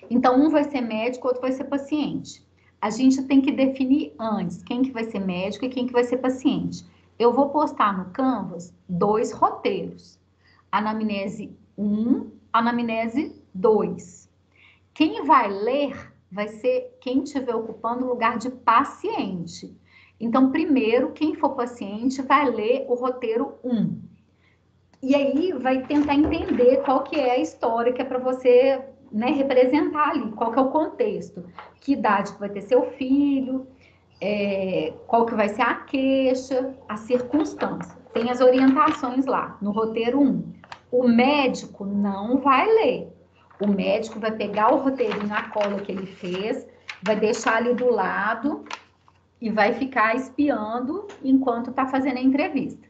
Então, um vai ser médico, outro vai ser paciente. A gente tem que definir antes quem que vai ser médico e quem que vai ser paciente. Eu vou postar no Canvas 2 roteiros. anamnese 1, anamnese 2. Quem vai ler vai ser quem estiver ocupando o lugar de paciente. Então, primeiro, quem for paciente vai ler o roteiro 1. E aí vai tentar entender qual que é a história que é para você, né, representar ali, qual que é o contexto, que idade que vai ter seu filho, qual que vai ser a queixa, a circunstância. Tem as orientações lá, no roteiro 1. O médico não vai ler. O médico vai pegar o roteirinho na cola que ele fez, vai deixar ali do lado e vai ficar espiando enquanto está fazendo a entrevista.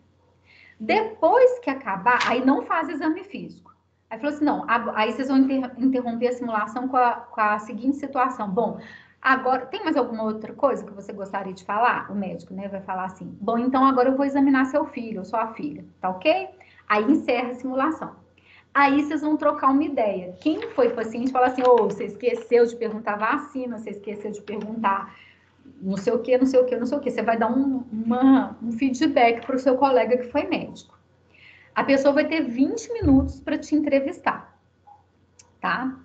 Depois que acabar, aí não faz exame físico. Aí falou assim, não, aí vocês vão interromper a simulação com a seguinte situação. Bom, agora, tem mais alguma outra coisa que você gostaria de falar? O médico, né, vai falar assim, bom, então agora eu vou examinar seu filho ou sua filha, tá ok? Aí encerra a simulação. Aí vocês vão trocar uma ideia. Quem foi paciente fala assim, você esqueceu de perguntar vacina, você esqueceu de perguntar não sei o que, não sei o que, não sei o que. Você vai dar um feedback para o seu colega que foi médico. A pessoa vai ter 20 minutos para te entrevistar, tá?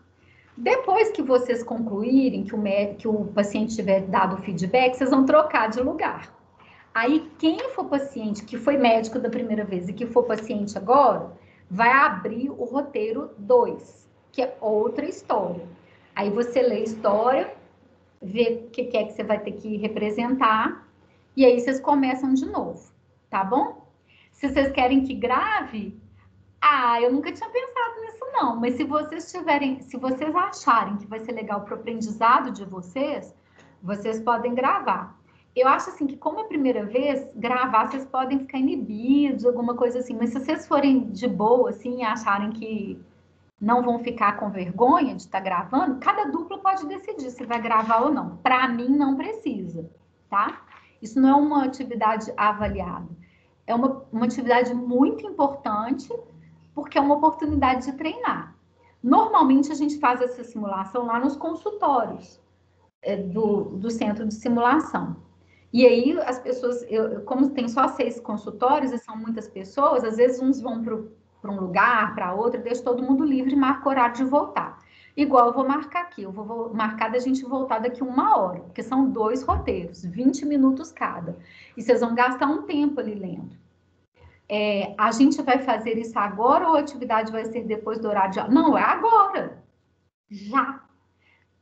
Depois que vocês concluírem que o paciente tiver dado o feedback, vocês vão trocar de lugar. Aí, quem for paciente, que foi médico da primeira vez e que for paciente agora, vai abrir o roteiro 2, que é outra história. Aí você lê a história, vê o que é que você vai ter que representar, e aí vocês começam de novo, tá bom? Se vocês querem que grave, eu nunca tinha pensado nisso não, mas se vocês acharem que vai ser legal para o aprendizado de vocês, vocês podem gravar. Eu acho assim que como é a primeira vez, gravar vocês podem ficar inibidos, alguma coisa assim, mas se vocês forem de boa, assim, e acharem que não vão ficar com vergonha de estar gravando, cada dupla pode decidir se vai gravar ou não. Para mim, não precisa, tá? Isso não é uma atividade avaliada. É uma atividade muito importante, porque é uma oportunidade de treinar. Normalmente, a gente faz essa simulação lá nos consultórios do centro de simulação. E aí, as pessoas, como tem só 6 consultórios e são muitas pessoas, às vezes uns vão para um lugar, para outro, deixo todo mundo livre e marco o horário de voltar. Igual eu vou marcar aqui, eu vou marcar da gente voltar daqui 1 hora, porque são 2 roteiros, 20 minutos cada. E vocês vão gastar um tempo ali lendo. A gente vai fazer isso agora ou a atividade vai ser depois do horário de aula? Não, é agora. Já.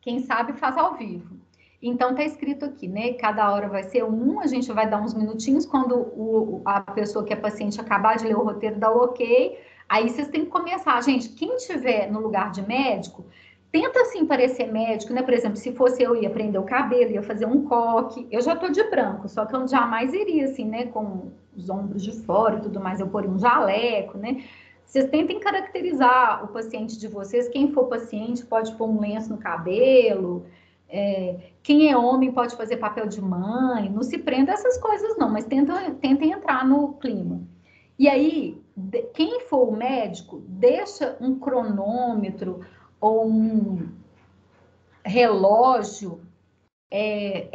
Quem sabe faz ao vivo. Então, tá escrito aqui, né? Cada hora vai ser 1, a gente vai dar uns minutinhos, quando a pessoa que é paciente acabar de ler o roteiro, dá o ok. Aí vocês têm que começar. Gente, quem estiver no lugar de médico, tenta, assim, parecer médico, né? Por exemplo, se fosse eu, ia prender o cabelo, ia fazer um coque. Eu já tô de branco, só que eu jamais iria, assim, né? Com os ombros de fora e tudo mais, eu poria um jaleco, né? Vocês tentem caracterizar o paciente de vocês. Quem for paciente pode pôr um lenço no cabelo. Quem é homem pode fazer papel de mãe. Não se prenda a essas coisas, não, mas tentem entrar no clima. E aí, quem for o médico, deixa um cronômetro ou um relógio.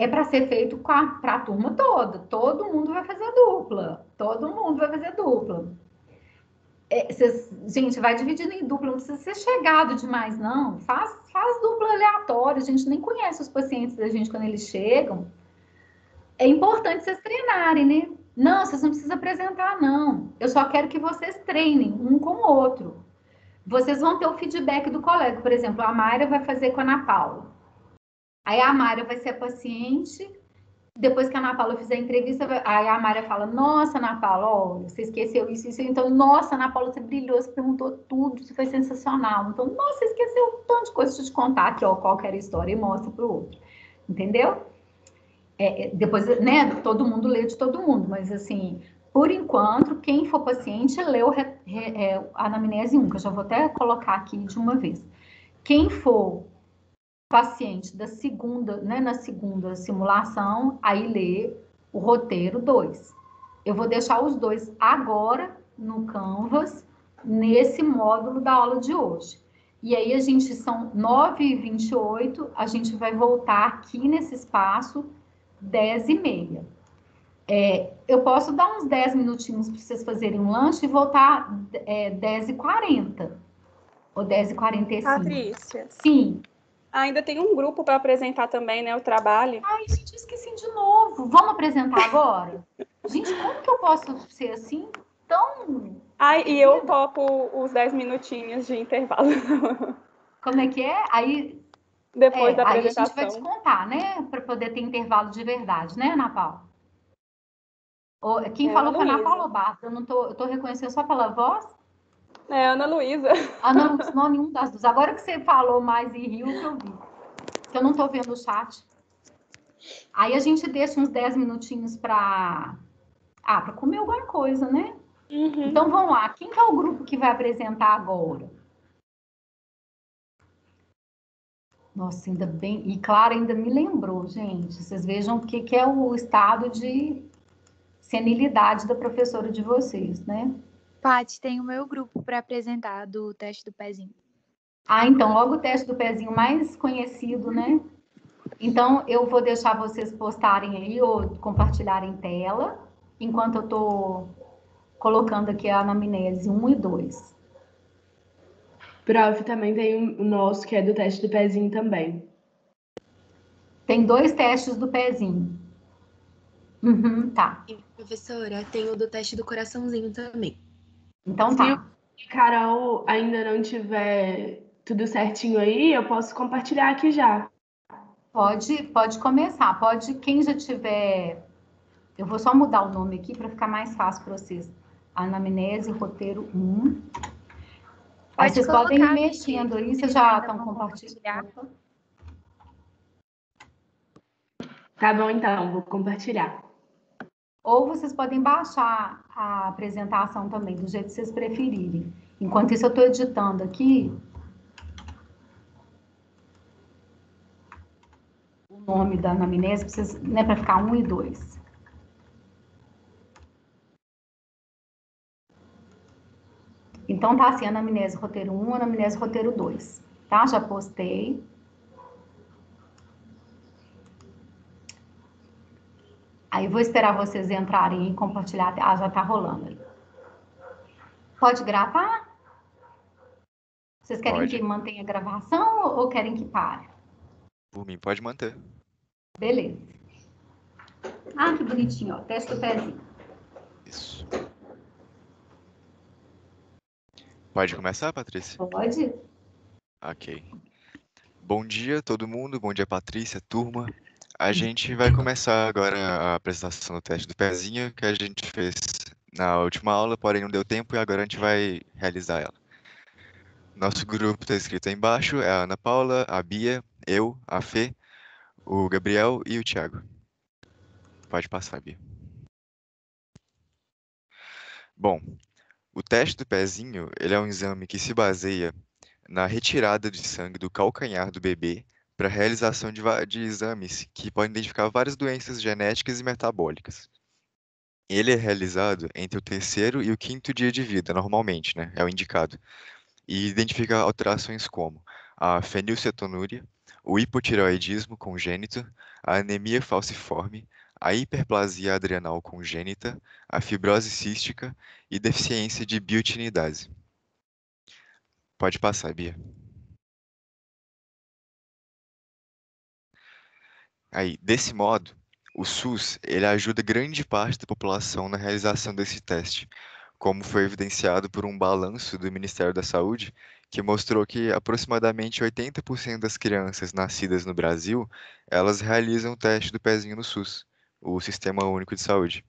Para ser feito para a turma toda. Todo mundo vai fazer dupla. Todo mundo vai fazer dupla. Gente, vai dividindo em dupla, não precisa ser chegado demais, não. Faz dupla aleatória, a gente nem conhece os pacientes da gente quando eles chegam. É importante vocês treinarem, né? Não, vocês não precisam apresentar, não. Eu só quero que vocês treinem um com o outro. Vocês vão ter o feedback do colega. Por exemplo, a Mayra vai fazer com a Ana Paula. Aí a Mayra vai ser a paciente. Depois que a Ana Paula fizer a entrevista, aí a Mayra fala, nossa, Ana Paula, olha, você esqueceu isso. Então, nossa, Ana Paula, você brilhou, você perguntou tudo, isso foi sensacional. Então, nossa, você esqueceu um tanto de coisa, deixa eu te contar aqui, ó, qual que era a história, e mostra para o outro. Entendeu? Depois, né, todo mundo lê de todo mundo, mas assim, por enquanto, quem for paciente, leu a anamnese 1, que eu já vou até colocar aqui de uma vez. Quem for paciente da segunda, né, na segunda simulação, aí lê o roteiro 2. Eu vou deixar os 2 agora no Canvas, nesse módulo da aula de hoje. E aí a gente, são 9h28, a gente vai voltar aqui nesse espaço 10h30. Eu posso dar uns 10 minutinhos para vocês fazerem um lanche e voltar 10h40 ou 10h45. Patrícia. Sim. Ainda tem um grupo para apresentar também, né? O trabalho. Ai, gente, esqueci de novo. Vamos apresentar agora? Gente, como que eu posso ser assim tão... Ai, e eu topo os 10 minutinhos de intervalo. Como é que é? Aí... Depois da apresentação. Aí a gente vai descontar, né? Para poder ter intervalo de verdade, né, Ana Paula? Quem falou foi Ana Paula ou Bárbara? Eu tô reconhecendo só pela voz? É, Ana Luísa. Ana Luísa, não, nenhum das duas. Agora que você falou mais e riu, que eu vi. Que eu não tô vendo o chat. Aí a gente deixa uns 10 minutinhos para comer alguma coisa, né? Uhum. Então, vamos lá. Quem que é o grupo que vai apresentar agora? Nossa, ainda bem... E Clara ainda me lembrou, gente. Vocês vejam o que é o estado de senilidade da professora de vocês, né? Paty, tem o meu grupo para apresentar do teste do pezinho. Então, logo o teste do pezinho mais conhecido, né? Então, eu vou deixar vocês postarem aí ou compartilharem tela, enquanto eu tô colocando aqui a anamnese 1 e 2. Prof, também tem o nosso, que é do teste do pezinho também. Tem 2 testes do pezinho. Tá. E, professora, tem o do teste do coraçãozinho também. Então tá. Se a Carol ainda não tiver tudo certinho aí, eu posso compartilhar aqui já. Pode começar. Quem já tiver... Eu vou só mudar o nome aqui para ficar mais fácil para vocês. Anamnese, roteiro 1. Aí vocês podem ir mexendo aí, vocês já estão compartilhando. Tá bom, então, vou compartilhar. Ou vocês podem baixar a apresentação também, do jeito que vocês preferirem. Enquanto isso, eu estou editando aqui o nome da anamnese, né, para ficar 1 e 2. Então, tá assim, anamnese roteiro 1, anamnese roteiro 2. Tá? Já postei. Aí, vou esperar vocês entrarem e compartilhar. Já tá rolando aí. Pode gravar? Vocês querem que mantenha a gravação ou querem que pare? Por mim, pode manter. Beleza. Que bonitinho, ó. Teste do pezinho. Isso. Pode começar, Patrícia? Pode. Ok. Bom dia, todo mundo. Bom dia, Patrícia, turma. A gente vai começar agora a apresentação do teste do pezinho que a gente fez na última aula, porém não deu tempo e agora a gente vai realizar ela. Nosso grupo está escrito aí embaixo, é a Ana Paula, a Bia, eu, a Fê, o Gabriel e o Thiago. Pode passar, Bia. Bom, o teste do pezinho, ele é um exame que se baseia na retirada de sangue do calcanhar do bebê para a realização de exames que podem identificar várias doenças genéticas e metabólicas. Ele é realizado entre o 3º e o 5º dia de vida, normalmente, né? É o indicado. E identifica alterações como a fenilcetonúria, o hipotireoidismo congênito, a anemia falciforme, a hiperplasia adrenal congênita, a fibrose cística e deficiência de biotinidase. Pode passar, Bia. Aí, desse modo, o SUS ele ajuda grande parte da população na realização desse teste, como foi evidenciado por um balanço do Ministério da Saúde, que mostrou que aproximadamente 80% das crianças nascidas no Brasil, elas realizam o teste do pezinho no SUS, o Sistema Único de Saúde.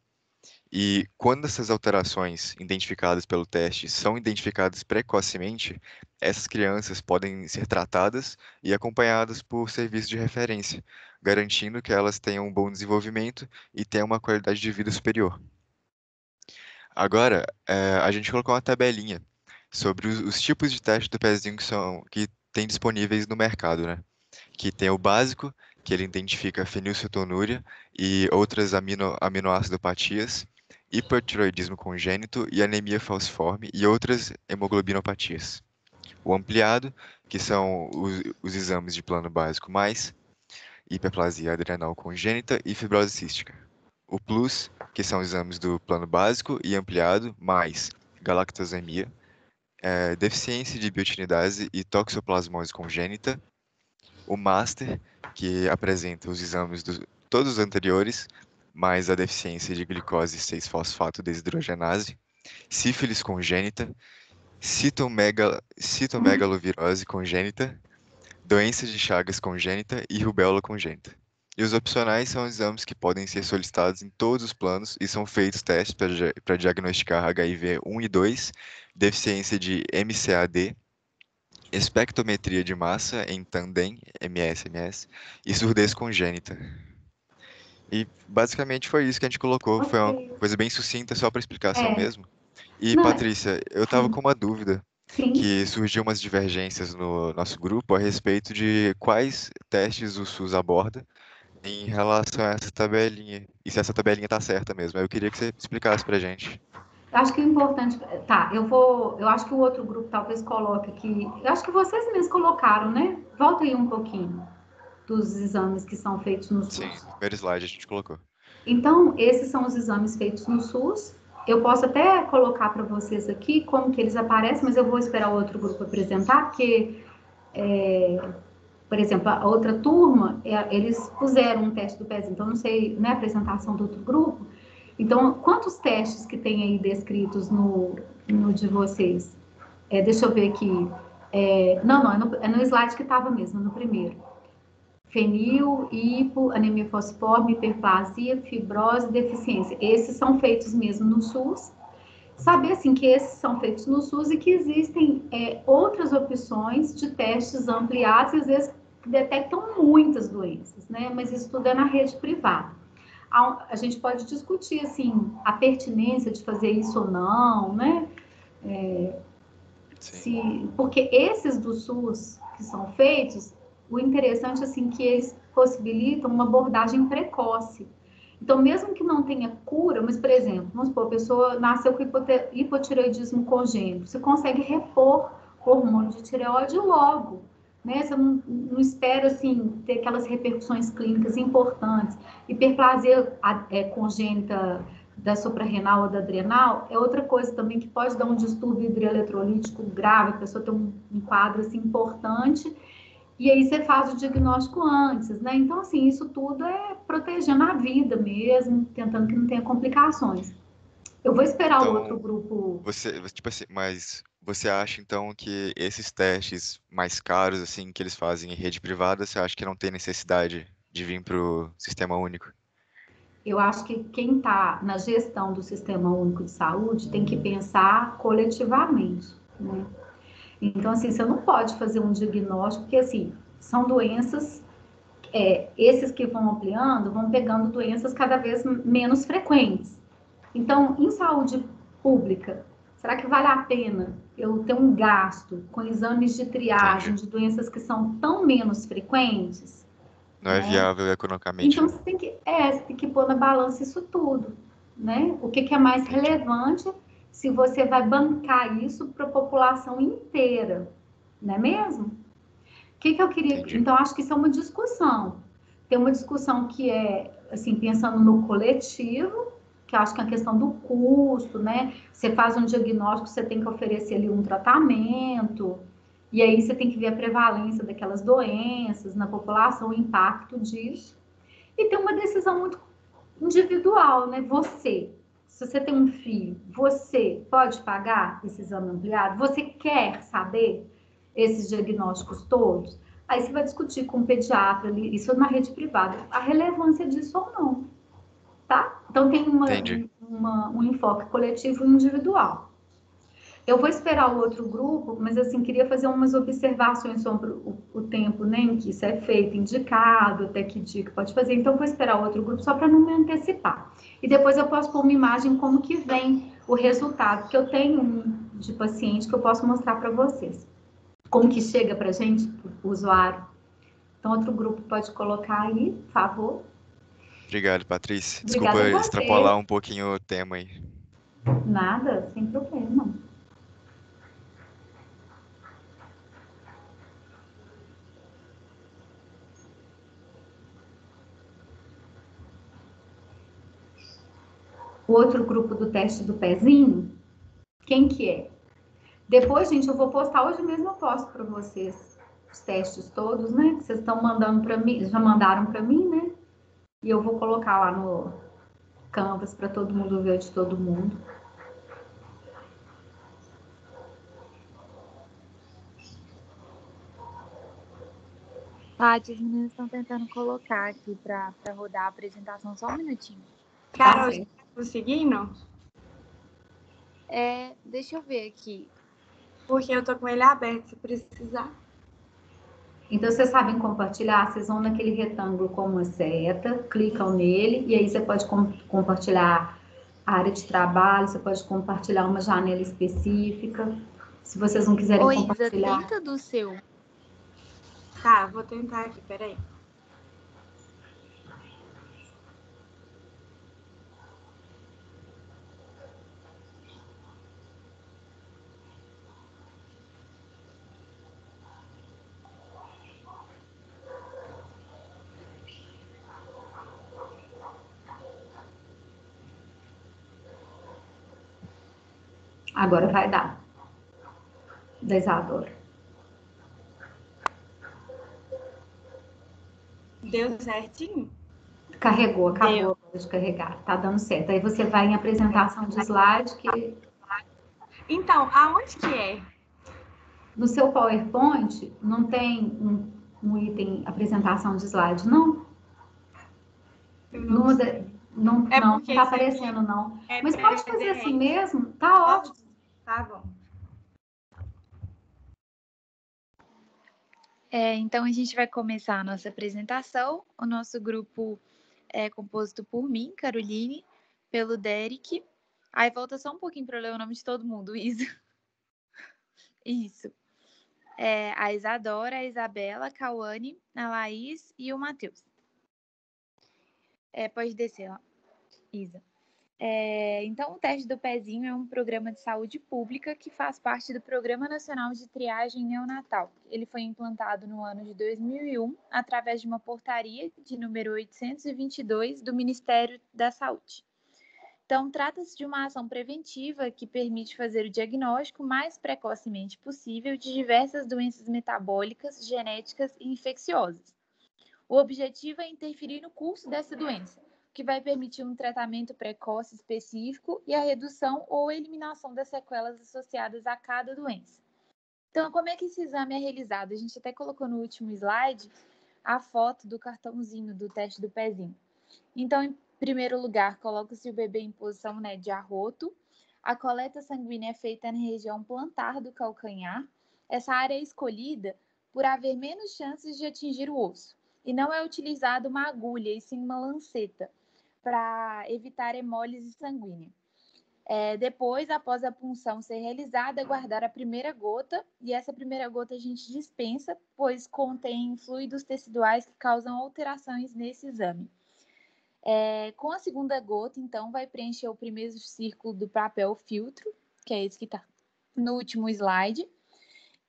E quando essas alterações identificadas pelo teste são identificadas precocemente, essas crianças podem ser tratadas e acompanhadas por serviços de referência, garantindo que elas tenham um bom desenvolvimento e tenham uma qualidade de vida superior. Agora, a gente colocou uma tabelinha sobre os tipos de teste do pezinho que tem disponíveis no mercado, né? Que tem o básico, que ele identifica fenilcetonúria e outras aminoacidopatias, hipotireoidismo congênito e anemia falciforme e outras hemoglobinopatias. O ampliado, que são os exames de plano básico mais hiperplasia adrenal congênita e fibrose cística. o Plus, que são exames do plano básico e ampliado, mais galactosemia, deficiência de biotinidase e toxoplasmose congênita, o Master, que apresenta os exames de todos os anteriores, mais a deficiência de glicose 6-fosfato desidrogenase, sífilis congênita, citomegalovirose congênita, doença de Chagas congênita e rubéola congênita. E os opcionais são exames que podem ser solicitados em todos os planos e são feitos testes para diagnosticar HIV 1 e 2, deficiência de MCAD, espectrometria de massa em tandem, MS, e surdez congênita. E basicamente foi isso que a gente colocou, foi uma coisa bem sucinta, só para explicação mesmo. E Não, Patrícia, eu estava com uma dúvida, sim. que surgiu umas divergências no nosso grupo a respeito de quais testes o SUS aborda em relação a essa tabelinha, e se essa tabelinha está certa mesmo. Eu queria que você explicasse para a gente. Acho que é importante. Tá, eu acho que o outro grupo talvez coloque aqui. Eu acho que vocês mesmos colocaram, né? Volta aí um pouquinho dos exames que são feitos no SUS. Sim, no primeiro slide a gente colocou. Então, esses são os exames feitos no SUS. Eu posso até colocar para vocês aqui como que eles aparecem, mas eu vou esperar o outro grupo apresentar, porque, por exemplo, a outra turma, eles puseram um teste do pezinho, então não sei, né, a apresentação do outro grupo. Então, quantos testes que tem aí descritos no de vocês? Deixa eu ver aqui. Não, é no slide que estava mesmo, no primeiro. Fenil, hipo, anemia falciforme, hiperplasia, fibrose, deficiência. Esses são feitos mesmo no SUS. Saber, assim, que esses são feitos no SUS e que existem outras opções de testes ampliados, e às vezes detectam muitas doenças, né? Mas isso tudo é na rede privada. A gente pode discutir, assim, a pertinência de fazer isso ou não, né? Porque esses do SUS que são feitos, o interessante, assim, que eles possibilitam uma abordagem precoce. Então, mesmo que não tenha cura, mas, por exemplo, vamos supor, a pessoa nasceu com hipotireoidismo congênito, você consegue repor hormônio de tireoide logo, né? Você não espera, assim, ter aquelas repercussões clínicas importantes. Hiperplasia congênita da suprarrenal ou da adrenal é outra coisa também que pode dar um distúrbio hidroeletrolítico grave, a pessoa tem um quadro, assim, importante, e aí você faz o diagnóstico antes, né? Então, assim, isso tudo é protegendo a vida mesmo, tentando que não tenha complicações. Eu vou esperar o outro grupo. Tipo assim, mas você acha então que esses testes mais caros, assim, que eles fazem em rede privada, você acha que não tem necessidade de vir para o sistema único? Eu acho que quem está na gestão do Sistema Único de Saúde tem que pensar coletivamente, né? Então, assim, você não pode fazer um diagnóstico, porque, assim, são doenças, esses que vão ampliando, vão pegando doenças cada vez menos frequentes. Então, em saúde pública, será que vale a pena eu ter um gasto com exames de triagem de doenças que são tão menos frequentes? Não é viável economicamente. Então, você tem que pôr na balança isso tudo, né? O que é mais relevante se você vai bancar isso para a população inteira, não é mesmo? O que eu queria... Então, acho que isso é uma discussão. Tem uma discussão que é, assim, pensando no coletivo, que eu acho que é a questão do custo, né? Você faz um diagnóstico, você tem que oferecer ali um tratamento, e aí você tem que ver a prevalência daquelas doenças na população, o impacto disso. E tem uma decisão muito individual, né? Se você tem um filho, você pode pagar esse exame ampliado? Você quer saber esses diagnósticos todos? Aí você vai discutir com o pediatra, isso na rede privada, a relevância disso ou não, tá? Então tem um enfoque coletivo e individual. Eu vou esperar o outro grupo, mas, assim, queria fazer umas observações sobre o tempo, né, em que isso é feito, indicado, até que dia que pode fazer. Então, vou esperar o outro grupo só para não me antecipar. E depois eu posso pôr uma imagem como que vem o resultado, porque eu tenho um de paciente que eu posso mostrar para vocês. Como que chega para a gente, o usuário. Então, outro grupo pode colocar aí, por favor. Obrigado, Patrícia. Obrigada Desculpa extrapolar um pouquinho o tema aí. Nada, sem problema. o outro grupo do teste do pezinho, quem que é? Depois, gente, eu vou postar hoje mesmo, eu posto para vocês os testes todos, né? Que vocês estão mandando para mim, já mandaram para mim, né? E eu vou colocar lá no Canvas para todo mundo ver de todo mundo. Paty, as meninas estão tentando colocar aqui para rodar a apresentação, só um minutinho. Carol, você tá conseguindo? Deixa eu ver aqui. Porque eu tô com ele aberto, se precisar. Então, vocês sabem compartilhar? Vocês vão naquele retângulo com uma seta, clicam nele, e aí você pode compartilhar a área de trabalho, você pode compartilhar uma janela específica. Se vocês não quiserem compartilhar... Isa, tenta do seu. Tá, vou tentar aqui, peraí. Agora vai dar. Da Isadora. Deu certinho? Carregou, acabou de carregar. Tá dando certo. Aí você vai em apresentação de slide que... Então, aonde que é? No seu PowerPoint não tem um item apresentação de slide, não? Não tá aparecendo, não. Mas pode fazer assim mesmo, tá ótimo. Tá bom. Então, a gente vai começar a nossa apresentação. O nosso grupo é composto por mim, Caroline, pelo Derek. Aí, volta só um pouquinho para eu ler o nome de todo mundo, Isa. Isso. A Isadora, a Isabela, a Cauane, a Laís e o Matheus. Pode descer lá, Isa. Então, o teste do pezinho é um programa de saúde pública que faz parte do Programa Nacional de Triagem Neonatal. Ele foi implantado no ano de 2001 através de uma portaria de número 822 do Ministério da Saúde. Então, trata-se de uma ação preventiva que permite fazer o diagnóstico mais precocemente possível de diversas doenças metabólicas, genéticas e infecciosas. O objetivo é interferir no curso dessa doença, que vai permitir um tratamento precoce específico e a redução ou eliminação das sequelas associadas a cada doença. Então, como é que esse exame é realizado? A gente até colocou no último slide a foto do cartãozinho do teste do pezinho. Então, em primeiro lugar, coloca-se o bebê em posição de arroto. A coleta sanguínea é feita na região plantar do calcanhar. Essa área é escolhida por haver menos chances de atingir o osso. E não é utilizada uma agulha, e sim uma lanceta, para evitar hemólise sanguínea. Depois, após a punção ser realizada, guardar a primeira gota, e essa primeira gota a gente dispensa, pois contém fluidos teciduais que causam alterações nesse exame. Com a segunda gota, então, vai preencher o primeiro círculo do papel filtro, que é esse que está no último slide,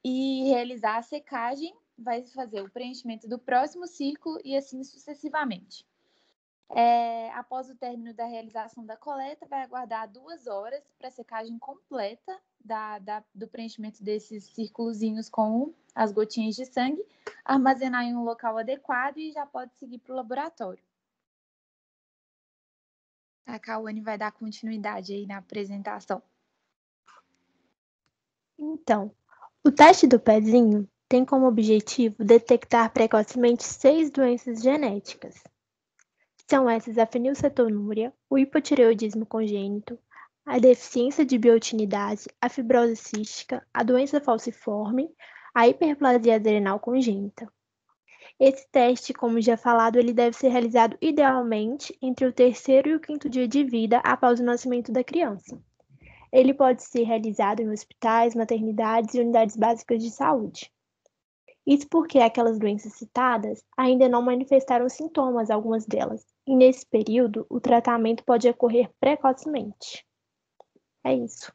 e realizar a secagem, vai fazer o preenchimento do próximo círculo e assim sucessivamente. Após o término da realização da coleta, vai aguardar 2 horas para a secagem completa do preenchimento desses círculozinhos com as gotinhas de sangue, armazenar em um local adequado e já pode seguir para o laboratório. A Cauane vai dar continuidade aí na apresentação. Então, o teste do pezinho tem como objetivo detectar precocemente 6 doenças genéticas. São essas a fenilcetonúria, o hipotireoidismo congênito, a deficiência de biotinidase, a fibrose cística, a doença falciforme, a hiperplasia adrenal congênita. Esse teste, como já falado, ele deve ser realizado idealmente entre o 3º e o 5º dia de vida após o nascimento da criança. Ele pode ser realizado em hospitais, maternidades e unidades básicas de saúde. Isso porque aquelas doenças citadas ainda não manifestaram sintomas, algumas delas, e nesse período o tratamento pode ocorrer precocemente. É isso.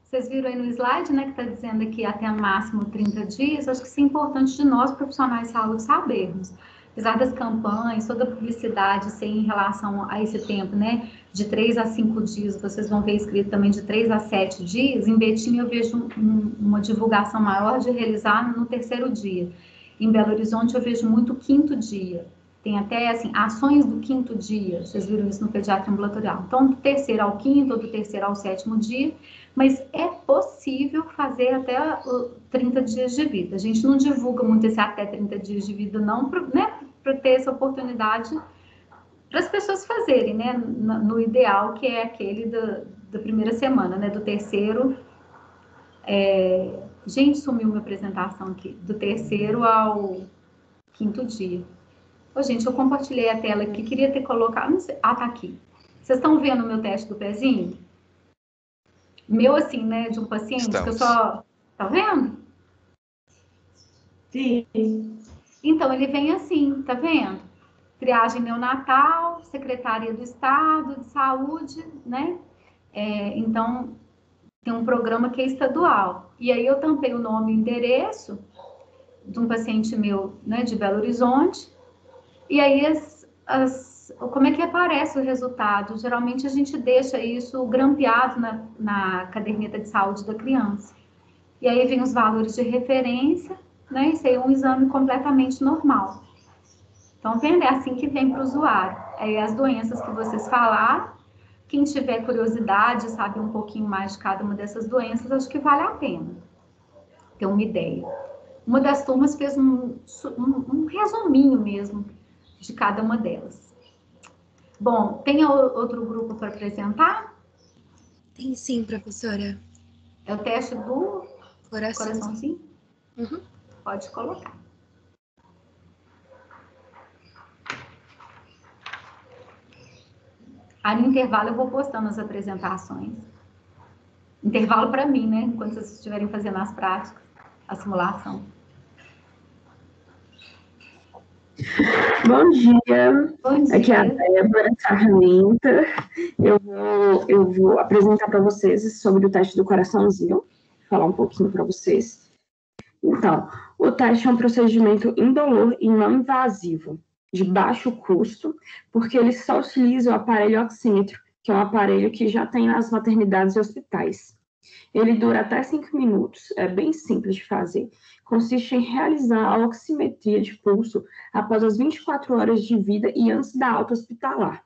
Vocês viram aí no slide, né, que está dizendo aqui até máximo 30 dias. Acho que isso é importante de nós, profissionais de saúde, sabermos. apesar das campanhas, toda a publicidade ser em relação a esse tempo, né, de 3 a 5 dias, vocês vão ver escrito também de 3 a 7 dias, em Betim eu vejo uma divulgação maior de realizar no 3º dia. Em Belo Horizonte eu vejo muito o 5º dia. Tem até, assim, ações do 5º dia, vocês viram isso no pediatra ambulatorial. Então, do 3º ao 5º, ou do 3º ao 7º dia, mas é possível fazer até 30 dias de vida. A gente não divulga muito esse até 30 dias de vida, não, né, para ter essa oportunidade para as pessoas fazerem, né, no ideal, que é aquele da primeira semana, né, do 3º. Gente, sumiu minha apresentação aqui. Do 3º ao 5º dia. Ô, gente, eu compartilhei a tela aqui, queria ter colocado... Não sei, tá aqui. Vocês estão vendo o meu teste do pezinho? Meu, assim, né, de um paciente, Estamos. que eu só... Tá vendo? Sim. Então, ele vem assim, tá vendo? Triagem neonatal, Secretaria do Estado de Saúde, né? Então, tem um programa que é estadual. E aí eu tampei o nome e o endereço de um paciente meu, né, de Belo Horizonte. E aí, como é que aparece o resultado? Geralmente a gente deixa isso grampeado na caderneta de saúde da criança. E aí vem os valores de referência, né? Isso aí é um exame completamente normal. Então, vendo, é assim que vem para o usuário. Aí as doenças que vocês falaram, quem tiver curiosidade, sabe um pouquinho mais de cada uma dessas doenças, acho que vale a pena ter uma ideia. Uma das turmas fez um resuminho mesmo de cada uma delas. Bom, tem outro grupo para apresentar? Tem sim, professora. É o teste do Coraçãozinho. Uhum. Pode colocar. Aí no intervalo eu vou postando as apresentações. Intervalo para mim, né? Enquanto vocês estiverem fazendo as práticas, a simulação. Bom dia. Bom dia. Aqui é a Débora Sarmenta. Eu vou apresentar para vocês sobre o teste do coraçãozinho, falar um pouquinho para vocês. Então, o teste é um procedimento indolor e não invasivo, de baixo custo, porque ele só utiliza o aparelho oxímetro, que é um aparelho que já tem nas maternidades e hospitais. Ele dura até 5 minutos, é bem simples de fazer. Consiste em realizar a oximetria de pulso após as 24 horas de vida e antes da alta hospitalar.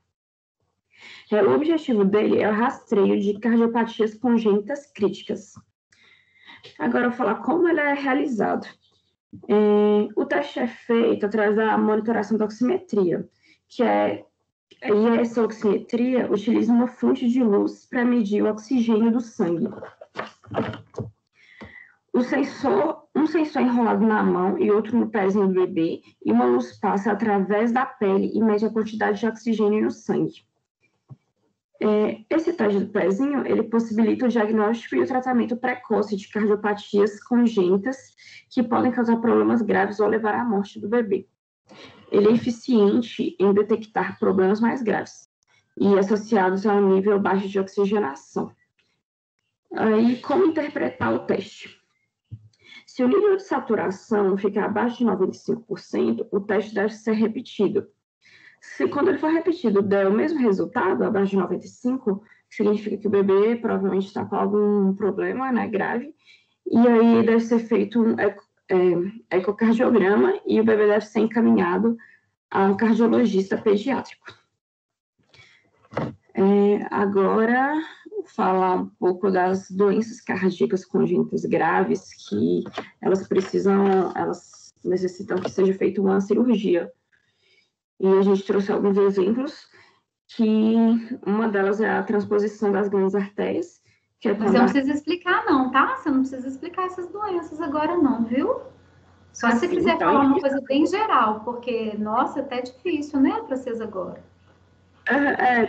O objetivo dele é o rastreio de cardiopatias congênitas críticas. Agora eu vou falar como ele é realizado. O teste é feito através da monitoração da oximetria, e essa oximetria utiliza uma fonte de luz para medir o oxigênio do sangue. Um sensor enrolado na mão e outro no pezinho do bebê, e uma luz passa através da pele e mede a quantidade de oxigênio no sangue. Esse teste do pezinho, ele possibilita o diagnóstico e o tratamento precoce de cardiopatias congênitas que podem causar problemas graves ou levar à morte do bebê. Ele é eficiente em detectar problemas mais graves e associados a um nível baixo de oxigenação. Aí, como interpretar o teste? Se o nível de saturação ficar abaixo de 95%, o teste deve ser repetido. Se quando ele for repetido der o mesmo resultado, abaixo de 95%, significa que o bebê provavelmente está com algum problema, né, grave, e aí deve ser feito um ecocardiograma e o bebê deve ser encaminhado a um cardiologista pediátrico. Agora, vou falar um pouco das doenças cardíacas congênitas graves, que elas necessitam que seja feita uma cirurgia. E a gente trouxe alguns exemplos, que uma delas é a transposição das grandes artérias. Mas você não precisa explicar não, tá? Você não precisa explicar essas doenças agora não, viu? Só se você quiser falar uma coisa bem geral, porque, nossa, é até difícil, né, para vocês agora.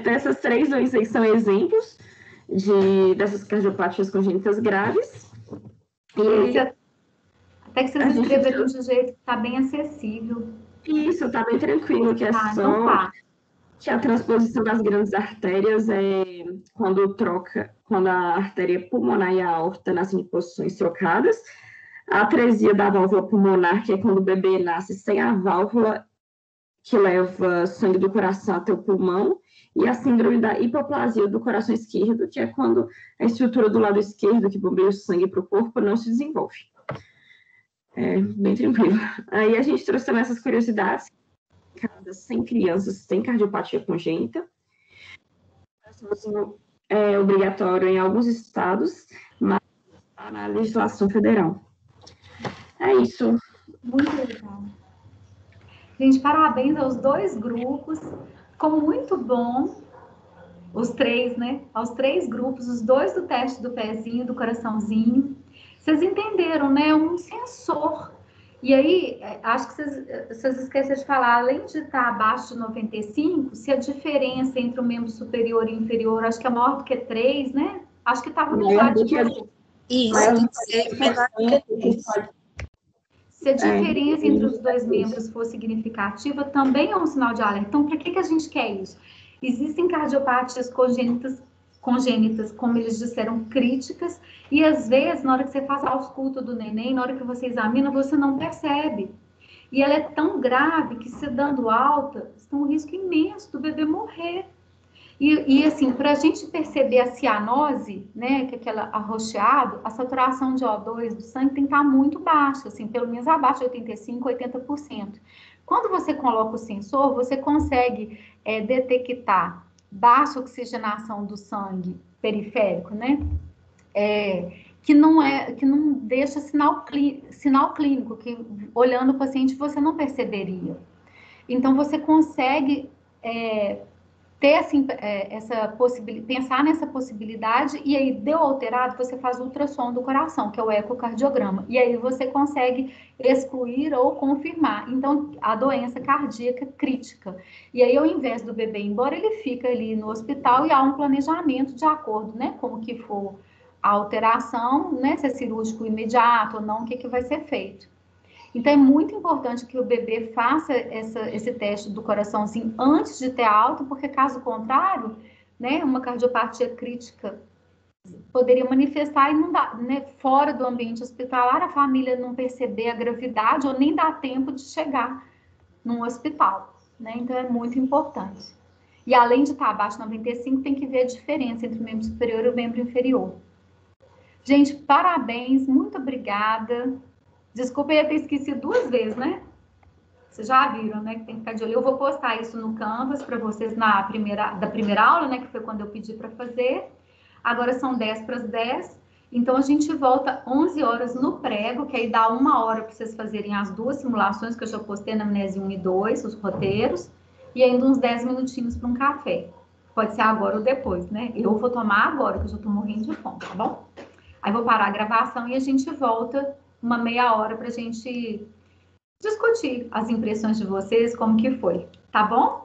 Essas 3 doenças aí são exemplos dessas cardiopatias congênitas graves. Até que vocês escreveram de um jeito que está bem acessível. Isso, está bem tranquilo, que é só que a transposição das grandes artérias é quando a artéria pulmonar e a aorta nascem em posições trocadas. A atresia da válvula pulmonar, que é quando o bebê nasce sem a válvula que leva sangue do coração até o pulmão, e a síndrome da hipoplasia do coração esquerdo, que é quando a estrutura do lado esquerdo, que bombeia o sangue para o corpo, não se desenvolve. É bem tranquilo. Aí a gente trouxe também essas curiosidades. Cada 100 crianças têm cardiopatia congênita. É obrigatório em alguns estados, mas na legislação federal. É isso. Muito legal. Gente, parabéns aos 2 grupos. Ficou muito bom. Os 3, né? Aos 3 grupos, os 2 do teste do pezinho, do coraçãozinho. Vocês entenderam, né? Um sensor. E aí, acho que vocês esqueceram de falar, além de estar abaixo de 95, se a diferença entre o membro superior e inferior, acho que é maior do que 3, né? Acho que estava no slide de vocês. Isso, tem que ser menor do que 3. Se a diferença entre os 2 membros for significativa, também é um sinal de alerta. Então, para que a gente quer isso? Existem cardiopatias congênitas, como eles disseram, críticas, e às vezes, na hora que você faz a ausculta do neném, na hora que você examina, você não percebe. E ela é tão grave que, se dando alta, tem um risco imenso do bebê morrer. E assim, para a gente perceber a cianose, né, que é aquela arroxeado, a saturação de O2 do sangue tem que estar muito baixa, assim, pelo menos abaixo de 85%, 80%. Quando você coloca o sensor, você consegue detectar baixa oxigenação do sangue periférico, né, que não deixa sinal clínico, que olhando o paciente você não perceberia. Então, você consegue ter assim, pensar nessa possibilidade, e aí deu alterado, você faz o ultrassom do coração, que é o ecocardiograma, e aí você consegue excluir ou confirmar, então, a doença cardíaca crítica. E aí, ao invés do bebê ir embora, ele fica ali no hospital e há um planejamento de acordo, né, como que for a alteração, né, se é cirúrgico imediato ou não, o que vai ser feito. Então, é muito importante que o bebê faça esse teste do coraçãozinho antes de ter alta, porque, caso contrário, né, uma cardiopatia crítica poderia manifestar e não dá, né, fora do ambiente hospitalar, a família não perceber a gravidade ou nem dar tempo de chegar num hospital, né? Então, é muito importante. E, além de estar abaixo de 95, tem que ver a diferença entre o membro superior e o membro inferior. Gente, parabéns, muito obrigada. Desculpa eu ter esquecido 2 vezes, né? Vocês já viram, né? Que tem que ficar de olho. Eu vou postar isso no Canvas para vocês da primeira aula, né? Que foi quando eu pedi para fazer. Agora são 10 para as 10. Então, a gente volta 11 horas no prego, que aí dá 1 hora para vocês fazerem as 2 simulações que eu já postei na Amnésia 1 e 2, os roteiros. E ainda uns 10 minutinhos para um café. Pode ser agora ou depois, né? Eu vou tomar agora, que eu já tô morrendo de fome, tá bom? Aí vou parar a gravação e a gente volta uma meia hora para a gente discutir as impressões de vocês, como que foi, tá bom?